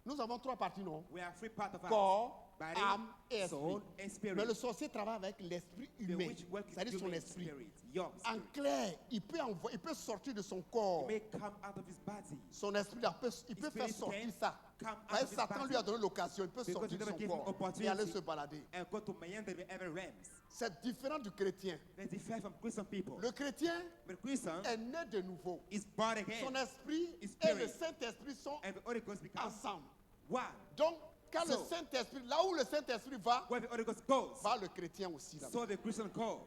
Nous avons trois parties, non? We are three parts of us. Corps, Body, âme et soul, esprit. and spirit. Mais le sorcier travaille avec l'esprit The humain, witch works with c'est-à-dire son human esprit. spirit. Your En spirit. clair, il peut sortir de son corps. It may come out of his body. Son esprit, il peut faire spirit sortir can ça. come out Parce of que his Satan body. lui a donné l'occasion, il peut Because sortir he de never son gave him corps opportunity. et aller se balader. And go to meander the every realms. C'est différent du chrétien. There's different from Christian people. Le chrétien But Christian est né de nouveau. is born again. Son esprit His et le spirit. Saint-Esprit sont And the Holy Ghost becomes ensemble. one. Donc, quand le So- Saint-Esprit, là où le Saint-Esprit va, Where the Holy Ghost goes, va le chrétien aussi là. so the Christian go.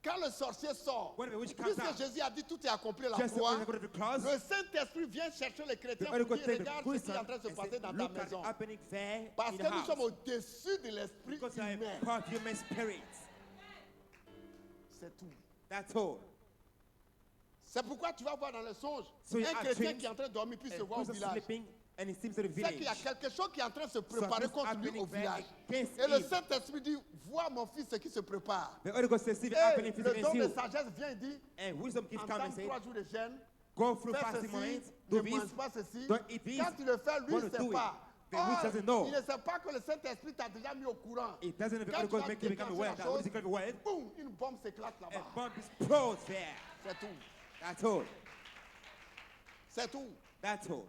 Quand le sorcier sort, When the witch comes puisque out, Jésus a dit tout est accompli à la just croix, when they go to the cross, le Saint-Esprit vient chercher les the chrétiens Holy pour Ghost dire take the regarde ce qui est Christian en train de se and passer say, dans ta look at maison. the happening there Parce in que the nous house. sommes au-dessus de l'esprit Because I humain. am part human spirit. C'est tout. That's all. C'est pourquoi tu vas voir dans le songe So you un have chrétien dreams, qui est en train de dormir puis se And voit au Christian village. sleeping and he seems to the C'est qu'il y a village. quelque chose qui est en train de se préparer Something's contre lui happening au there village. against Et le him. Saint-Esprit dit, vois mon fils ce qui se prépare. The Holy Ghost says, see the Et happening things le against don de you. sagesse vient et dit, And wisdom keeps coming and entame says, 3 jours de jeûne, go through fais fasting ceci, moments, ne do this, mange pas ceci. don't eat this, Quand tu le fais, lui, want il ne to sait do it. pas. The witch Or, doesn't know. il ne sait pas que le Saint-Esprit t'a déjà mis au courant. It doesn't have the Quand Holy tu Ghost vas make you become déclencher aware la that when chose, you become aware, boum, une bombe s'éclate a là-bas. bomb explodes there. C'est tout. That's all. C'est tout. That's all.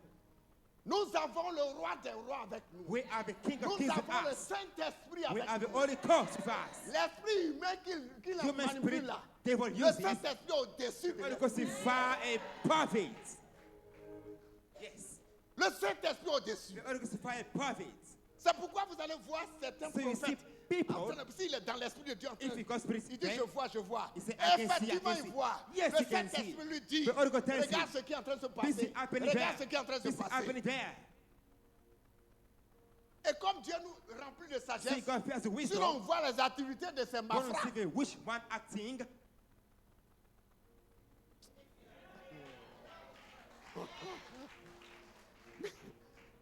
Nous avons le roi des rois avec nous. We are the King of Nous Kings with avons le us. Saint-Esprit We avec are the nous. Holy Ghost with us. L'esprit humain qu'il Human manipule spirit, là. they will Le use it. Saint-Esprit est au-dessus de Holy l'esprit. Ghost is far above it. Yes. Le Saint-Esprit est au-dessus. The Holy Ghost is far above it. C'est pourquoi vous allez voir certains So you see prophètes. people, en train de- S'il est dans l'esprit de Dieu, en train if de- you God's spirit il dit is je vois, je vois. He said, I can see, I Effectivement, can il see. voit. Yes, Le you can see. Saint-Esprit lui dit The Holy Ghost tells regarde you, ce qui est en train de se this passer. is happening Regarde ce there. qui est en train de se This is passer. happening there. Et comme Dieu nous remplit de See, sagesse, God fears the si l'on wisdom. voit les activités de ces When you see malfrats, the wish one acting,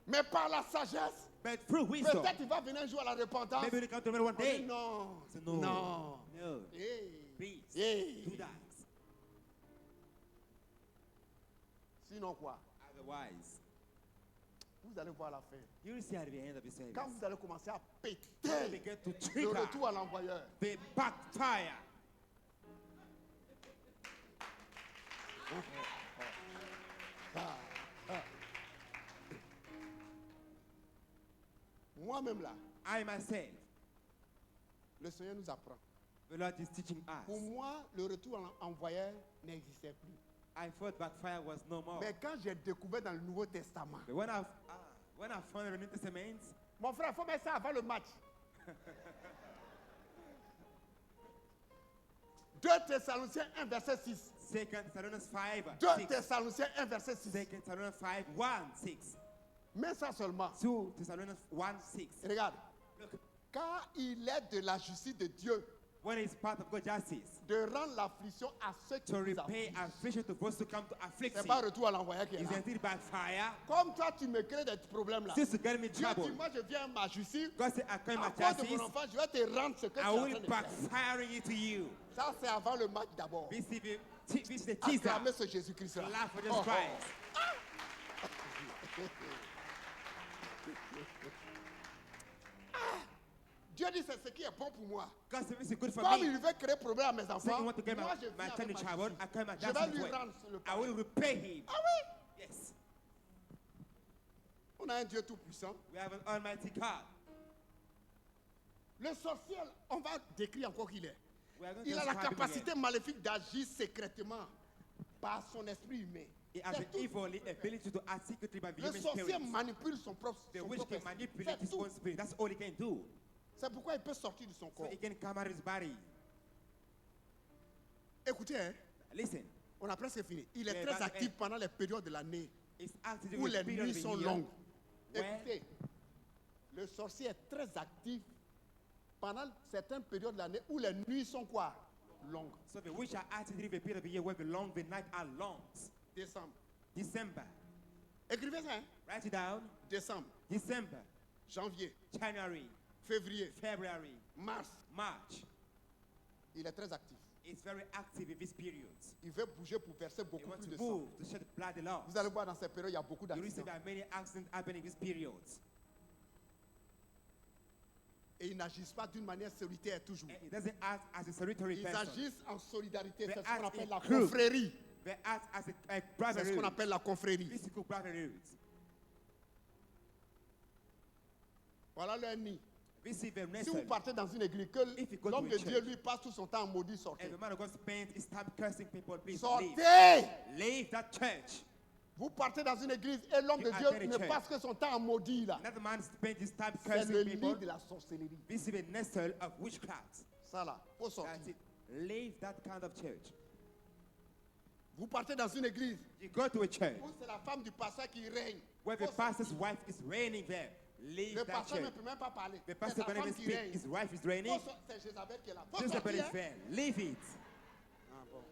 mais par la sagesse, but through wisdom, peut-être il va venir un jour à la repentance. maybe they come to me one On dit day. non, So no, non. no, Hey. please, Hey. do that. Sinon quoi? Otherwise, Vous allez voir la fin. you will see at the end of the service. Quand vous allez commencer à When péter they get to le trigger, retour à l'envoyeur. they backfire. Moi-même là, I myself, Le Seigneur nous apprend. The Lord is teaching Pour us. moi, le retour en voyage n'existait plus. I thought backfire was no more. Mais quand j'ai découvert dans le Nouveau Testament, But when I found the New Testament, mon frère, il faut mettre ça avant le match. 2 Thessaloniciens 1, verset 6. 2 Thessalonians 5, 2 6. Thessaloniciens 1, verset 6. 2 Thessalonians 5, 1, 6. Mets ça seulement. 2 Thessalonians 1, 6. Regarde. Look, Car il est de la justice de Dieu when it's part of God's justice, de rendre l'affliction à ceux qui to vous repay affligent. affliction to those who come to afflict C'est you. pas retour à l'envoyé qui est Is là. indeed backfire. Comme toi, tu me crées des problèmes là. Since to get me in Dieu trouble, dit, moi je viens à ma justice. God said, I come À at cause de justice, mon enfant, je vais te rendre ce que tu es I en train will de faire. backfiring it to you. Ça, c'est avant le match d'abord. This is the teaser. Acclamez ce Jésus-Christ là. Laugh for Jesus Christ. Dieu dit, c'est ce qui est bon pour moi. God said, this is good for Comme me. il veut créer problème à mes So enfants, you want to get moi je my viens son in avec ma trouble, justice. I come at Je vais justice lui way. rendre le I pardon. will repay him. Ah oui, Yes. on a un Dieu tout-puissant. We have an almighty God. Le sorcier, on va décrire encore qu'il est. We are going Il to a la describe him capacité again. maléfique d'agir secrètement par son esprit humain. He has C'est the tout. evil ability to act secretly by the Le human sorcier spirit. manipule son propre, The son witch propre can esprit. manipulate C'est his tout. own spirit. That's all he can do. C'est pourquoi il peut sortir de son So corps. he can come out of his body. Écoutez, hein, Listen, on a presque fini. Il est Yeah, très that's actif it. pendant les périodes de l'année it's active où with les period nuits of the sont year longues. where Écoutez, le sorcier est très actif pendant certaines périodes de l'année où les nuits sont quoi? Longues. so the witch are active during the period of the year where the night are long. Décembre. December. Écrivez ça, hein? Write it down. Décembre, December, janvier, January, février, February, mars. March. Il est très actif. It's very active in these periods. Il veut bouger pour verser He beaucoup wants plus to de sang. move to shed blood a lot. Vous allez voir dans ces périodes, il y a beaucoup You receive d'accidents. that many accidents happen in these periods. Et ils n'agissent pas d'une manière solitaire toujours. And it doesn't act as a solitary Ils person. agissent en solidarité. They C'est ce qu'on act appelle in la group. confrérie. They act as a C'est ce qu'on brotherhood. appelle la confrérie. Physical brotherhood. Voilà leur nid. This is the Si vous nestle. partez dans une église, If you que go to l'homme a de church, Dieu lui passe tout son temps en maudit, sortez. And the man of God spends his time cursing people. Please leave. Sortez! Leave that church. Vous partez dans une église et l'homme You de attend Dieu a ne church. passe que son temps en maudit là. Another man spends his time C'est le cursing lit people. de la sorcellerie. This is the nestle of witchcraft. Ça là, faut That's sortir. it. Leave that kind of church. Vous partez dans une église You go to a church où c'est la femme du pasteur qui règne. where the pastor's wife is reigning there. Leave Le that pasteur ne church. peut même pas parler. The C'est pastor sa can't femme even qui speak. règne. His wife is reigning. C'est Jézabel qui est là. Faut Jezebel sortir, is hein. there. Leave it. Ah, bon.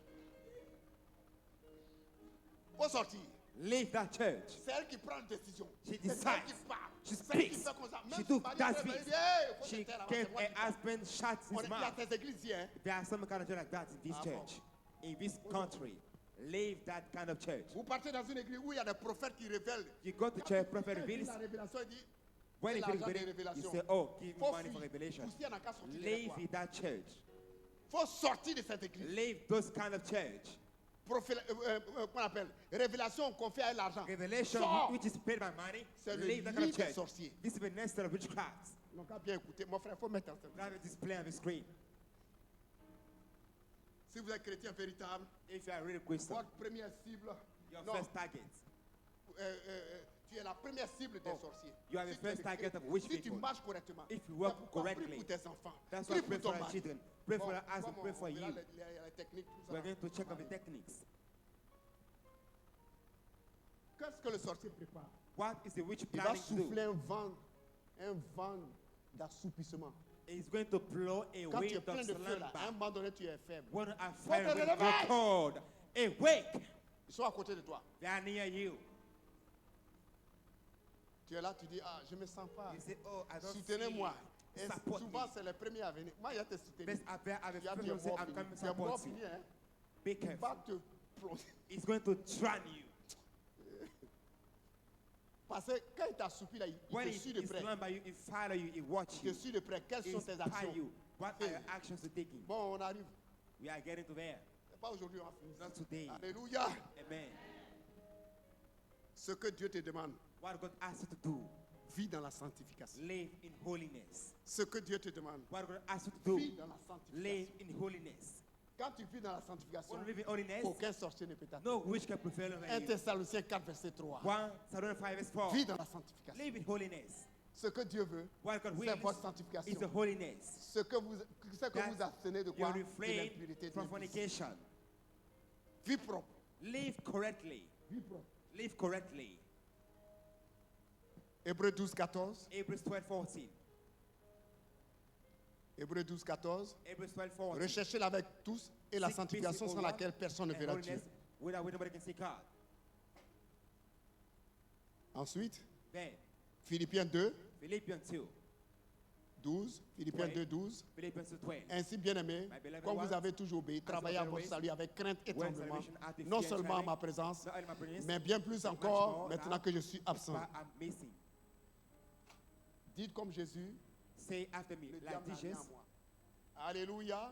Faut sortir. Leave that church. C'est elle qui prend la décision. She C'est elle decides. qui parle. She C'est elle qui speaks. fait comme ça. She Même do son mari that se réveille, speaks. dit, hey, faut She te taire là-bas, gave c'est moi her qui parle. husband shut Il his y a mouth. des églises ici, hein. There are some kind of church like that in this Ah, bon. church. In this country. Leave that kind of church. Vous partez dans une église où il y a des prophètes qui révèlent. You go to church, prophet Quand il dit reveals. la révélation, il dit, When c'est he l'argent feels des ready, you révélations. say, oh, give me Faut money for fuir. revelation. Pousser, il n'a qu'à sortir de Leave quoi. in that church. Faut sortir de cette église. Leave those kind of church. Qu'on appelle révélation confiée à l'argent. Revelation, Sors. which is paid by money, C'est le leave that kind lit of des church. sorciers. This is the nestle of witchcraft. Donc, à bien écouter, mon frère, il faut mettre en scène. Have a display on the screen. Si vous êtes chrétien véritable, If you are really Christian, votre première cible, your non, first target. tu es la première cible des sorciers. You are the Si tu es first le target chrétien, of witch si tu people. marches correctement, If you walk c'est pourquoi prie correctly. pour tes enfants, That's prie why pour pray ton for our mari. children. Pray for Bon, our husband. bon, Pray for on verra you. les techniques, tout ça. We're going to check on the techniques. Qu'est-ce que le sorcier prépare? What is the witch Il va planning to do? souffler un vent d'assoupissement. He's going to blow a Quand tu es wind plein of de feu, là, à un slumber. moment donné, tu es faible. When a Faut fire te will réveiller. grow cold, awake. Ils sont à côté de toi. They are near you. Tu es là, tu dis, ah, je ne me sens pas. You say, oh, I don't Soutenez-moi. feel. Et Support souvent, me. c'est les premiers à venir. Moi, il y a te soutenir. Best I have Tu as a tu friend es who say, mort I'm fini. coming to Tu es mort support you. fini, hein. Be Il va careful. te plonger. It's going to drown you. Parce que quand il t'assoupit là, il When te he suit de près. slumber you, he follow you, he watch Il you, te suit de près. Quelles he sont tes spy actions? you. What are your actions to taking? Bon, on arrive. We are getting to there. C'est pas aujourd'hui, on va finir. Not today. Alléluia. Amen. Ce que Dieu te demande, What God asks you to do, vis dans la sanctification. Live in holiness. Ce que Dieu te demande, What God asks you to vis do, dans la live sanctification. in holiness. Quand tu vis dans la sanctification, When you live in holiness, aucun sorcier ne peut t'atteindre. no witch can prevail over 1 you. Thessaloniciens 4, verset 3. 1 Thessalonians 5 verse 4. Vis dans la sanctification. Live in holiness. Ce que Dieu veut, What God c'est wills votre is sanctification. the holiness. Ce que vous abstenez de You quoi? De refrain l'impurité. from fornication. Vie propre. Live correctly. Vie propre. Live correctly. Hébreux 12, 14. Hebrews 12, 14. Hébreux 12, 14. Hebrews 12, 14. Recherchez-la avec tous et la Seek sanctification peace sans with all laquelle personne ne and verra Dieu. holiness without which nobody can see God. Ensuite, Then, Philippiens 2, Philippians 2. 12. Philippiens 2, 12. Philippians 2, 12. Ainsi, bien-aimés, My beloved comme vous ones, avez toujours obéi, travaillez à votre salut avec crainte et when tremblement, salvation hath non fear and seulement à ma trembling, présence, not only my presence, mais bien plus but much encore more maintenant now que je suis absent. but I'm missing. Dites comme Jésus, Say after me, le like diable n'a rien Jesus, à moi. Alléluia.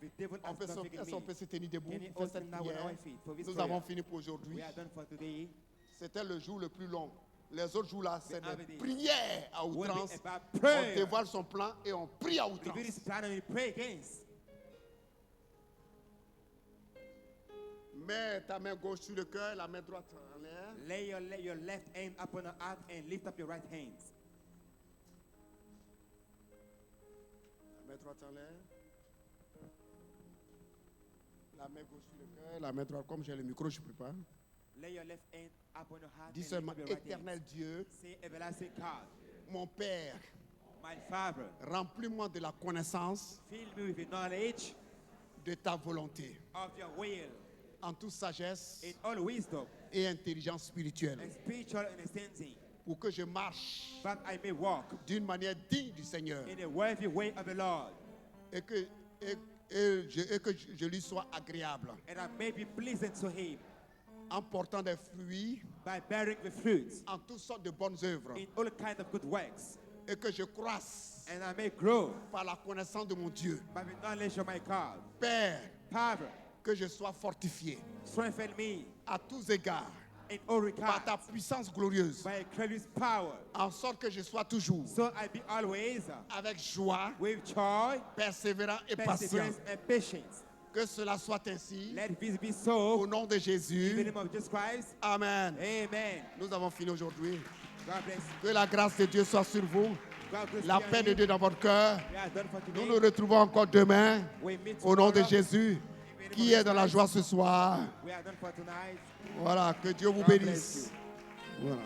the devil has nothing in On peut me. se tenir debout Can you pour all faire cette stand now with prière. our feet for this Nous prayer? avons fini pour aujourd'hui. We are done for today. C'était le jour le plus long. Les autres jours là, c'est The other des days prières à will be outrance. about On prayer. dévoile son plan et on prie à We reveal outrance. his plan and we pray against. Mets ta main gauche sur le cœur, la main droite en l'air. Lay your left hand upon the heart and lift up your right hand. La main droite en l'air. La main gauche sur le cœur, la main droite. Comme j'ai le micro, je ne peux pas. Lay your left hand upon your heart Dis and lift seulement, up your right éternel hand. Dieu, Say, everlasting God, mon Père, my Father, remplis-moi de la connaissance fill me with your knowledge de ta volonté, of your will en toute sagesse in all wisdom et intelligence spirituelle, and spiritual understanding, pour que je marche that I may walk d'une manière digne du Seigneur in a worthy way of the Lord, et que je lui sois agréable, and I may be pleasant to Him en portant des fruits by bearing the fruits en toutes sortes de bonnes œuvres, in all kinds of good works, et que je croisse and I may grow par la connaissance de mon Dieu. by the knowledge of my God. Père, Father, que je sois fortifié strengthen me à tous égards in all par ta regards puissance glorieuse, by a glorious power, en sorte que je sois toujours so I be always avec joie, with joy, persévérant et patient. perseverance, and patience. Que cela soit ainsi, Let this be au so. nom de In the Jésus. name of Jesus Christ. Amen. Amen. Nous avons fini aujourd'hui. God bless you. Que la grâce de Dieu soit sur vous, God bless la you paix and de you. Dieu dans votre cœur. We are done for Nous today. nous retrouvons encore demain, We meet au nom de tomorrow. Jésus, qui est dans la joie ce soir. We are done for tonight. Voilà, que Dieu vous God bless bénisse. you. Voilà.